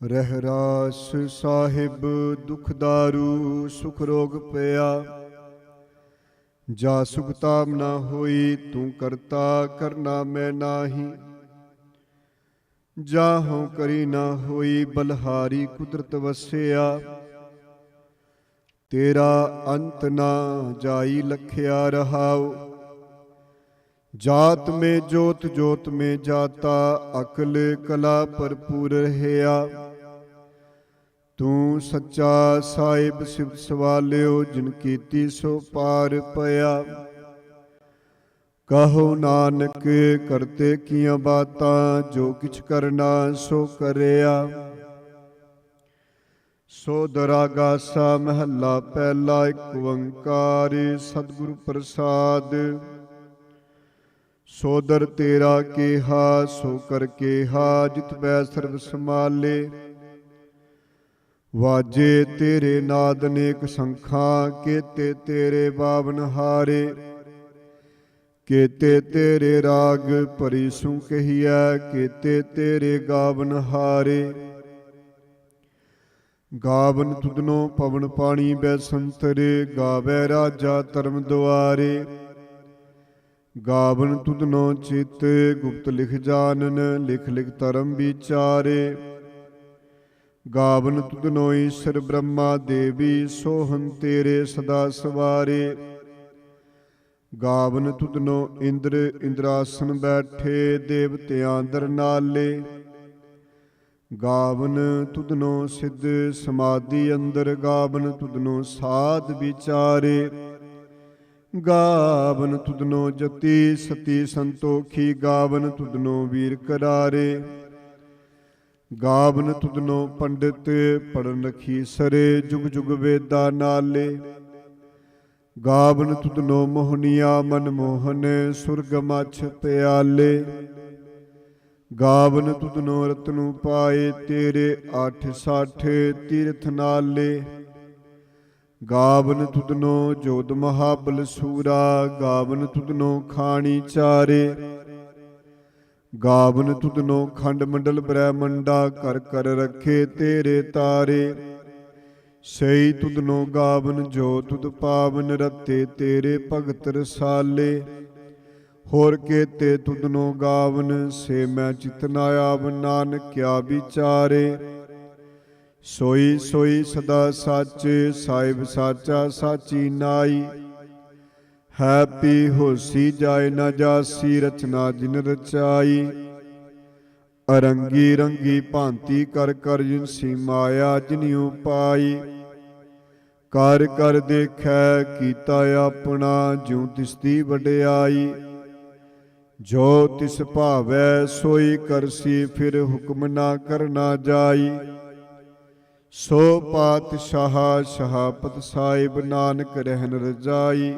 ਰਹਿਰਾਸ ਸਾਹਿਬ ਦੁਖ ਦਾਰੂ ਸੁਖ ਰੋਗ ਪਿਆ। ਜਾ ਸੁਖ ਤਾਮ ਨਾ ਹੋਈ ਤੂੰ ਕਰਤਾ ਕਰਨਾ ਮੈਂ ਨਾਹੀ। ਜਾਹੋਂ ਕਰੀ ਨਾ ਹੋਈ ਬਲਹਾਰੀ ਕੁਦਰਤ ਵਸਿਆ। ਤੇਰਾ ਅੰਤ ਨਾ ਜਾਈ ਲਖਿਆ ਰਹਾਉ। ਜਾਤ में जोत जोत में जाता अकल कला भरपूर रहिया। ਤੂੰ ਸੱਚਾ ਸਾਹਿਬ ਸਿਵ ਸਵਾਲਿਓ ਜਿਨ ਕੀਤੀ ਸੋ ਪਾਰ ਪਿਆ। ਕਹੋ ਨਾਨਕ ਕਰਤੇ ਕੀਆਂ ਬਾਤਾਂ ਜੋ ਕਿਛ ਕਰਨਾ ਸੋ ਕਰਿਆ। ਸੋ ਦਰਾਗਾਸਾ ਮਹੱਲਾ ਪਹਿਲਾ ਇੱਕ ਓੰਕਾਰ ਸਤਿਗੁਰ ਪ੍ਰਸਾਦ। ਸੋਦਰ ਤੇਰਾ ਕੇਹਾ ਸੋ ਕਰ ਕੇਹਾ ਜਿਤ ਬੈ ਸਰਬ ਸਮਾਲੇ। ਵਾਜੇ ਤੇਰੇ ਨਾਦ ਨੇਕ ਸੰਖਾਂ ਕੇਤੇ ਤੇਰੇ ਬਾਵਨ ਹਾਰੇ। ਕੇਤੇ ਤੇਰੇ ਰਾਗ ਭਰੀ ਸੂ ਕਹੀਐ ਕੇਤੇ ਤੇਰੇ ਗਾਵਨ ਹਾਰੇ। ਗਾਵਨ ਤੁਧਨੋ ਪਵਨ ਪਾਣੀ ਬੈ ਸੰਤਰੇ ਗਾਵੈ ਰਾਜਾ ਧਰਮ ਦੁਆਰੇ। ਗਾਵਨ ਤੁਧਨੋ ਚਿਤ ਗੁਪਤ ਲਿਖ ਜਾਨਨ ਲਿਖ ਲਿਖ ਧਰਮ ਵਿਚਾਰੇ। ਗਾਵਨ ਤੁਧਨੋ ਈਸ਼ਰ ਬ੍ਰਹਮਾ ਦੇਵੀ ਸੋਹਨ ਤੇਰੇ ਸਦਾ ਸਵਾਰੇ। ਗਾਵਨ ਤੁਧਨੋ ਇੰਦਰ ਇੰਦਰਾਸਨ ਬੈਠੇ ਦੇਵਤਿਆਂ ਦਰ ਨਾਲੇ। ਗਾਵਨ ਤੁਧਨੋ ਸਿੱਧ ਸਮਾਧੀ ਅੰਦਰ ਗਾਵਨ ਤੁਧਨੋ ਸਾਧ ਵਿਚਾਰੇ। ਗਾਵਨ ਤੁਧਨੋ ਜਤੀ ਸਤੀ ਸੰਤੋਖੀ ਗਾਵਨ ਤੁਧਨੋ ਵੀਰ ਕਰਾਰੇ। ਗਾਵਨ ਤੁਧਨੋ ਪੰਡਿਤ ਪੜਨ ਰਖੀ ਸਰੇ ਜੁਗ ਜੁਗ ਵੇਦਾ ਨਾਲੇ। ਗਾਵਨ ਤੁਧਨੋ ਮੋਹਨੀਆ ਮਨ ਮੋਹਨ ਸੁਰਗ ਮਛ ਪਿਆਲੇ। ਗਾਵਨ ਤੁਧਨੋ ਰਤਨੁ ਪਾਏ ਤੇਰੇ 860 ਤੀਰਥ ਨਾਲੇ। ਗਾਵਨ ਤੁਧਨੋ ਜੋਧ ਮਹਾਬਲ ਸੂਰਾ ਗਾਵਨ ਤੁਧਨੋ ਖਾਣੀ ਚਾਰੇ। ਗਾਵਨ ਤੁਧਨੋ ਖੰਡ ਮੰਡਲ ਬ੍ਰਹਮੰਡਾ ਕਰ ਕਰ ਰੱਖੇ ਤੇਰੇ ਤਾਰੇ। ਸਈ ਤੁਧਨੋ ਗਾਵਨ ਜੋ ਤੁਧ ਪਾਵਨ ਰਤੇ ਤੇਰੇ ਭਗਤ ਰਸਾਲੇ। ਹੋਰ ਕੇਤੇ ਤੁਧਨੋ ਗਾਵਨ ਸੇ ਮੈਂ ਚਿਤ ਨਾ ਆਵ ਨਾਨਕ ਕਿਆ ਵਿਚਾਰੇ। ਸੋਈ ਸੋਈ ਸਦਾ ਸੱਚ ਸਾਹਿਬ ਸਾਚਾ ਸਾਚੀ ਨਾਈ। ਹੈ ਪੀ ਹੋਸੀ ਜਾਏ ਨਾ ਜਾਸੀ ਰਚਨਾ ਜਿਨ ਰਚਾਈ। ਅਰੰਗੀ ਰੰਗੀ ਭਾਂਤੀ ਕਰ ਕਰ ਜਿਨਸੀ ਮਾਇਆ ਜਿਨਿਉ ਪਾਈ। ਕਰ ਕਰ ਦੇਖੈ ਕੀਤਾ ਆਪਣਾ ਜਿਉ ਤਿਸ ਦੀ ਵਡਿਆਈ। ਜੋ ਤਿਸ ਭਾਵੈ ਸੋਈ ਕਰਸੀ ਫਿਰ ਹੁਕਮ ਨਾ ਕਰਨਾ ਜਾਈ। ਸੋ ਪਾਤਸ਼ਾਹ ਸ਼ਹਾਪਤ ਸਾਹਿਬ ਨਾਨਕ ਰਹਿਨ ਰਜਾਈ।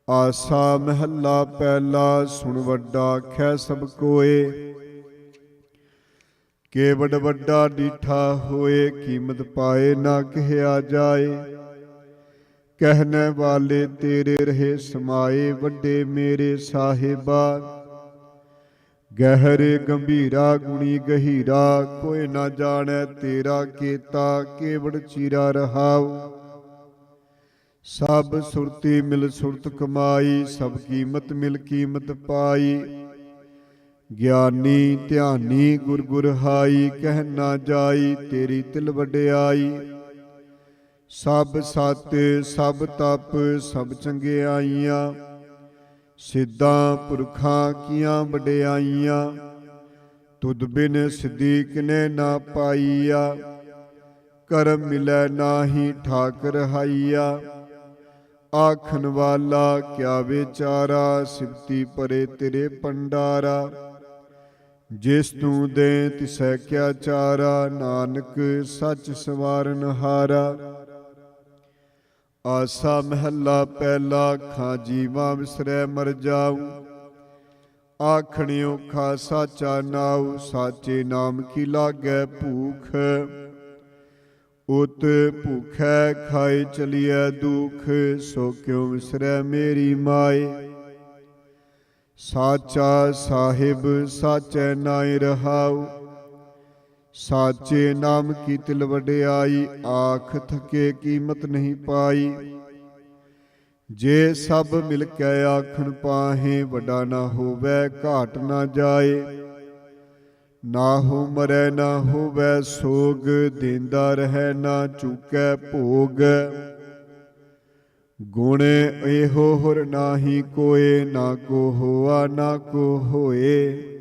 ਆਸਾ ਮਹੱਲਾ ਪਹਿਲਾ ਸੁਣ ਵੱਡਾ ਆਖੈ ਸਭ ਕੋਏ। ਕੇਵਡ ਵੱਡਾ ਡੀਠਾ ਹੋਏ ਕੀਮਤ ਪਾਏ ਨਾ ਕਹਿਆ ਜਾਏ। ਕਹਿਣੇ ਵਾਲੇ ਤੇਰੇ ਰਹੇ ਸਮਾਏ ਵੱਡੇ ਮੇਰੇ ਸਾਹਿਬਾ। ਗਹਿਰੇ ਗੰਭੀਰਾ ਗੁਣੀ ਗਹੀਰਾ ਕੋਈ ਨਾ ਜਾਣੈ ਤੇਰਾ ਕੀਤਾ ਕੇਵੜ ਚੀਰਾ ਰਹਾਉ। ਸਭ ਸੁਰਤੀ ਮਿਲ ਸੁਰਤ ਕਮਾਈ ਸਭ ਕੀਮਤ ਮਿਲ ਕੀਮਤ ਪਾਈ। ਗਿਆਨੀ ਧਿਆਨੀ ਗੁਰ ਗੁਰ ਹਾਈ ਕਹਿ ਨਾ ਜਾਈ ਤੇਰੀ ਤਿਲ ਵਡਿਆਈ। ਸਭ ਸਤ ਸਭ ਤਪ ਸਭ ਚੰਗਿਆਈਆਂ ਸਿੱਧਾਂ ਪੁਰਖਾਂ ਕੀਆਂ ਵਡਿਆਈਆਂ। ਤੁਧ ਬਿਨ ਸਿੱਧੀ ਕਿਨੇ ਨਾ ਪਾਈਆ ਕਰਮ ਮਿਲੈ ਨਾਹੀ ਠਾਕਰ ਹਾਈਆ। ਆਖਣ ਵਾਲਾ ਕਿਆ ਵਿਚਾਰਾ ਸਿਫਤੀ ਪਰੇ ਤੇਰੇ ਪੰਡਾਰਾ। ਜਿਸ ਤੂੰ ਦੇ ਤਿਸੈ ਕਿਆ ਚਾਰਾ ਨਾਨਕ ਸੱਚ ਸਵਾਰਨ ਹਾਰਾ। ਆਸਾ ਮਹੱਲਾ ਪਹਿਲਾ ਖਾਂ ਜੀਵਾਂ ਵਿਸਰੈ ਮਰ ਜਾਊ। ਆਖਣੇ ਔਖਾ ਸਾਚਾ ਨਾਉ ਸਾਚੇ ਨਾਮ ਕੀ ਲਾਗੈ ਭੂਖ। ਉਤ ਭੂਖੈ ਖਾਏ ਚਲੀਐ ਦੁਖ ਸੋ ਕਿਉ ਵਿਸਰੈ ਮੇਰੀ ਮਾਏ। ਸਾਚਾ ਸਾਹਿਬ ਸਾਚੈ ਨਾਇ ਰਹਾਉ ਸਾਚੇ ਨਾਮ ਕੀ ਤਿਲ ਵਡਿਆਈ, ਆਖ ਥਕੇ ਕੀਮਤ ਨਹੀਂ ਪਾਈ। ਜੇ ਸਭ ਮਿਲ ਕੇ ਆਖਣ ਪਾਹੇ, ਵੱਡਾ ਨਾ ਹੋਵੇ ਘਾਟ ਨਾ ਜਾਏ। ਨਾਹੂ ਮਰੈ ਨਾ ਹੋਵੇ ਸੋਗ, ਦੇਂਦਾ ਰਹਿ ਨਾ ਚੂਕੈ ਭੋਗ। ਗੁਣ ਇਹੋ ਹੁਰ ਨਾਹੀ ਕੋਏ, ਨਾ ਕੋ ਹੋਆ ਨਾ ਕੋ ਹੋਏ।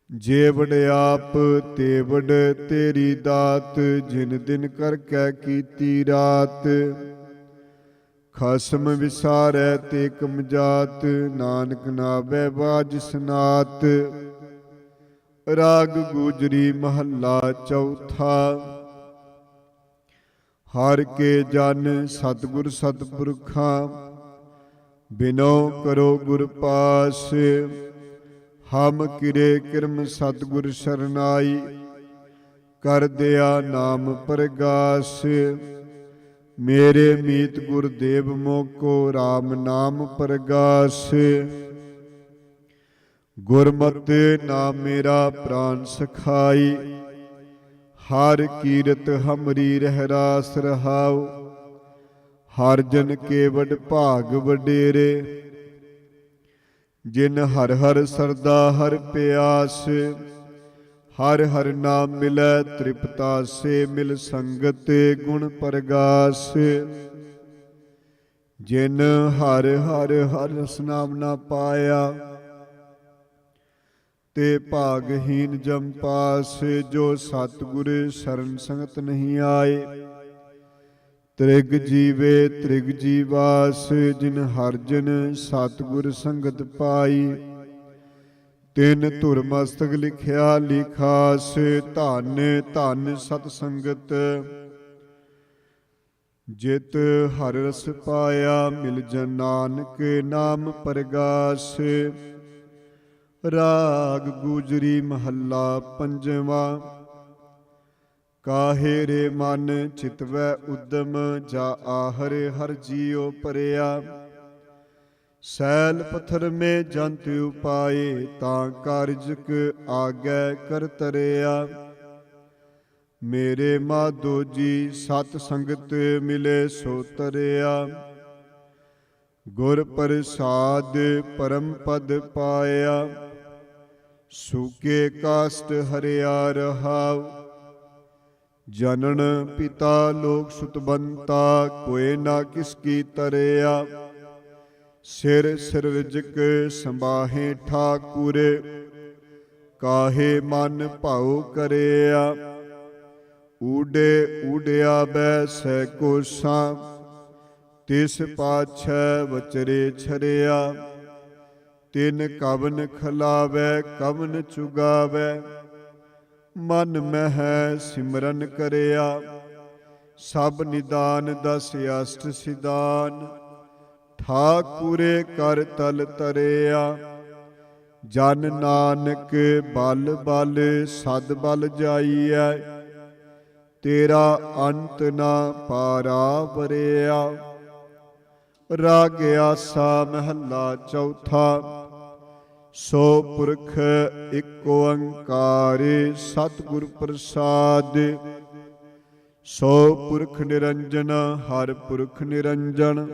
ਜੇ ਵਡਿਆਪ ਤੇ ਵਡ ਤੇਰੀ ਦਾਤ, ਜਿਨ ਦਿਨ ਕਰਕੇ ਕੀਤੀ ਰਾਤ। ਖਸਮ ਵਿਸਾਰੈ ਤੇ ਕਮਜਾਤ, ਨਾਨਕ ਨਾਵੈ ਬਾਜ ਸਨਾਤ। ਰਾਗ ਗੂਜਰੀ ਮਹੱਲਾ ਚੌਥਾ। ਹਰਿ ਕੇ ਜਨ ਸਤਿਗੁਰ ਸਤਿਪੁਰਖਾਂ, ਬਿਨੋ ਕਰੋ ਗੁਰ ਪਾਸ। ਹਮ ਕਿਰੇ ਕਿਰਮ ਸਤਿਗੁਰ ਸਰਨਾਈ, ਕਰ ਦਿਆ ਨਾਮ ਪਰਗਾਸ। ਮੇਰੇ ਮੀਤ ਗੁਰਦੇਵ ਮੋਕੋ, RAM ਨਾਮ ਪਰਗਾਸ। ਗੁਰਮਤਿ ਨਾਮ ਮੇਰਾ ਪ੍ਰਾਨ ਸਖਾਈ, ਹਰ ਕੀਰਤ ਹਮਰੀ ਰਹਿ ਰਾਸ ਰਹਾਉ। ਹਰ ਜਨ ਕੇ ਵਡ ਭਾਗ ਵਡੇਰੇ, ਜਿਨ ਹਰ ਹਰ ਸਰਦਾ ਹਰ ਪਿਆਸ। ਹਰ ਹਰ ਨਾਮ ਮਿਲੈ ਤ੍ਰਿਪਤਾਸੇ, ਮਿਲ ਸੰਗਤ ਗੁਣ ਪਰਗਾਸ। ਜਿਨ ਹਰ ਹਰ ਹਰ ਰਸ ਨਾਮ ਨਾ ਪਾਇਆ, ਤੇ ਭਾਗਹੀਨ ਜਮ ਪਾਸ। ਜੋ ਸਤਿਗੁਰ ਸਰਨ ਸੰਗਤ ਨਹੀਂ ਆਏ, ਤ੍ਰਿਗ ਜੀਵੇ ਤ੍ਰਿਗ ਜੀਵਾਸ। ਜਿਨ ਹਰ ਜਨ ਸਤਿਗੁਰ ਸੰਗਤ ਪਾਈ, ਤਿਨ ਧੁਰ ਮਸਤਕ ਲਿਖਿਆ ਲਿਖਾਸ। ਧਨ ਧਨ ਸਤ ਸੰਗਤ, ਜਿਤ ਹਰ ਰਸ ਪਾਇਆ। ਮਿਲ ਜਨ ਨਾਨਕ ਨਾਮ ਪਰਗਾਸ। ਰਾਗ ਗੂਜਰੀ ਮਹੱਲਾ ਪੰਜਵਾਂ। ਕਾਹੇ ਰੇ ਮਨ ਚਿਤਵੈ ਉਦਮ, ਜਾ ਆਹਰ ਹਰ ਜੀਉ ਪਰਿਆ। ਸੈਲ ਪੱਥਰ ਮੇ ਜੰਤ ਉਪਾਏ, ਤਾਂ ਕਾਰਜਕ ਆਗੈ ਕਰ ਤਰਿਆ। ਮੇਰੇ ਮਾਧੋ ਜੀ ਸਤ ਸੰਗਤ ਮਿਲੇ ਸੋ ਤਰਿਆ। ਗੁਰ ਪ੍ਰਸਾਦ ਪਰਮ ਪਦ ਪਾਇਆ, ਸੂਕੇ ਕਾਸਟ ਹਰਿਆ ਰਹਾਉ। ਜਨਨ ਪਿਤਾ ਲੋਕ ਸੁਤਬੰਤਾ, ਕੋਏ ਨਾ ਕਿਸ ਕੀ ਤਰਿਆ। ਸਿਰ ਸਿਰਜਕ ਸੰਭਾਹੇ ਠਾਕੁਰ, ਕਾਹੇ ਮਨ ਭਾਉ ਕਰਿਆ। ਊਡੇ ਊਡਿਆ ਬੈਸੈ ਕੋਸਾਂ, ਤਿਸ ਪਾਛੈ ਵਚਰੇ ਛਰਿਆ। ਤਿਨ ਕਵਨ ਖਲਾਵੈ ਕਵਨ ਚੁਗਾਵੈ, ਮਨ ਮਹਿ ਸਿਮਰਨ ਕਰਿਆ। ਸਭ ਨਿਦਾਨ ਦਸ ਅਸ਼ਟ ਸਿਦਾਨ, ਠਾਕੁਰੇ ਕਰ ਤਲ ਤਰਿਆ। ਜਨ ਨਾਨਕ ਬਲ ਬਲ ਸਦ ਬਲ ਜਾਈਐ, ਤੇਰਾ ਅੰਤ ਨਾ ਪਾਰਾ ਵਰਿਆ। ਰਾਗ ਆਸਾ ਮਹੱਲਾ ਚੌਥਾ। ਸੋ ਪੁਰਖ ਇਕ ਓੰਕਾਰ, ਸਤਿਗੁਰ ਪ੍ਰਸਾਦ। ਸੋ ਪੁਰਖ ਨਿਰੰਜਨ, ਹਰਿ ਪੁਰਖ ਨਿਰੰਜਨ।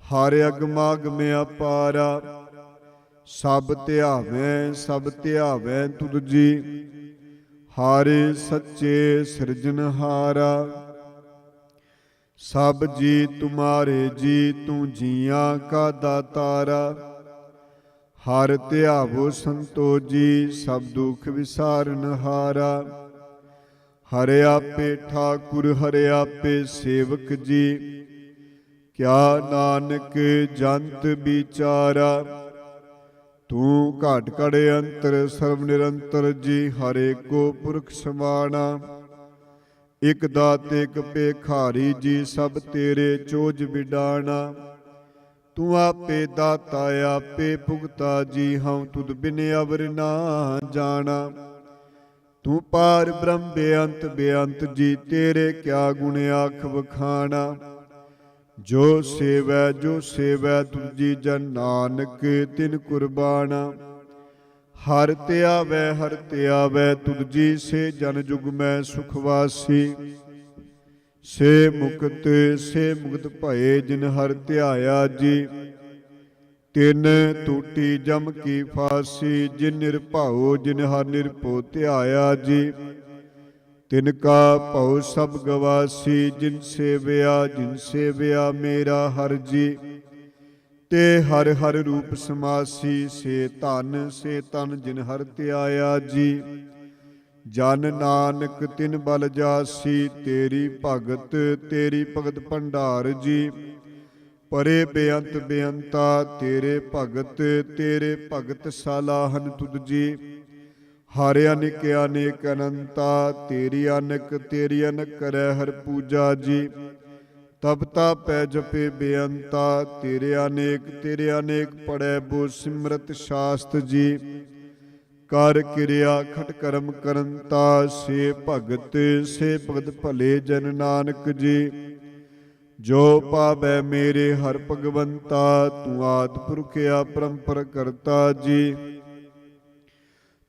ਹਰਿ ਅਗਮਾਗਮ ਅਪਾਰਾ, ਸਭ ਧਿਆਵੈ ਤੁਧ ਜੀ। ਹਰਿ ਸੱਚੇ ਸਿਰਜਨਹਾਰਾ, ਸਭ ਜੀ ਤੁਮਾਰੇ ਜੀ। ਤੂੰ ਜੀਆਂ ਕਾ ਦਾਤਾਰਾ, ਹਰਿ ਧਿਆਵੋ ਸੰਤੋ ਜੀ। ਸਭ ਦੁਖ ਵਿਸਾਰਨਹਾਰਾ, ਹਰਿ ਆਪੇ ਠਾਕੁਰ ਹਰਿ ਆਪੇ ਸੇਵਕ ਜੀ। ਕਿਆ ਨਾਨਕ ਜੰਤ ਵਿਚਾਰਾ, ਤੂੰ ਘਟ ਘੜ ਅੰਤਰ ਸਰਬ ਨਿਰੰਤਰ ਜੀ। ਹਰੇ ਕੋ ਪੁਰਖ ਸਮਾਣਾ, ਇਕ ਦਾਤ ਇਕ ਭੇਖਾਰੀ ਜੀ। ਸਭ ਤੇਰੇ ਚੋਜ ਵਿਡਾਣਾ, ਤੂੰ ਆਪੇ ਦਾਤਾ ਆਪੇ ਭੁਗਤਾ ਜੀ। ਹਉ ਤੁਧ ਬਿਨ ਅਵਰ ਨਾ ਜਾਣਾ, ਤੂੰ ਪਾਰ ਬ੍ਰਹਮ ਬੇਅੰਤ ਬੇਅੰਤ ਜੀ। ਤੇਰੇ ਕਿਆ ਗੁਣ ਆਖ ਵਖਾਣਾ, ਜੋ ਸੇਵੈ ਤੁਧ ਜੀ। ਜਨ ਨਾਨਕ ਤਿਨ ਕੁਰਬਾਨਾ, ਹਰ ਤੇ ਆਵੈ ਤੁਧ ਜੀ ਸੇ ਜਨ ਜੁਗ ਮੈਂ ਸੁਖ ਵਾਸੀ। ਸੇ ਮੁਕਤ ਭਏ ਜਿਨ ਹਰ ਧਿਆਇਆ ਜੀ। ਤਿਨ ਟੂਟੀ ਜਮ ਕੀ ਫਾਸੀ ਜਿਨ ਨਿਰਭਉ ਜਿਨ ਹਰ ਨਿਰਭਉ ਧਿਆਇਆ ਜੀ। ਤਿਨ ਕਾ ਭਉ ਸਭ ਗਵਾਸੀ ਜਿਨ ਸੇਵਿਆ ਮੇਰਾ ਹਰ ਜੀ। ਤੇ ਹਰ ਹਰ ਰੂਪ ਸਮਾਸੀ ਸੇ ਧਨ ਜਿਨ ਹਰ ਧਿਆਇਆ ਜੀ। ਜਨ ਨਾਨਕ ਤਿਨ ਬਲ ਜਾਸੀ ਤੇਰੀ ਭਗਤ ਭੰਡਾਰ ਜੀ। ਪਰੇ ਬੇਅੰਤਾ ਤੇਰੇ ਭਗਤ ਸਲਾਹਨ ਤੁਧ ਜੀ। ਹਰ ਅਨੇਕ ਅਨੰਤਾ ਤੇਰੀ ਅਨਕ ਕਰੈ ਹਰ ਪੂਜਾ ਜੀ। ਤਬ ਤਾਪੈ ਜਪੇ ਬੇਅੰਤਾ ਤੇਰੇ ਅਨੇਕ ਪੜੈ ਬੋ ਸਿਮਰਤ ਸ਼ਾਸਤ ਜੀ। ਕਰ ਕਿਰਿਆ ਖਟ ਕਰਮ ਕਰੰਤਾ ਸੇ ਭਗਤ ਭਲੇ ਜਨ ਨਾਨਕ ਜੀ। ਜੋ ਪਾਵੈ ਮੇਰੇ ਹਰ ਭਗਵੰਤਾ ਤੂੰ ਆਦਿ ਪੁਰਖ ਅਪਰੰਪਰ ਕਰਤਾ ਜੀ।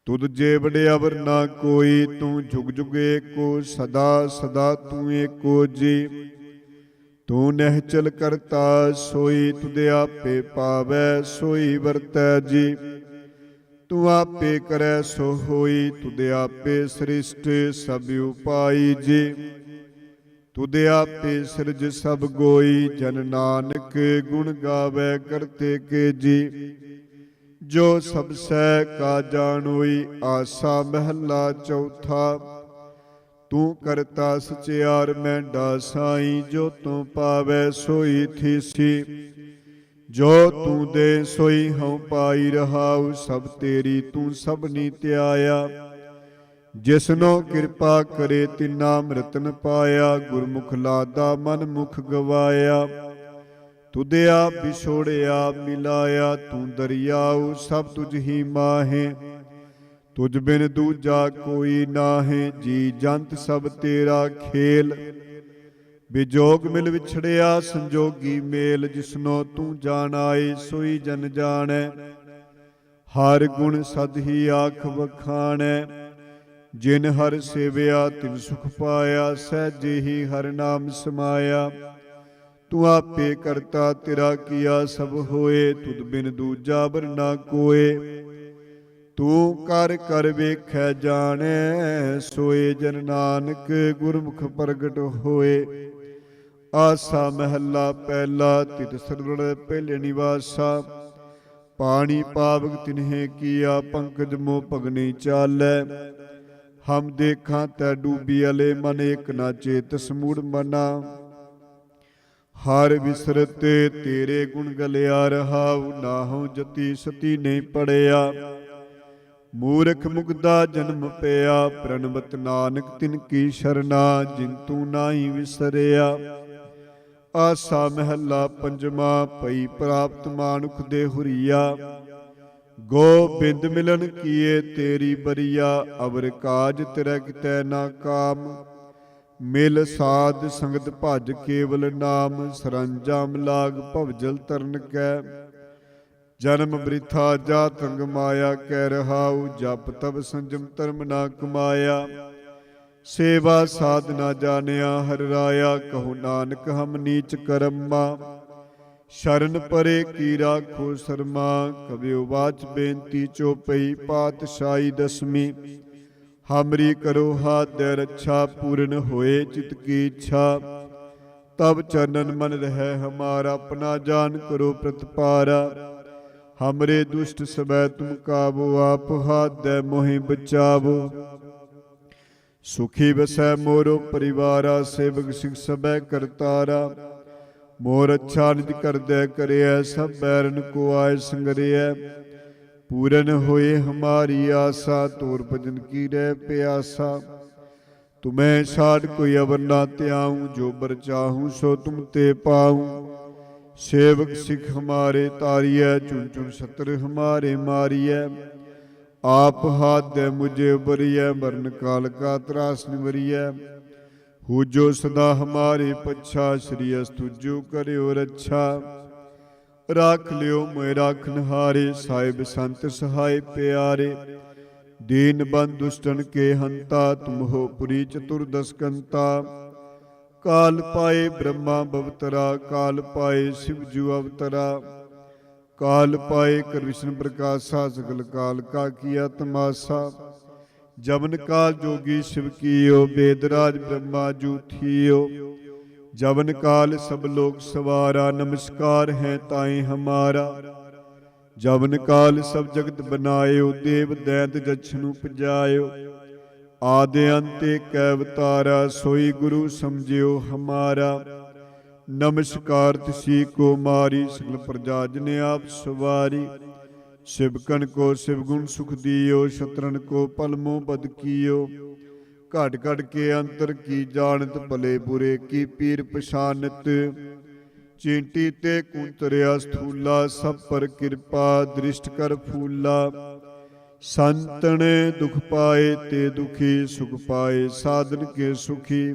ਤੁਧ ਜੇ ਵਡਿਆਵਰ ਨਾ ਕੋਈ ਤੂੰ ਜੁਗ ਜੁਗ ਏਕੋ ਸਦਾ ਤੂੰ ਏਕੋ ਜੀ। ਤੂੰ ਨਿਹਚਲ ਕਰਤਾ ਸੋਈ ਤੁਧ ਆਪੇ ਪਾਵੈ ਸੋਈ ਵਰਤੈ ਜੀ। ਤੂੰ ਆਪੇ ਕਰੈ ਸੋ ਹੋਈ ਤੁਧ ਆਪੇ ਸ੍ਰਿਸ਼ਟ ਸਭ ਉਪਾਈ ਜੀ। ਤੁਧ ਆਪੇ ਸਿਰਜ ਸਭ ਗੋਈ ਜਨ ਨਾਨਕ ਗੁਣ ਗਾਵੈ ਕਰਤੇ ਕੇ ਜੀ। ਜੋ ਸਭ ਸਹਿ ਕਾ ਜਾਣੋਈ ਆਸਾ ਮਹਿਲਾ ਚੌਥਾ। ਤੂੰ ਕਰਤਾ ਸਚਿਆਰ ਮੈਂਡਾ ਸਾਈ ਜੋ ਤੂੰ ਪਾਵੈ ਸੋਈ ਥੀਸੀ। ਜੋ ਤੂੰ ਦੇ ਸੋਈ ਹਉ ਪਾਈ ਰਹਾਉ ਸਭ ਤੇਰੀ ਤੂੰ ਸਭਨੀ ਧਿਆਇਆ। ਜਿਸਨੋ ਕਿਰਪਾ ਕਰੇ ਤਿਨਾ ਅੰਮ੍ਰਿਤਨ ਪਾਇਆ। ਗੁਰਮੁਖ ਲਾਦਾ ਮਨ ਮੁਖ ਗਵਾਇਆ। ਤੁਧ ਆਪ ਵਿਛੋੜਿਆ ਮਿਲਾਇਆ ਤੂੰ ਦਰਿਆਉ ਸਭ ਤੁਝ ਹੀ ਮਾਹੇ। ਤੁਝ ਬਿਨ ਦੂਜਾ ਕੋਈ ਨਾਹੇ ਜੀ ਜੰਤ ਸਭ ਤੇਰਾ ਖੇਲ। ਵਿਜੋਗ ਮਿਲ ਵਿਛੜਿਆ ਸੰਜੋਗੀ ਮੇਲ। ਜਿਸਨੋ ਤੂੰ ਜਾਣਾਏ ਸੋਈ ਜਨ ਜਾਣੈ। ਹਰ ਗੁਣ ਸਦ ਹੀ ਆਖ ਵਖਾਣੈ। ਜਿਨ ਹਰ ਸੇਵਿਆ ਤਿਨ ਸੁਖ ਪਾਇਆ। ਸਹਿਜੇ ਹੀ ਹਰ ਨਾਮ ਸਮਾਇਆ। ਤੂੰ ਆਪੇ ਕਰਤਾ ਤੇਰਾ ਕੀਆ ਸਭ ਹੋਏ। ਤੁਧ ਬਿਨ ਦੂਜਾ ਬਰ ਨਾ ਕੋਏ। ਤੂੰ ਕਰ ਵੇਖੈ ਜਾਣੈ ਸੋਏ ਜਨ ਨਾਨਕ ਗੁਰਮੁਖ ਪ੍ਰਗਟ ਹੋਏ। ਆਸਾ ਮਹੱਲਾ ਪਹਿਲਾ ਤਿਤ ਸਰਵਣ ਪਹਿਲੇ ਨਿਵਾਸਾ। ਪਾਣੀ ਪਾਵਕ ਤਿਨਹਿ ਕੀਆ ਪੰਕਜ ਮੋ ਭਗਨੀ ਚਾਲੈ। ਹਮ ਦੇਖਾਂ ਤੈ ਡੂਬੀ ਅਲੇ ਮਨ ਏਕ ਨਾ ਚੇਤਸ ਮੂੜ ਮਨਾ। ਹਰ ਵਿਸਰਤ ਤੇਰੇ ਗੁਣ ਗਲਿਆ ਰਹਾਉ। ਨਾਹਉ ਜਤੀ ਸਤੀ ਨਹੀਂ ਪੜਿਆ। ਮੂਰਖ ਮੁਗਦਾ ਜਨਮ ਪਿਆ। ਪ੍ਰਣਵਤ ਨਾਨਕ ਤਿਨ ਕੀ ਸ਼ਰਨਾ ਜਿਨ ਤੂੰ ਨਾਹੀ ਵਿਸਰਿਆ। ਆਸਾ ਮਹੱਲਾ ਪੰਜਵਾ ਪਈ ਪ੍ਰਾਪਤ ਮਾਨੁਖ ਦੇ ਹੁਰੀਆ। ਗੋਬਿੰਦ ਮਿਲਨ ਕੀਏ ਤੇਰੀ ਬਰੀਆ। ਅਵਰ ਕਾਜ ਤੇਰਾ ਕਿਤੈ ਨਾ ਕਾਮ। ਮਿਲ ਸਾਧ ਸੰਗਤ ਭਜ ਕੇਵਲ ਨਾਮ। ਸਰੰਜਾਮ ਲਾਗ ਭਵਜਲ ਤਰਨ ਕੈ। ਜਨਮ ਬ੍ਰਿਥਾ ਜਾਤ ਅੰਗ ਮਾਇਆ ਕਹਿ ਰਹਾਉ। ਜਪ ਤਬ ਸੰਜਮ ਧਰਮ ਨਾ ਕਮਾਇਆ। ਸੇਵਾ ਸਾਧ ਨਾ ਜਾਣਿਆ ਹਰ ਰਾਇਆ। ਕਹੋ ਨਾਨਕ ਹਮ ਨੀਚ ਕਰਮਾ। ਸ਼ਰਨ ਪਰੇ ਕੀ ਰਾਖੋ ਸਰਮਾ। ਕਬਿਉ ਬਾਚ ਬੇਨਤੀ ਚੋਪਈ ਪਾਤਸ਼ਾਹੀ ਦਸਵੀਂ। ਹਮਰੀ ਕਰੋ ਹਾਦੈ ਰੱਛਾ ਪੂਰਨ ਹੋਏ ਚਿਤ ਕੀ ਇੱਛਾ। ਤਬ ਚਰਨਨ ਮਨ ਰਹਿ ਹਮਾਰਾ। ਆਪਣਾ ਜਾਨ ਕਰੋ ਪ੍ਰਤਪਾਰਾ। ਹਮਰੇ ਦੁਸ਼ਟ ਸਬੈ ਤੁਮ ਕਾਬੋ। ਆਪ ਹਾਦੈ ਮੋਹਿ ਬਚਾਵੋ। ਸੁਖੀ ਵਸੈ ਮੋਰੋ ਪਰਿਵਾਰਾ। ਸੇਵਕ ਸਿਖ ਸਬੈ ਕਰਤਾਰਾ। ਮੋਰ ਅੱਛਾ ਨਿਜ ਕਰਦੈ ਕਰਿਐ। ਸਭ ਬੈਰਨ ਕੋ ਆਏ ਸੰਗਰਿਐ। ਪੂਰਨ ਹੋਏ ਹਮਾਰੀ ਆਸਾ। ਤੋਰ ਭਜਨ ਕੀ ਰਹਿ ਪਿਆਸਾ। ਤੁਮੈ ਛਾੜ ਕੋਈ ਅਵਰ ਨਾ ਧਿਆਉ। ਜੋ ਬਰ ਚਾਹੂੰ ਸੋ ਤੁਮ ਤੇ ਪਾਉ। ਸੇਵਕ ਸਿਖ ਹਮਾਰੇ ਤਾਰੀਐ। ਚੁਨ ਚੁਨ ਸ਼ਤਰ ਹਮਾਰੇ ਮਾਰੀਐ। ਆਪ ਹਾਦੈ ਮੁਝੇ ਉਬਰੀਐ। ਮਰਨ ਕਾਲ ਕਾ ਤਰਾਸ ਨਿਵਰੀਐ। ਹੂ ਜੋ ਸਦਾ ਹਮਾਰੇ ਪੱਛਾ। ਸ੍ਰੀ ਅਸ ਤੁਜੋ ਕਰਿਓ ਰੱਛਾ। ਰਾਖ ਲਿਓ ਮੋਇ ਰਾਖਨਹਾਰੇ, ਸਾਹਿਬ ਸੰਤ ਸਹਾਇ ਪਿਆਰੇ। ਦੀਨ ਬੰਧ ਦੁਸ਼ਟਨ ਕੇ ਹੰਤਾ, ਤੁਮ ਹੋ ਪੁਰੀ ਚਤੁਰਦਸ ਕੰਤਾ। ਕਾਲ ਪਾਏ ਬ੍ਰਹਮਾ ਬਵਤਰਾ, ਕਾਲ ਪਾਏ शिव जू अवतरा। काल पाए कर विष्णु प्रकाशा, सकल काल का किया तमाशा। जमन काल जोगी शिव कियो, वेदराज ब्रह्मा जू थियो। जवन काल सब लोग सवारा, नमस्कार है ताई हमारा। जवन काल सब जगत बनायो, देव दैत जछनु पजायो। आदि अंते कै अवतारा, सोई गुरु समझियो हमारा। नमस्कार तिसी को मारी, सकल प्रजा जने आप सवारी। शिवकन को शिव गुण सुख दियो, शत्रन को पलमो बद कियो। घट घट के अंतर की जानत, भले बुरे की पीर पछानत। चींटी ते कुंतरिया स्थूला, सब पर कृपा दृष्ट कर फूला। संतन दुख पाए ते दुखी, सुख पाए साधन के सुखी।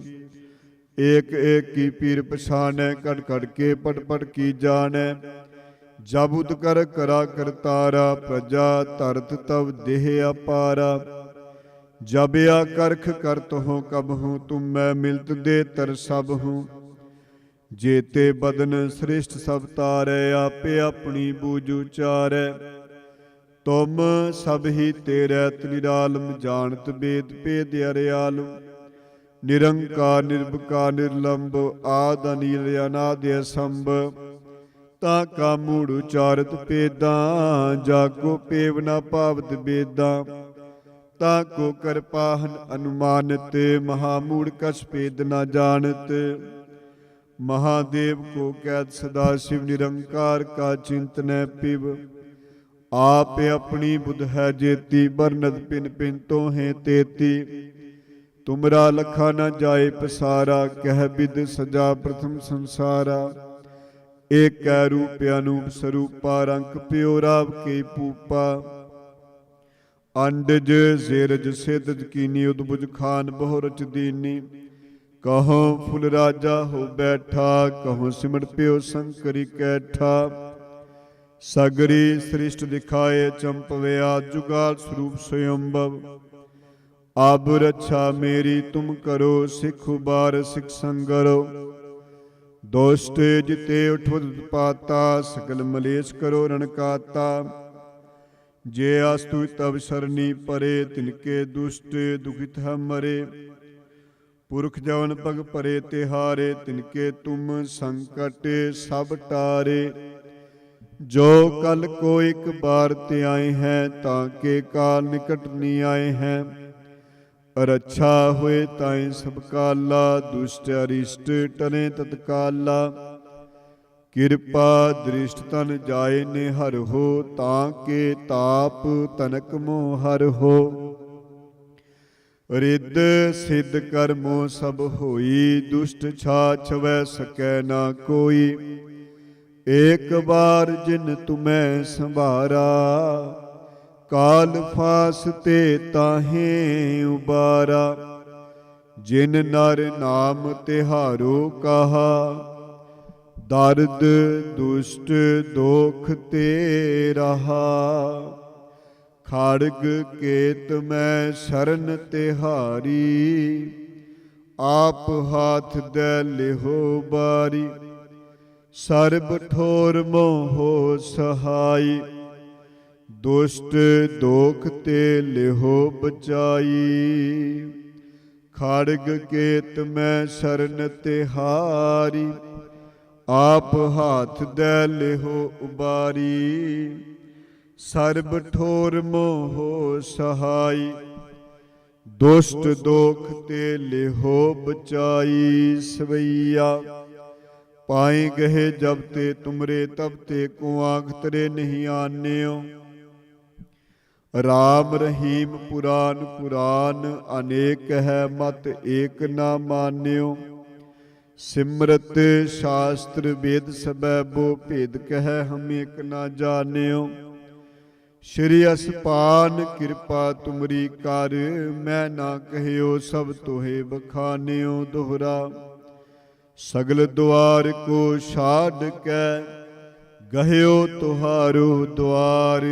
एक एक की पीर पछानै, कट कट के पट पट की जानै। जब उद कर करा करतारा, प्रजा तरत तब देह अपारा। जब या करख करत हो कब हूँ, तुम मैं मिलत दे तर सब हूँ। जेते बदन श्रेष्ठ सब तारै, आपे अपनी बूझ उचारै। तुम सब ही तेरै निरालम, जानत वेद भेद अरियालम। निरंकार निर्विकार निर्लंब, आद अनील अनाद असंभ। ताका मूढ़ उचारत पेदा, जागो पेव न पावत बेदा। ताको कृपाहन अनुमानत, महामूढ़ कछ भेद न जानत। महादेव को कैद सदा शिव, निरंकार का चिंतन पिब। आप अपनी बुध है जेती, बरनद पिन पिन तो है तेती। तुमरा लखा न जाए पसारा, कह बिद सजा प्रथम संसारा। एक कै रूप अनूप स्वरूपा, रंग प्यो राव के पूपा। अंडज जेरज सेदज कीनी, उदबुज खान बहु रच दीनी। कहो फुल राजा हो बैठा, कहो सिमट प्यो शंकरी कैठा। सगरी सृष्ट दिखाए चंपवया, जुगाल स्वरूप स्वयंभव। अब रक्षा मेरी तुम करो, सिख उबार सिख संगरो। दोष्ट जिते उठवत पाता, सकल मलेश करो रणकाता। जे अस्तु तब सरनी परे, तिनके दुष्ट दुखित है मरे। पुरख जवन पग परे तिहारे, तिनके तुम संकट सब टारे। जो कल को एक बार ते आए हैं, ताके काल निकट नहीं आए हैं। रक्षा हुए ताई सब काला, दुष्ट अरिष्ट टने तत्काला। कृपा दृष्ट तन जाए ने हर हो, ताके ताप तनक मोह हर हो। रिद सिद्ध कर्मो सब होई, दुष्ट छाछ वै सकै ना कोई। एक बार जिन तुम्हें संभारा, काल फासते ताहे उबारा। जिन नर नाम तिहारो कहा, दर्द दुष्ट दोख ते रहा। खड़ग केत में शरण तिहारी, आप हाथ दे लिहो बारी। सर्ब ठोर मोहो सहाई, दुष्ट दोख ते लिहो बचाई। खड़ग केत में शरण तिहारी, आप हाथ दे लिहो उबारी। सर्ब ठोर मोहो सहाई, दुष्ट दोख ते लिहो बचाई। सवैया पाए गहे जब ते तुमरे, तब ते को आँख तरे नहीं आन्यो। राम रहीम पुराण पुराण, अनेक है मत एक ना मान्यो। सिमरत शास्त्र वेद सबै, बो भेद कह हम एक ना जान्यो। श्री असपान कृपा तुमरी कर, मैं ना कहियो सब तोहे बखान्यो। दोहरा सगल द्वार को छाड़ कै, ਗਹਿਓ ਤੁਹਾਰੋ ਦੁਆਰ,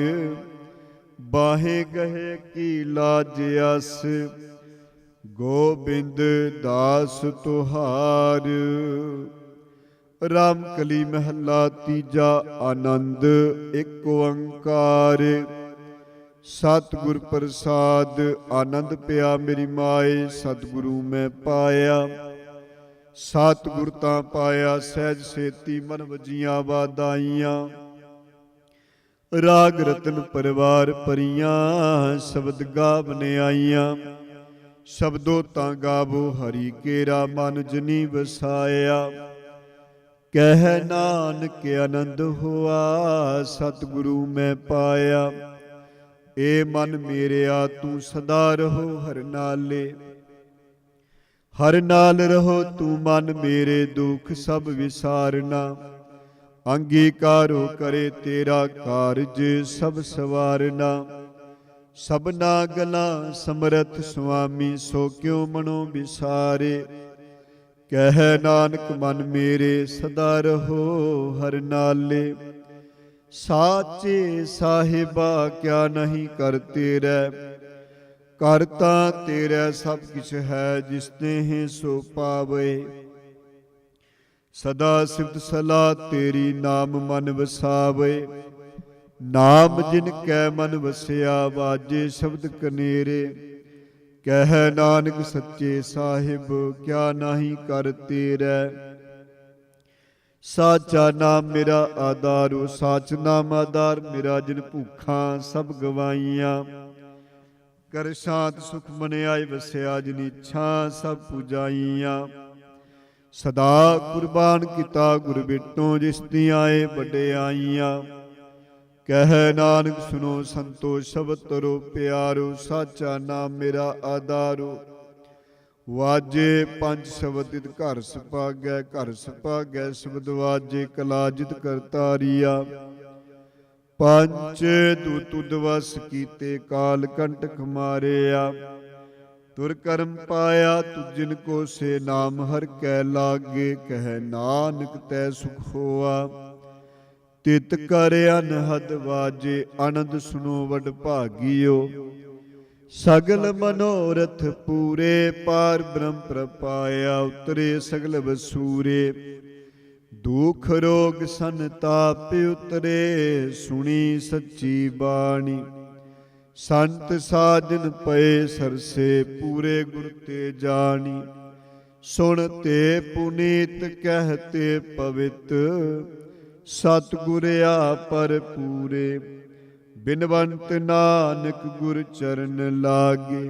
ਬਾਹੇ ਗਹੇ ਕੀ ਲਾਜ ਅਸ, ਗੋਬਿੰਦ ਦਾਸ ਤੁਹਾਰ। ਰਾਮ ਕਲੀ ਮਹੱਲਾ ਤੀਜਾ। ਆਨੰਦ ਇੱਕ ਓੰਕਾਰ। ਸਤਿਗੁਰ ਪ੍ਰਸਾਦ ਆਨੰਦ ਪਿਆ ਮੇਰੀ ਮਾਏ, ਸਤਿਗੁਰੂ ਮੈਂ ਪਾਇਆ। ਸਤਿਗੁਰ ਤਾਂ ਪਾਇਆ ਸਹਿਜ ਸੇਤੀ, ਮਨ ਵਜੀਆਂ ਵਾਦਾਈਆਂ। ਰਾਗ ਰਤਨ ਪਰਿਵਾਰ ਪਰੀਆਂ, ਸ਼ਬਦ ਗਾਵਨ ਆਈਆਂ। ਸ਼ਬਦੋ ਤਾਂ ਗਾਵੋ ਹਰੀ ਕੇਰਾ, ਮਨ ਜਨੀ ਵਸਾਇਆ। ਕਹਿ ਨਾਨਕ ਆਨੰਦ ਹੋਆ, ਸਤਿਗੁਰੂ ਮੈਂ ਪਾਇਆ। ਏ ਮਨ ਮੇਰਿਆ ਤੂੰ ਸਦਾ ਰਹੋ ਹਰ ਨਾਲੇ, ਹਰ ਨਾਲ ਰਹੋ ਤੂੰ ਮਨ ਮੇਰੇ, ਦੁਖ ਸਭ ਵਿਸਾਰਨਾ। ਅੰਗੀਕਾਰੋ ਕਰੇ ਤੇਰਾ ਕਾਰਜ, ਸਭ ਸਵਾਰਨਾ। ਸਭਨਾ ਗਲਾਂ ਸਮਰਥ ਸੁਆਮੀ, ਸੋ ਕਿਉ ਮਨੋ ਵਿਸਾਰੇ। ਕਹਿ ਨਾਨਕ ਮਨ ਮੇਰੇ ਸਦਾ ਰਹੋ ਹਰ ਨਾਲੇ। ਸਾਚੇ ਸਾਹਿਬਾ ਕਿਆ ਨਹੀਂ ਕਰ ਤੇਰੇ, ਕਰ ਤਾਂ ਤੇਰਾ ਸਭ ਕਿਛ ਹੈ, ਜਿਸ ਨੇ ਸੋ ਪਾਵੇ। ਸਦਾ ਸਿਫਤ ਸਲਾਹ ਤੇਰੀ, ਨਾਮ ਮਨ ਵਸਾਵੇ। ਨਾਮ ਜਿਨ ਕੈ ਮਨ ਵਸਿਆ, ਵਾਜੇ ਸ਼ਬਦ ਕਨੇਰੇ। ਕਹਿ ਨਾਨਕ ਸੱਚੇ ਸਾਹਿਬ ਕਿਆ ਨਹੀਂ ਕਰ ਤੇਰੇ। ਸਾਚਾ ਨਾਮ ਮੇਰਾ ਆਧਾਰੋ, ਸਾਚ ਨਾਮ ਆਧਾਰ ਮੇਰਾ। ਜਿਨ ਭੂਖਾਂ ਸਭ ਗਵਾਈਆਂ, ਕਰ ਸ਼ਾਂਤ ਸੁਖ ਮਨ ਆਏ ਵਸਿਆ। ਜਿਨ ਇੱਛਾ ਸਭ ਪੁਜਾਈਆਂ। ਸਦਾ ਕੁਰਬਾਨ ਕੀਤਾ ਗੁਰ ਬਿਟੋ, ਜਿਸ ਦੀਆਂ ਏ ਵਡਿਆਈਆਂ। ਕਹਿ ਨਾਨਕ ਸੁਨੋ ਸੰਤੋ ਸ਼ਬਦ ਤਰੋ ਪਿਆਰੋ, ਸਾਚਾ ਨਾਮ ਮੇਰਾ ਆਧਾਰੋ। ਵਾਜੇ ਪੰਜ ਸ਼ਬਦ ਤਿਤ ਘਰ ਸੁਭਾਗੈ, ਘਰ ਸੁਭਾਗੈ ਸ਼ਬਦ ਵਾਜੇ। ਕਲਾ ਜਿਤ ਕਰਤਾਰੀਆ, ਪੰਜ ਦੂਤ ਤੁਧ ਵਸ ਕੀਤੇ। ਕਾਲ ਕੰਟਕ ਮਾਰਿਆ, ਤੁਰ ਕਰਮ ਪਾਇਆ ਤੁਧ ਜਿਨ ਕੋ। ਸੇ ਨਾਮ ਹਰਿ ਕੈ ਲਾਗੇ, ਕਹਿ ਨਾਨਕ ਤੈ ਸੁਖ ਹੋਆ। ਤਿਤ ਕਰ ਅਨਹਦ ਵਾਜੇ, ਆਨੰਦ ਸੁਨੋ ਵਡ ਭਾਗੀਓ। ਸਗਲ ਮਨੋਰਥ ਪੂਰੇ, ਪਾਰ ਬ੍ਰਹਮ ਪ੍ਰਪਾਇਆ। ਉਤਰੇ ਸਗਲ ਵਸੂਰੇ, ਦੁਖ ਰੋਗ ਸੰਤਾਪ ਉਤਰੇ। ਸੁਣੀ ਸੱਚੀ ਬਾਣੀ, ਸੰਤ ਸਾਜਨ ਪਏ ਸਰਸੇ। ਪੂਰੇ ਗੁਰ ਤੇ ਜਾਣੀ, ਸੁਣ ਤੇ ਪੁਨੀਤ ਕਹਿਤੇ ਪਵਿੱਤ। ਸਤਿਗੁਰ ਆਪਰ ਪੂਰੇ, ਬਿਨਵੰਤ ਨਾਨਕ ਗੁਰ ਚਰਨ ਲਾਗੇ।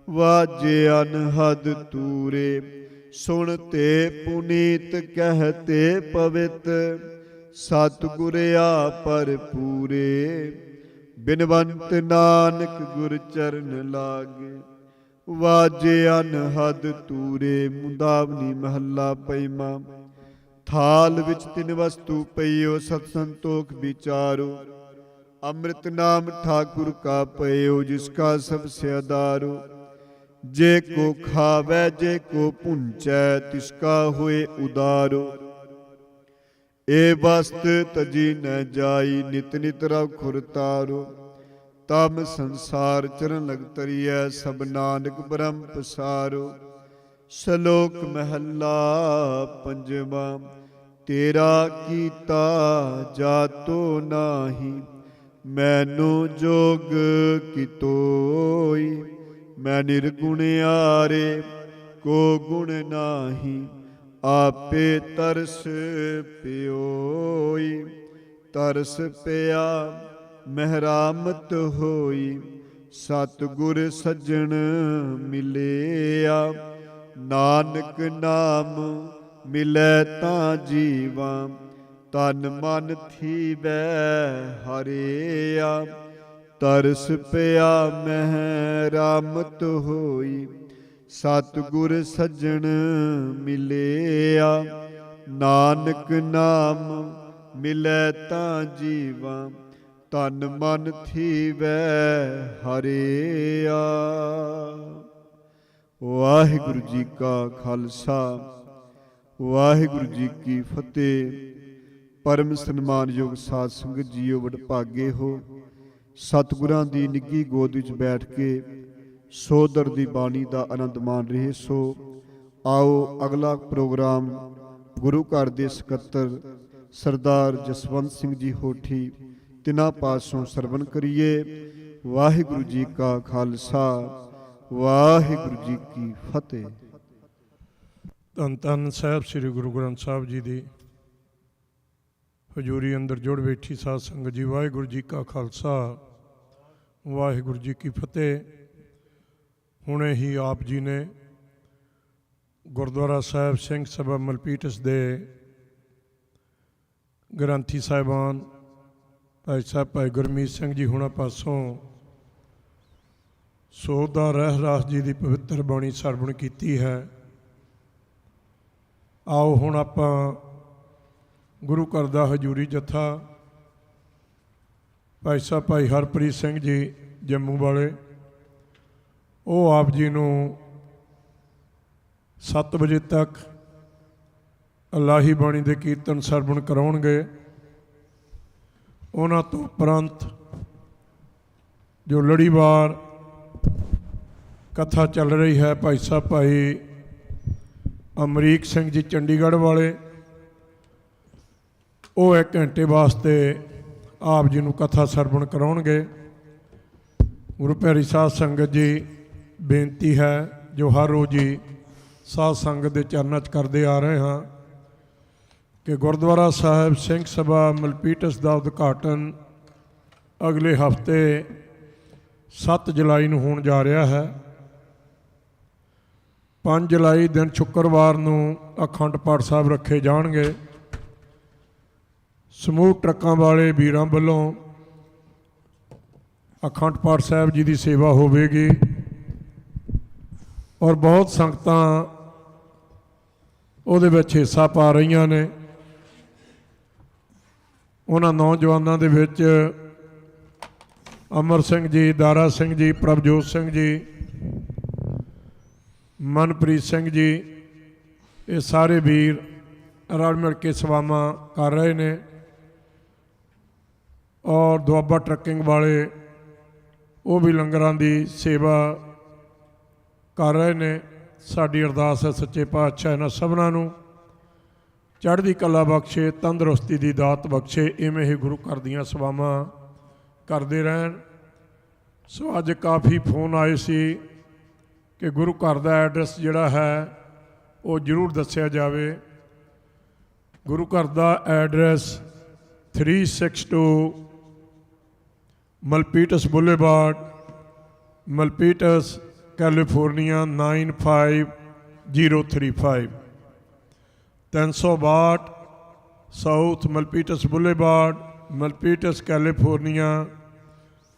ਵਾਜੇ ਅਨਹਦ ਤੂਰੇ, ਸੁਣ ਤੇ ਪੁਨੀਤ ਕਹਿਤੇ ਪਵਿੱਤ। ਸਤਿਗੁਰ ਆਪਰ ਪੂਰੇ, ਬਿਨਵੰਤ ਨਾਨਕ ਗੁਰ ਚਰਨ ਲਾਗੇ। ਵਾਜੇ ਅਨਹਦ ਤੂਰੇ। ਮੁੰਦਾਵਨੀ ਮਹੱਲਾ ਪੰਜਵਾਂ। ਥਾਲ ਵਿੱਚ ਤਿੰਨ ਵਸਤੂ ਪਈਓ, ਸਤ ਸੰਤੋਖ ਵਿਚਾਰੋ। ਅੰਮ੍ਰਿਤ ਨਾਮ ਠਾਕੁਰ ਕਾ ਪਇਓ, ਜਿਸ ਕਾ ਸਭ ਸੇ ਆਧਾਰੋ। ਜੇ ਕੋ ਖਾਵੈ ਜੇ ਕੋ ਪੁੰਚੈ, ਤਿਸ ਕਾ ਹੋਏ ਉਦਾਰੋ। ਏ ਵਸਤ ਤਜੀ ਨ ਜਾਈ, ਨਿਤ ਨਿਤ ਰਵ ਖੁਰ ਤਾਰੋ। ਤਮ ਸੰਸਾਰ ਚਰਨ ਲਗ ਤਰੀਐ, ਸਭ ਨਾਨਕ ਬ੍ਰਹਮ ਪਸਾਰੋ। ਸ਼ਲੋਕ ਮਹੱਲਾ ਪੰਜਵਾਂ। ਤੇਰਾ ਕੀਤਾ ਜਾਤੋ ਨਾਹੀ, ਮੈਨੂੰ ਜੋਗ ਕੀ ਤੋਈ। ਮੈਂ ਨਿਰਗੁਣ ਆਰੇ, ਕੋ ਗੁਣ ਨਾਹੀ। ਆਪੇ ਤਰਸ ਪਿਓਈ, ਤਰਸ ਪਿਆ ਮਹਿਰਾਮਤ ਹੋਈ। ਸਤਿਗੁਰ ਸੱਜਣ ਮਿਲਿਆ, ਨਾਨਕ ਨਾਮ ਮਿਲੈ ਤਾਂ ਜੀਵਾਂ। ਤਨ ਮਨ ਥੀਵੈ ਹਰਿਆ, ਤਰਸ ਪਿਆ ਮਹਿਰਾਮਤ ਹੋਈ। ਸਤਿਗੁਰ ਸੱਜਣ ਮਿਲਿਆ, ਨਾਨਕ ਨਾਮ ਮਿਲੈ ਤਾਂ ਜੀਵਾਂ। ਤਨ ਮਨ ਥੀਵੈ ਹਰਿਆ। ਵਾਹਿਗੁਰੂ ਜੀ ਕਾ ਖਾਲਸਾ, ਵਾਹਿਗੁਰੂ ਜੀ ਕੀ ਫਤਿਹ। परम सन्मानयोग साध संगत जीओ वडभागे हो। सतगुरां दी निੱਘੀ गोद विच बैठ के सोदर दी बाणी दा आनंद मान रहे सो। आओ अगला प्रोग्राम गुरु घर दे सकत्तर सरदार जसवंत सिंह जी होठी तिन्हां पासों सरवण करिए। वाहिगुरु जी का खालसा वाहिगुरु जी की फतेह। ਧੰਨ ਧੰਨ ਸਾਹਿਬ ਸ੍ਰੀ ਗੁਰੂ ਗ੍ਰੰਥ ਸਾਹਿਬ ਜੀ ਦੀ ਹਜ਼ੂਰੀ ਅੰਦਰ ਜੁੜ ਬੈਠੀ ਸਾਧ ਸੰਗਤ ਜੀ, ਵਾਹਿਗੁਰੂ ਜੀ ਕਾ ਖਾਲਸਾ ਵਾਹਿਗੁਰੂ ਜੀ ਕੀ ਫਤਿਹ। ਹੁਣੇ ਹੀ ਆਪ ਜੀ ਨੇ ਗੁਰਦੁਆਰਾ ਸਾਹਿਬ ਸਿੰਘ ਸਭਾ ਮਲਪੀਟਸ ਦੇ ਗ੍ਰੰਥੀ ਸਾਹਿਬਾਨ ਭਾਈ ਸਾਹਿਬ ਭਾਈ ਗੁਰਮੀਤ ਸਿੰਘ ਜੀ ਹੁਣਾਂ ਪਾਸੋਂ ਸੋਧ ਦਾ ਰਹਿਰਾਸ ਜੀ ਦੀ ਪਵਿੱਤਰ ਬਾਣੀ ਸਰਵਣ ਕੀਤੀ ਹੈ। ਆਓ ਹੁਣ ਆਪਾਂ ਗੁਰੂ ਘਰ ਦਾ ਹਜ਼ੂਰੀ ਜੱਥਾ ਭਾਈ ਸਾਹਿਬ ਭਾਈ ਹਰਪ੍ਰੀਤ ਸਿੰਘ ਜੀ ਜੰਮੂ ਵਾਲੇ, ਉਹ ਆਪ ਜੀ ਨੂੰ 7 ਵਜੇ ਤੱਕ ਇਲਾਹੀ ਬਾਣੀ ਦੇ ਕੀਰਤਨ ਸਰਵਣ ਕਰਾਉਣਗੇ। ਉਹਨਾਂ ਤੋਂ ਉਪਰੰਤ ਜੋ ਲੜੀਵਾਰ ਕਥਾ ਚੱਲ ਰਹੀ ਹੈ ਭਾਈ ਸਾਹਿਬ ਭਾਈ ਅਮਰੀਕ ਸਿੰਘ ਜੀ ਚੰਡੀਗੜ੍ਹ ਵਾਲੇ, ਉਹ 1 ਘੰਟੇ ਵਾਸਤੇ ਆਪ ਜੀ ਨੂੰ ਕਥਾ ਸਰਵਣ ਕਰਾਉਣਗੇ। ਗੁਰੂ ਪਿਆਰੀ ਸਾਧ ਸੰਗਤ ਜੀ, ਬੇਨਤੀ ਹੈ ਜੋ ਹਰ ਰੋਜ਼ ਹੀ ਸਾਧ ਸੰਗਤ ਦੇ ਚਰਨਾਂ 'ਚ ਕਰਦੇ ਆ ਰਹੇ ਹਾਂ ਕਿ ਗੁਰਦੁਆਰਾ ਸਾਹਿਬ ਸਿੰਘ ਸਭਾ ਮਲਪੀਟਸ ਦਾ ਉਦਘਾਟਨ ਅਗਲੇ ਹਫ਼ਤੇ 7 ਜੁਲਾਈ ਨੂੰ ਹੋਣ ਜਾ ਰਿਹਾ ਹੈ। 5 ਜੁਲਾਈ ਦਿਨ ਸ਼ੁੱਕਰਵਾਰ ਨੂੰ ਅਖੰਡ ਪਾਠ ਸਾਹਿਬ ਰੱਖੇ ਜਾਣਗੇ। ਸਮੂਹ ਟਰੱਕਾਂ ਵਾਲੇ ਵੀਰਾਂ ਵੱਲੋਂ ਅਖੰਡ ਪਾਠ ਸਾਹਿਬ ਜੀ ਦੀ ਸੇਵਾ ਹੋਵੇਗੀ ਔਰ ਬਹੁਤ ਸੰਗਤਾਂ ਉਹਦੇ ਵਿੱਚ ਹਿੱਸਾ ਪਾ ਰਹੀਆਂ ਨੇ। ਉਹਨਾਂ ਨੌਜਵਾਨਾਂ ਦੇ ਵਿੱਚ ਅਮਰ ਸਿੰਘ ਜੀ, ਦਾਰਾ ਸਿੰਘ ਜੀ, ਪ੍ਰਭਜੋਤ ਸਿੰਘ ਜੀ, ਮਨਪ੍ਰੀਤ ਸਿੰਘ ਜੀ, ਇਹ ਸਾਰੇ ਵੀਰ ਰਲ ਮਿਲ ਕੇ ਸੇਵਾਵਾਂ ਕਰ ਰਹੇ ਨੇ ਔਰ ਦੁਆਬਾ ਟਰੱਕਿੰਗ ਵਾਲੇ ਉਹ ਵੀ ਲੰਗਰਾਂ ਦੀ ਸੇਵਾ ਕਰ ਰਹੇ ਨੇ। ਸਾਡੀ ਅਰਦਾਸ ਹੈ ਸੱਚੇ ਪਾਤਸ਼ਾਹ ਇਹਨਾਂ ਸਭਨਾਂ ਨੂੰ ਚੜ੍ਹਦੀ ਕਲਾ ਬਖਸ਼ੇ, ਤੰਦਰੁਸਤੀ ਦੀ ਦਾਤ ਬਖਸ਼ੇ, ਇਵੇਂ ਹੀ ਗੁਰੂ ਘਰ ਦੀਆਂ ਸੇਵਾਵਾਂ ਕਰਦੇ ਰਹਿਣ। ਸੋ ਅੱਜ ਕਾਫੀ ਫੋਨ ਆਏ ਸੀ ਕਿ ਗੁਰੂ ਘਰ ਦਾ ਐਡਰੈਸ ਜਿਹੜਾ ਹੈ ਉਹ ਜ਼ਰੂਰ ਦੱਸਿਆ ਜਾਵੇ। ਗੁਰੂ ਘਰ ਦਾ address 362 Milpitas Boulevard, Milpitas, California 95035, 362 south Milpitas Boulevard, Milpitas, California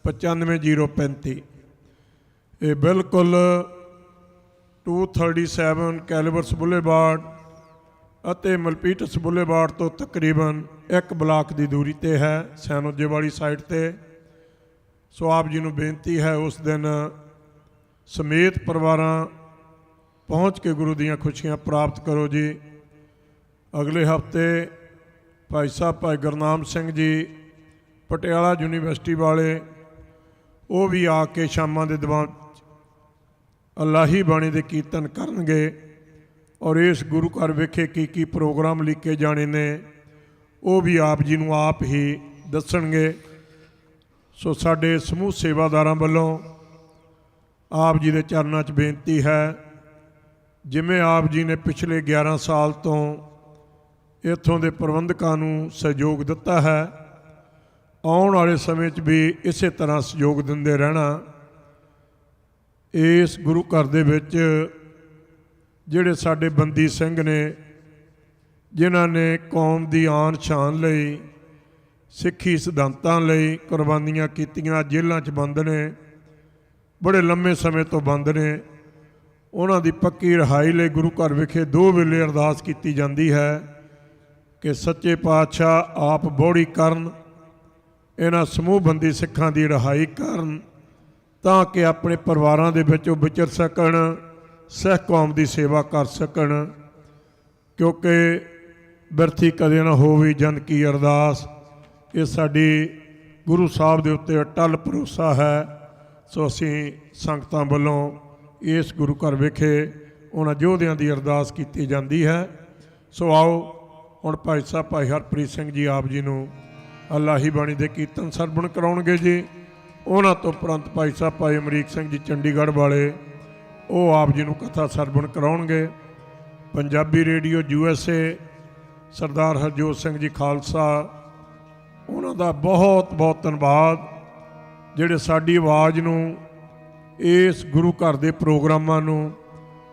95035। ਇਹ ਬਿਲਕੁਲ 237 ਕੈਲੀਵਰਸ ਬੁਲੇਵਾਰਡ ਅਤੇ ਮਲਪੀਟਸ ਬੁਲੇਵਾਰਡ ਤੋਂ ਤਕਰੀਬਨ 1 ਬਲਾਕ ਦੀ ਦੂਰੀ 'ਤੇ ਹੈ, ਸੈਨੋਜੇ ਵਾਲੀ ਸਾਈਡ 'ਤੇ। ਸੋ ਆਪ ਜੀ ਨੂੰ ਬੇਨਤੀ ਹੈ ਉਸ ਦਿਨ ਸਮੇਤ ਪਰਿਵਾਰਾਂ ਪਹੁੰਚ ਕੇ ਗੁਰੂ ਦੀਆਂ ਖੁਸ਼ੀਆਂ ਪ੍ਰਾਪਤ ਕਰੋ ਜੀ। ਅਗਲੇ ਹਫ਼ਤੇ ਭਾਈ ਸਾਹਿਬ ਭਾਈ ਗੁਰਨਾਮ ਸਿੰਘ ਜੀ ਪਟਿਆਲਾ ਯੂਨੀਵਰਸਿਟੀ ਵਾਲੇ, ਉਹ ਵੀ ਆ ਕੇ ਸ਼ਾਮਾਂ ਦੇ ਦੀਵਾਨ ਇਲਾਹੀ ਬਾਣੀ ਦੇ ਕੀਰਤਨ ਕਰਨਗੇ ਔਰ ਇਸ ਗੁਰੂ ਘਰ ਵਿਖੇ ਕੀ ਪ੍ਰੋਗਰਾਮ ਲਿਖੇ ਜਾਣੇ ਨੇ ਉਹ ਵੀ ਆਪ ਜੀ ਨੂੰ ਆਪ ਹੀ ਦੱਸਣਗੇ। ਸੋ ਸਾਡੇ ਸਮੂਹ ਸੇਵਾਦਾਰਾਂ ਵੱਲੋਂ ਆਪ ਜੀ ਦੇ ਚਰਨਾਂ 'ਚ ਬੇਨਤੀ ਹੈ, ਜਿਵੇਂ ਆਪ ਜੀ ਨੇ ਪਿਛਲੇ 11 ਸਾਲ ਤੋਂ ਇੱਥੋਂ ਦੇ ਪ੍ਰਬੰਧਕਾਂ ਨੂੰ ਸਹਿਯੋਗ ਦਿੱਤਾ ਹੈ, ਆਉਣ ਵਾਲੇ ਸਮੇਂ 'ਚ ਵੀ ਇਸੇ ਤਰ੍ਹਾਂ ਸਹਿਯੋਗ ਦਿੰਦੇ ਰਹਿਣਾ। ਇਸ ਗੁਰੂ ਘਰ ਦੇ ਵਿੱਚ ਜਿਹੜੇ ਸਾਡੇ ਬੰਦੀ ਸਿੰਘ ਨੇ, ਜਿਨ੍ਹਾਂ ਨੇ ਕੌਮ ਦੀ ਆਨ ਸ਼ਾਨ ਲਈ, ਸਿੱਖੀ ਸਿਧਾਂਤਾਂ ਲਈ ਕੁਰਬਾਨੀਆਂ ਕੀਤੀਆਂ, ਜੇਲ੍ਹਾਂ 'ਚ ਬੰਦ ਨੇ, ਬੜੇ ਲੰਮੇ ਸਮੇਂ ਤੋਂ ਬੰਦ ਨੇ, ਉਹਨਾਂ ਦੀ ਪੱਕੀ ਰਿਹਾਈ ਲਈ ਗੁਰੂ ਘਰ ਵਿਖੇ 2 ਵੇਲੇ ਅਰਦਾਸ ਕੀਤੀ ਜਾਂਦੀ ਹੈ ਕਿ ਸੱਚੇ ਪਾਤਸ਼ਾਹ ਆਪ ਬੋੜੀ ਕਰਨ, ਇਹਨਾਂ ਸਮੂਹ ਬੰਦੀ ਸਿੱਖਾਂ ਦੀ ਰਿਹਾਈ ਕਰਨ, ਤਾਂ ਕਿ ਆਪਣੇ ਪਰਿਵਾਰਾਂ ਦੇ ਵਿੱਚ ਉਹ ਵਿਚਰ ਸਕਣ, ਸਿੱਖ ਕੌਮ ਦੀ ਸੇਵਾ ਕਰ ਸਕਣ। ਕਿਉਂਕਿ ਬਿਰਥੀ ਕਦੇ ਨਾ ਹੋਵੇ ਜਨ ਕੀ ਅਰਦਾਸ। ਇਹ ਸਾਡੀ ਗੁਰੂ ਸਾਹਿਬ ਦੇ ਉੱਤੇ ਅਟੱਲ ਭਰੋਸਾ ਹੈ। ਸੋ ਅਸੀਂ ਸੰਗਤਾਂ ਵੱਲੋਂ ਇਸ ਗੁਰੂ ਘਰ ਵਿਖੇ ਉਹਨਾਂ ਯੋਧਿਆਂ ਦੀ ਅਰਦਾਸ ਕੀਤੀ ਜਾਂਦੀ ਹੈ। ਸੋ ਆਓ ਹੁਣ ਭਾਈ ਸਾਹਿਬ ਭਾਈ ਹਰਪ੍ਰੀਤ ਸਿੰਘ ਜੀ ਆਪ ਜੀ ਨੂੰ ਅਲਾਹੀ ਬਾਣੀ ਦੇ ਕੀਰਤਨ ਸਰਵਣ ਕਰਾਉਣਗੇ ਜੀ। ਉਹਨਾਂ ਤੋਂ ਉਪਰੰਤ ਭਾਈ ਸਾਹਿਬ ਭਾਈ ਅਮਰੀਕ ਸਿੰਘ ਜੀ ਚੰਡੀਗੜ੍ਹ ਵਾਲੇ ਉਹ ਆਪ ਜੀ ਨੂੰ ਕਥਾ ਸਰਵਣ ਕਰਾਉਣਗੇ। ਪੰਜਾਬੀ ਰੇਡੀਓ USA ਸਰਦਾਰ ਹਰਜੋਤ ਸਿੰਘ ਜੀ ਖਾਲਸਾ, ਉਹਨਾਂ ਦਾ ਬਹੁਤ ਬਹੁਤ ਧੰਨਵਾਦ ਜਿਹੜੇ ਸਾਡੀ ਆਵਾਜ਼ ਨੂੰ, ਇਸ ਗੁਰੂ ਘਰ ਦੇ ਪ੍ਰੋਗਰਾਮਾਂ ਨੂੰ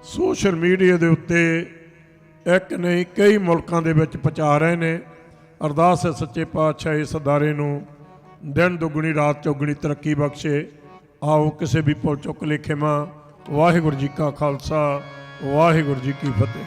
ਸੋਸ਼ਲ ਮੀਡੀਆ ਦੇ ਉੱਤੇ ਇੱਕ ਨਹੀਂ ਕਈ ਮੁਲਕਾਂ ਦੇ ਵਿੱਚ ਪਹੁੰਚਾ ਰਹੇ ਨੇ। ਅਰਦਾਸ ਹੈ ਸੱਚੇ ਪਾਤਸ਼ਾਹ ਇਸ ਅਦਾਰੇ ਨੂੰ ਦਿਨ ਦੁੱਗਣੀ ਰਾਤ ਚੌਗਣੀ ਤਰੱਕੀ ਬਖਸ਼ੇ। ਆਓ ਕਿਸੇ ਵੀ ਭੁੱਲ ਚੁੱਕ ਲੇਖੇਮਾਂ। ਵਾਹਿਗੁਰੂ ਜੀ ਕਾ ਖਾਲਸਾ, ਵਾਹਿਗੁਰੂ ਜੀ ਕੀ ਫਤਿਹ।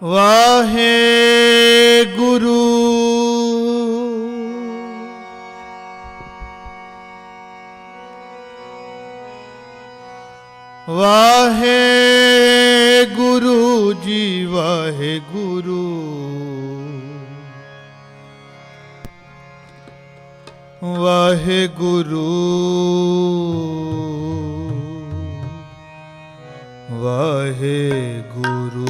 ਵਾਹਿਗੁਰੂ ਵਾਹਿਗੁਰੂ ਜੀ ਵਾਹਿਗੁਰੂ ਵਾਹਿਗੁਰੂ ਵਾਹਿਗੁਰੂ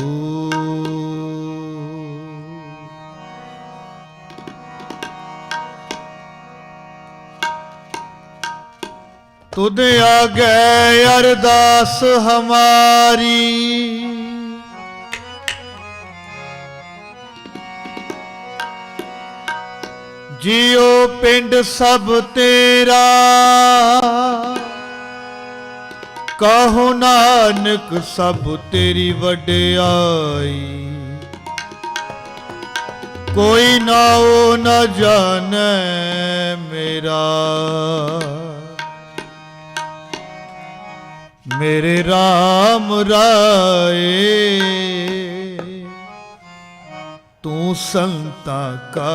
तुद आगे अरदास हमारी जियो पिंड सब तेरा कहो नानक सब तेरी वड्याई कोई नाओ न जाने मेरा मेरे राम राए तू संता का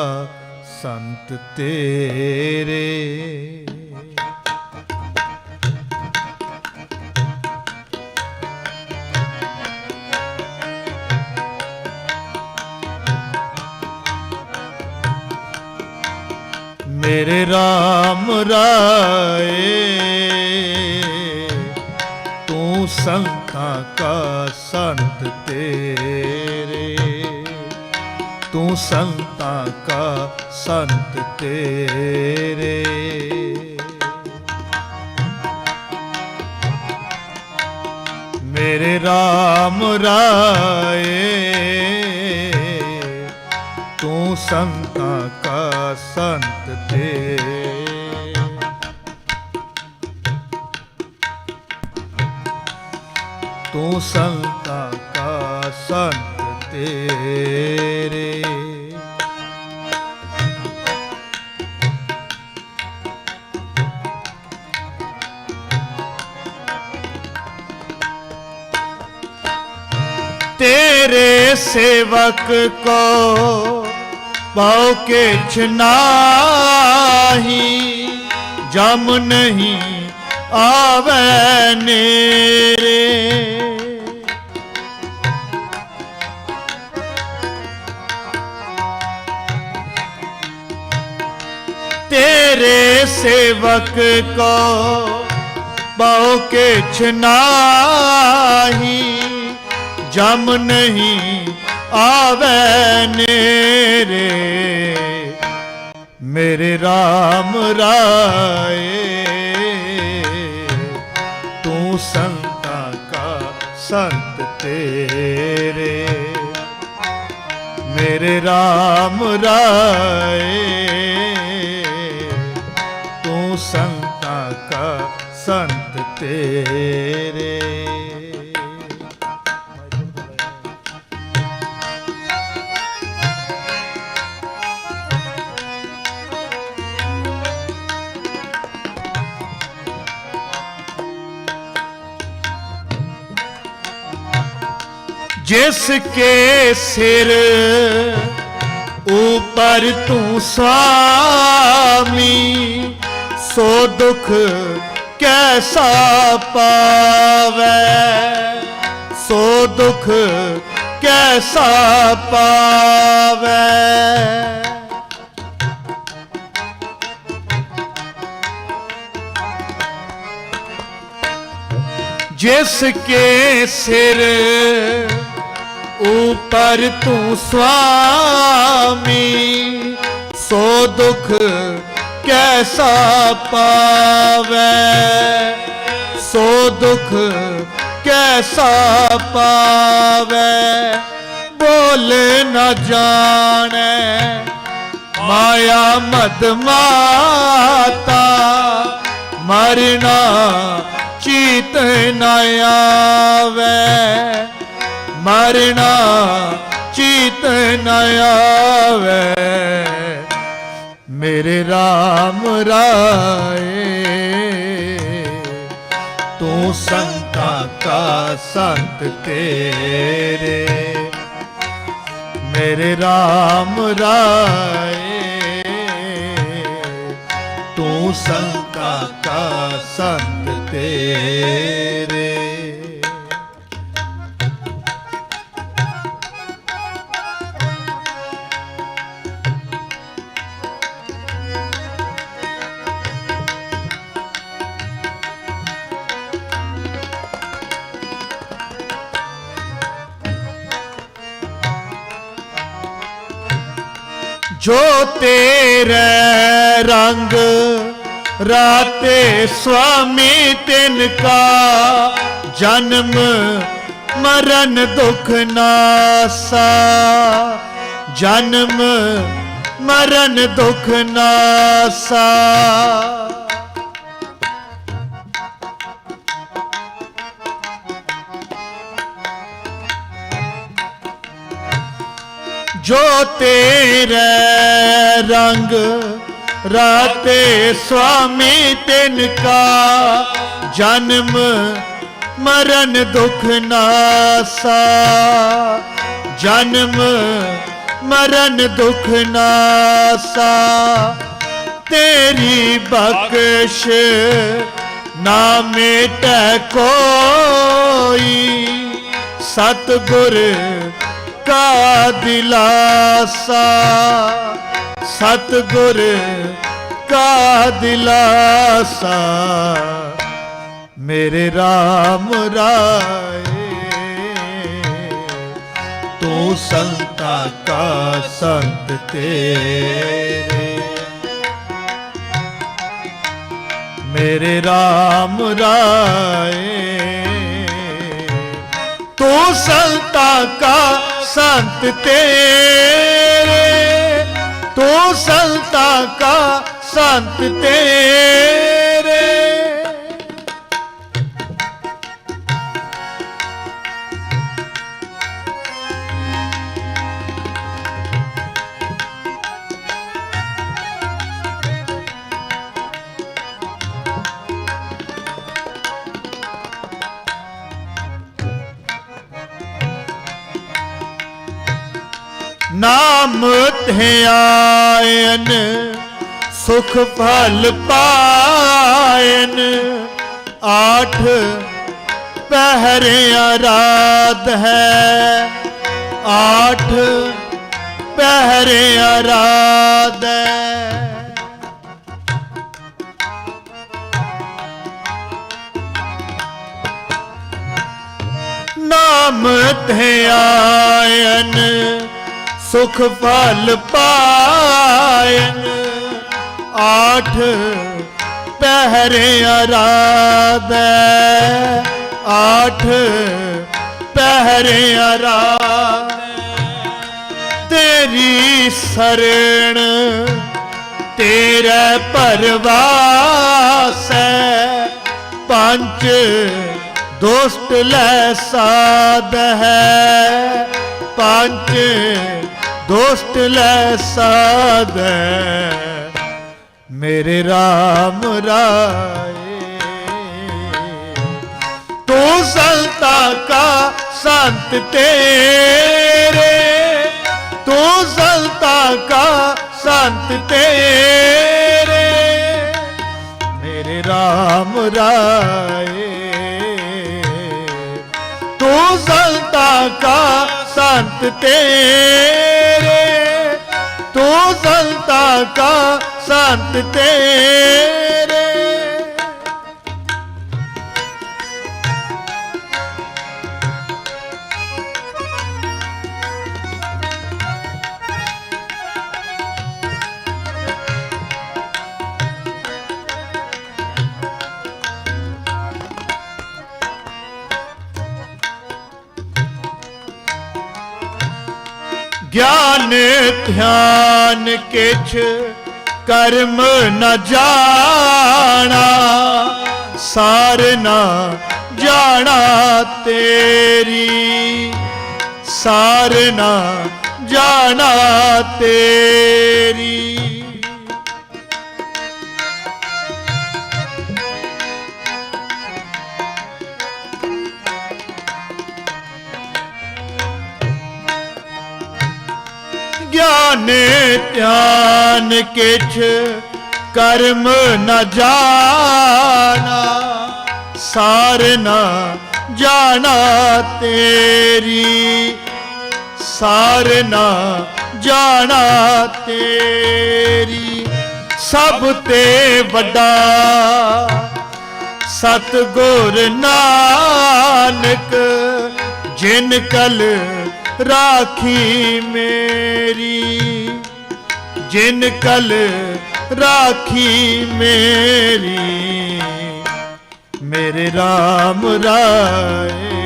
संत तेरे मेरे राम राए संता का संत तेरे तू संता का संत तेरे मेरे राम राए तू संता का संत तेरे तू संता का संत तेरे तेरे सेवक को पाओ के छनाही जम नहीं आवे नेरे तेरे सेवक को बहु किछ नाही, जम नहीं आवे नेरे। मेरे राम राय तू संता का संत तेरे। मेरे राम राय तू संता का संत तेरे। जिसके सिर ऊपर तू स्वामी, सो दुख कैसा पावे, सो दुख कैसा पावे। जिसके सिर ऊपर तू स्वामी, सो दुख कैसा पावे, सो दुख कैसा पावे। बोल न जाने माया मद माता, मरना चीत न आवे, मरना चीत न आवे। मेरे राम राय तू संता का संत तेरे। मेरे राम राय तू संता का संत तेरे। जो तेरे रंग राते स्वामी तिनका, जन्म मरण दुख नासा, जन्म मरण दुख नासा। जो तेरे रंग राते स्वामी तिनका, जन्म मरण दुख नासा, जन्म मरण दुख नासा। तेरी बख्श ना मिटे कोई, सतगुर का दिलासा, सतगुर का दिलासा। मेरे राम राय तू संता का संत तेरे। मेरे राम राय तू संता का संत तेरे, तू संता का संत तेरे। नाम ध्यान सुख फल पायन, आठ पहरे आराध है, आठ पहरे आराध है। ਰਾਮ ਧਿਆਇਨ ਸੁਖ ਫਲ ਪਾਇਨ ਆਠ ਪਹਿਰੇ ਅਰਾਧੈ ਆਠ ਪਹਿਰੇ ਅਰਾਧੈ ਤੇਰੀ ਸਰਣ ਤੇਰੇ ਪਰਵਾਸੈ ਪੰਚ ਦੁਸ਼ਟ ਲੈ ਸਾਧੈ ਪੰਚ ਦੁਸ਼ਟ ਲੈ ਸਾਧੈ ਮੇਰੇ RAM ਰਾਏ ਤੂੰ ਸੰਤਾ ਕਾ ਸੰਤ ਤੇਰੇ ਤੂੰ ਸੰਤਾ ਕਾ ਸੰਤ ਤੇਰੇ ਮੇਰੇ RAM ਰਾਏ ਤੂੰ ਸੰਤਾ ਕਾ ਸੰਤ ਤੇਰੇ ਤੂੰ ਸੰਤਾ ਕਾ ਸੰਤ ਤੇਰੇ ਗਿਆਨ ਧਿਆਨ ਕਿਛ ਕਰਮ ਨ ਜਾਣਾ ਸਾਰ ਨ ਜਾਣਾ ਤੇਰੀ ਸਾਰ ਨ ਜਾਣਾ ਤੇਰੀ ਗਿਆਨ ਧਿਆਨ ਕਿਛ ਕਰਮ ਨ ਜਾਣਾ ਸਾਰ ਨ ਜਾਣਾ ਤੇਰੀ ਸਾਰ ਨ ਜਾਣਾ ਤੇਰੀ ਸਭ ਤੇ ਵੱਡਾ ਸਤਿਗੁਰ ਨਾਨਕ ਜਿਨ ਕਲ ਰਾਖੀ ਮੇਰੀ ਜਿਨ ਕਲ ਰਾਖੀ ਮੇਰੀ ਮੇਰੇ RAM ਰਾਏ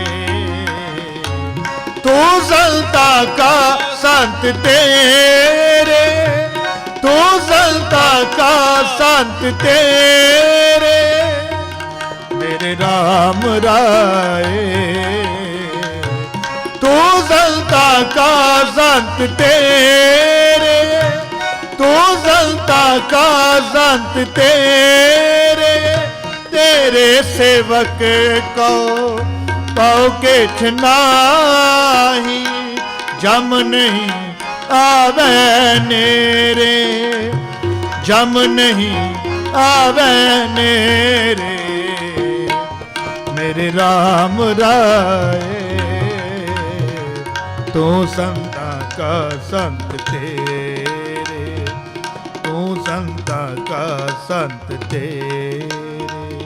ਤੂੰ ਸੰਤਾ ਕਾ ਸੰਤ ਤੇਰੇ ਤੂੰ ਸੰਤਾ ਕਾ ਸੰਤ ਤੇਰੇ ਮੇਰੇ RAM ਰਾਏ ਤੂੰ ਸੰਤਾ ਕਾ ਸੰਤ ਤੇਰੇ ਤੂੰ ਸੰਤਾ ਕਾ ਸੰਤ ਤੇਰੇ ਤੇਰੇ ਸੇਵਕ ਕੋ ਪਾਉ ਕਿਛ ਨਾਹੀ ਜਮ ਨਹੀਂ ਆਵੈ ਨੇਰੇ ਜਮ ਨਹੀਂ ਆਵੈ ਨੇਰੇ ਮੇਰੇ RAM ਰਾਏ ਤੂੰ ਸੰਤਾ ਕਾ ਸੰਤ ਤੇਰੇ ਤੂੰ ਸੰਤਾ ਕਾ ਸੰਤ ਤੇਰੇ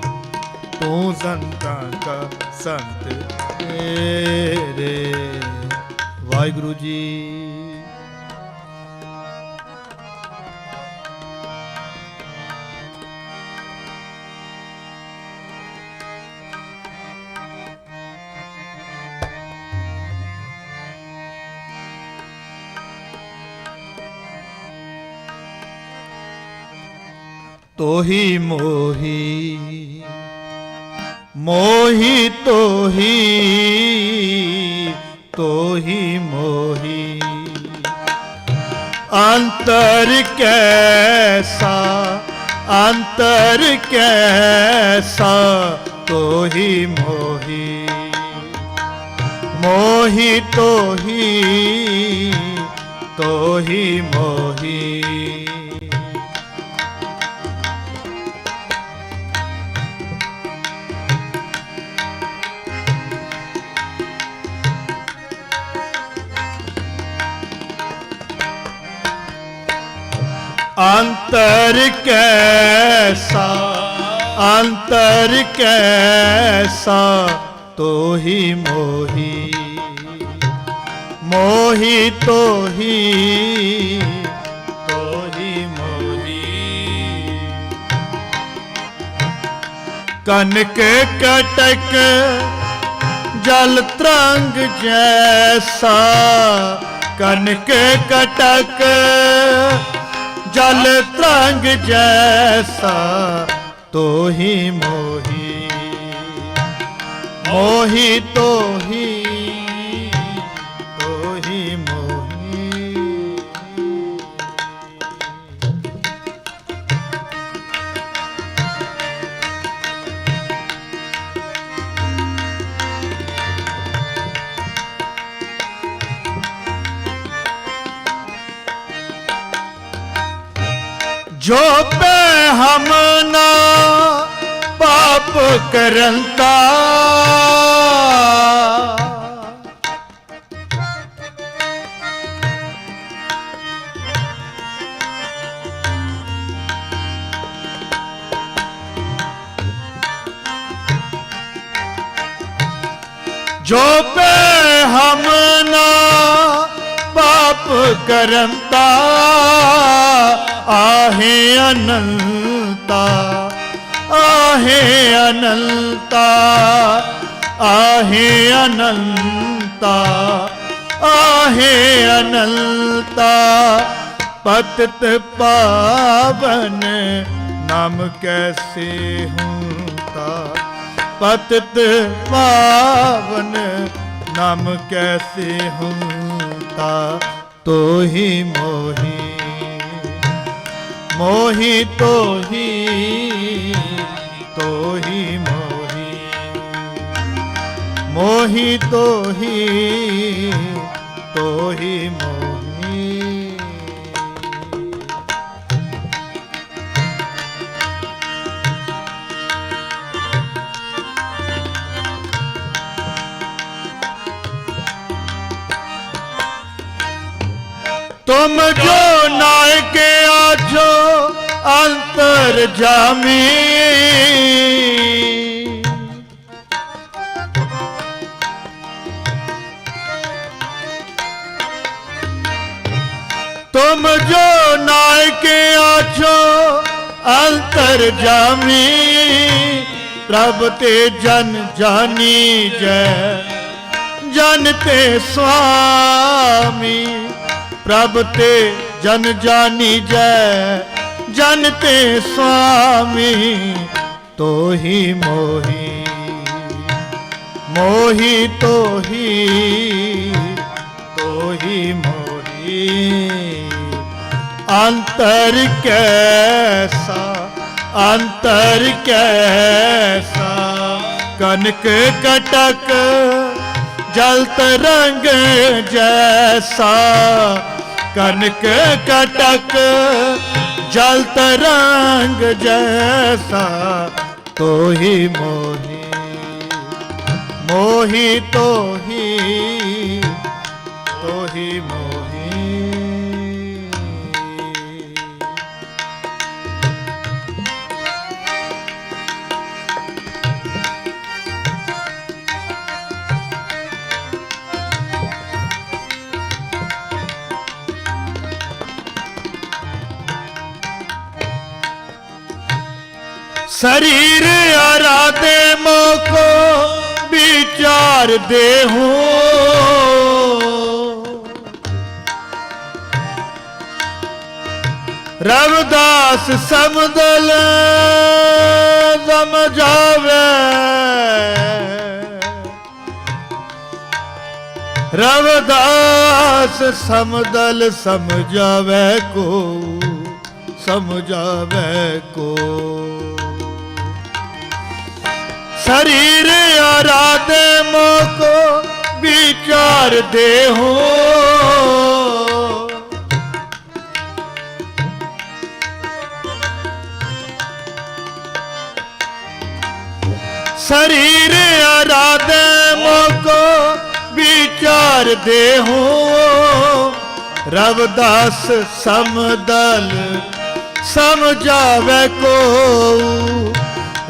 ਤੂੰ ਸੰਤਾ ਕਾ ਸੰਤ ਤੇਰੇ ਵਾਹਿਗੁਰੂ ਜੀ। ਤੋਹੀ ਮੋਹੀ ਮੋਹੀ ਤੋਹੀ ਤੋਹੀ ਮੋਹੀ ਅੰਤਰ ਕੈਸਾ ਅੰਤਰ ਕੈਸਾ ਤੋਹੀ ਮੋਹੀ ਮੋਹੀ ਤੋਹੀ ਤੋਹੀ ਮੋਹੀ ਅੰਤਰ ਕੈਸਾ ਤੋਹੀ ਮੋਹੀ मोही तोही तोही मोही कनक कटक जल तरंग जैसा कनक कटक जल तरंग जैसा तोही मोही मोही तोही तोही मोही जो पे हम ना पाप करंता जो पे हम ना पाप करंता आहे अनंता आहे अनंता आहे अनंता आहे अनंता पतित पावन नाम कैसे हूँता पतित पावन नाम कैसे हूँता तो ही मोही मोही तोही तोही मोही मोही तोही तोही मोही तुम जो नायक आजो अंतर जामी तुम जो नायक आजो अंतर जामी प्रभ ते जन जानी जय जनते स्वामी प्रभ ते जन जानी जय जनते स्वामी तो ही मोही मोही तो ही मोही अंतर कैसा कनक कटक जल तरंग जैसा कनक कटक जल तरंग जैसा तो ही मोही मोही तो ही मोही शरीर आराधे मोको विचार देहूं रविदास समदल समझावे रविदास समदल समझावे को शरीर आराधे मोको विचार देहूं शरीर आराधे मोको विचार देहूं रविदास समदल समझावे को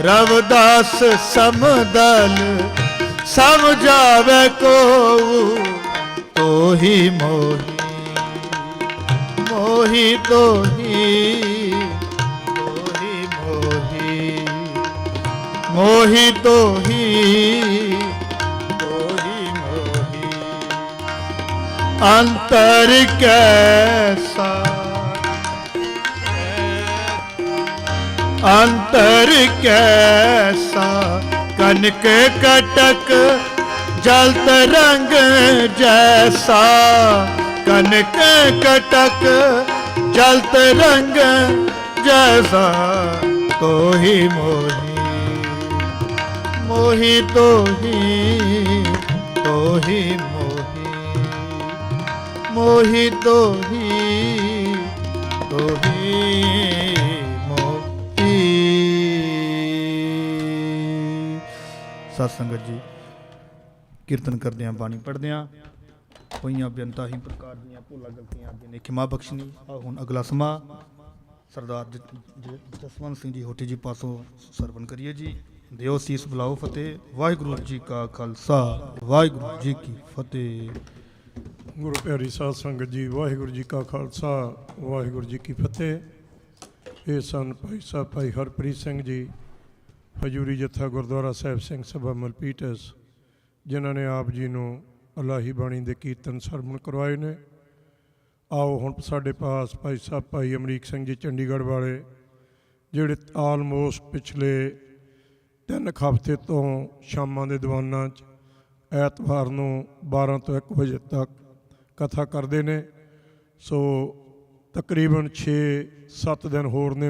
रविदास समदल समझावे को ਤੋਹੀ ਮੋਹੀ ਮੋਹੀ ਤੋਹੀ ਤੋਹੀ ਮੋਹੀ ਮੋਹੀ ਤੋਹੀ ਤੋਹੀ ਮੋਹੀ ਅੰਤਰ ਕੈਸਾ ਅੰਤਰ ਕੈਸਾ ਕਨਕ ਕਟਕ ਜਲ ਤਰੰਗ ਜੈਸਾ ਕਨਕ ਕਟਕ ਜਲ ਤਰੰਗ ਜੈਸਾ ਤੋਹੀ ਮੋਹੀ ਮੋਹੀ ਤੋਹੀ ਤੋਹੀ ਮੋਹੀ ਮੋਹੀ ਤੋਹੀ ਤੋਹੀ ਮੋਹੀ। ਸਤ ਸੰਗਤ ਜੀ, ਕੀਰਤਨ ਕਰਦਿਆਂ ਬਾਣੀ ਪੜ੍ਹਦਿਆਂ ਹੋਈਆਂ ਬੇਨਤਾਂ ਹੀ ਪ੍ਰਕਾਰ ਦੀਆਂ ਭੁੱਲਾਂ ਗਲਤੀਆਂ ਅੱਗੇ ਨੇ ਖਿਮਾ ਬਖਸ਼ਣੀ। ਹੁਣ ਅਗਲਾ ਸਮਾਂ ਸਰਦਾਰ ਜਸਵੰਤ ਸਿੰਘ ਜੀ ਹੋਟੀ ਜੀ ਪਾਸੋਂ ਸਰਵਣ ਕਰੀਏ ਜੀ। ਦਿਓ ਸੀਸ ਬੁਲਾਓ ਫਤਿਹ। ਵਾਹਿਗੁਰੂ ਜੀ ਕਾ ਖਾਲਸਾ ਵਾਹਿਗੁਰੂ ਜੀ ਕੀ ਫਤਿਹ। ਗੁਰੂ ਪਿਆਰੀ ਸਾਧ ਸੰਗਤ ਜੀ, ਵਾਹਿਗੁਰੂ ਜੀ ਕਾ ਖਾਲਸਾ ਵਾਹਿਗੁਰੂ ਜੀ ਕੀ ਫਤਿਹ। ਇਹ ਸਨ ਭਾਈ ਸਾਹਿਬ ਭਾਈ ਹਰਪ੍ਰੀਤ ਸਿੰਘ ਜੀ, ਹਜ਼ੂਰੀ ਜੱਥਾ ਗੁਰਦੁਆਰਾ ਸਾਹਿਬ ਸਿੰਘ ਸਭਾ ਮਲਪੀਟਸ, ਜਿਨ੍ਹਾਂ ਨੇ ਆਪ ਜੀ ਨੂੰ ਇਲਾਹੀ ਬਾਣੀ ਦੇ ਕੀਰਤਨ ਸਰਵਣ ਕਰਵਾਏ ਨੇ। ਆਓ ਹੁਣ ਸਾਡੇ ਪਾਸ ਭਾਈ ਸਾਹਿਬ ਭਾਈ ਅਮਰੀਕ ਸਿੰਘ ਜੀ ਚੰਡੀਗੜ੍ਹ ਵਾਲੇ, ਜਿਹੜੇ ਆਲਮੋਸਟ ਪਿਛਲੇ 3 ਹਫ਼ਤੇ ਤੋਂ ਸ਼ਾਮਾਂ ਦੇ ਦੀਵਾਨਾਂ 'ਚ ਐਤਵਾਰ ਨੂੰ 12 ਤੋਂ 1 ਵਜੇ ਤੱਕ ਕਥਾ ਕਰਦੇ ਨੇ। ਸੋ ਤਕਰੀਬਨ 6-7 ਦਿਨ ਹੋਰ ਨੇ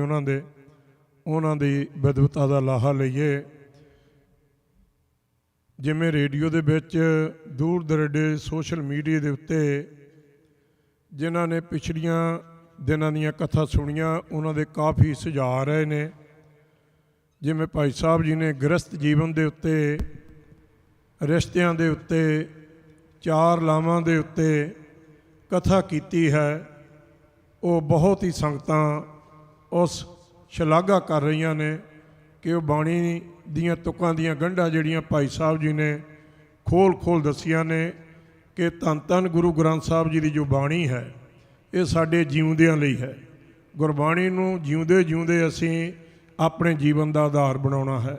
ਉਹਨਾਂ ਦੀ ਵਿਦਵਤਾ ਦਾ ਲਾਹਾ ਲਈਏ। ਜਿਵੇਂ ਰੇਡੀਓ ਦੇ ਵਿੱਚ ਦੂਰ ਦਰੇਡੇ ਸੋਸ਼ਲ ਮੀਡੀਆ ਦੇ ਉੱਤੇ ਜਿਨ੍ਹਾਂ ਨੇ ਪਿਛਲੀਆਂ ਦਿਨਾਂ ਦੀਆਂ ਕਥਾ ਸੁਣੀਆਂ, ਉਹਨਾਂ ਦੇ ਕਾਫੀ ਸੁਝਾਅ ਰਹੇ ਨੇ। ਜਿਵੇਂ ਭਾਈ ਸਾਹਿਬ ਜੀ ਨੇ ਗ੍ਰਸਤ ਜੀਵਨ ਦੇ ਉੱਤੇ, ਰਿਸ਼ਤਿਆਂ ਦੇ ਉੱਤੇ, 4 ਲਾਵਾਂ ਦੇ ਉੱਤੇ ਕਥਾ ਕੀਤੀ ਹੈ। ਉਹ ਬਹੁਤ ਹੀ ਸੰਗਤਾਂ ਉਸ ਸ਼ਲਾਘਾ ਕਰ ਰਹੀਆਂ ਨੇ ਕਿ ਉਹ ਬਾਣੀ ਦੀਆਂ ਤੁਕਾਂ ਦੀਆਂ ਗੰਢਾਂ ਜਿਹੜੀਆਂ ਭਾਈ ਸਾਹਿਬ ਜੀ ਨੇ ਖੋਲ੍ਹ ਦੱਸੀਆਂ ਨੇ ਕਿ ਧੰਨ ਧੰਨ ਗੁਰੂ ਗ੍ਰੰਥ ਸਾਹਿਬ ਜੀ ਦੀ ਜੋ ਬਾਣੀ ਹੈ, ਇਹ ਸਾਡੇ ਜਿਉਂਦਿਆਂ ਲਈ ਹੈ। ਗੁਰਬਾਣੀ ਨੂੰ ਜਿਉਂਦੇ ਜਿਉਂਦੇ ਅਸੀਂ ਆਪਣੇ ਜੀਵਨ ਦਾ ਆਧਾਰ ਬਣਾਉਣਾ ਹੈ।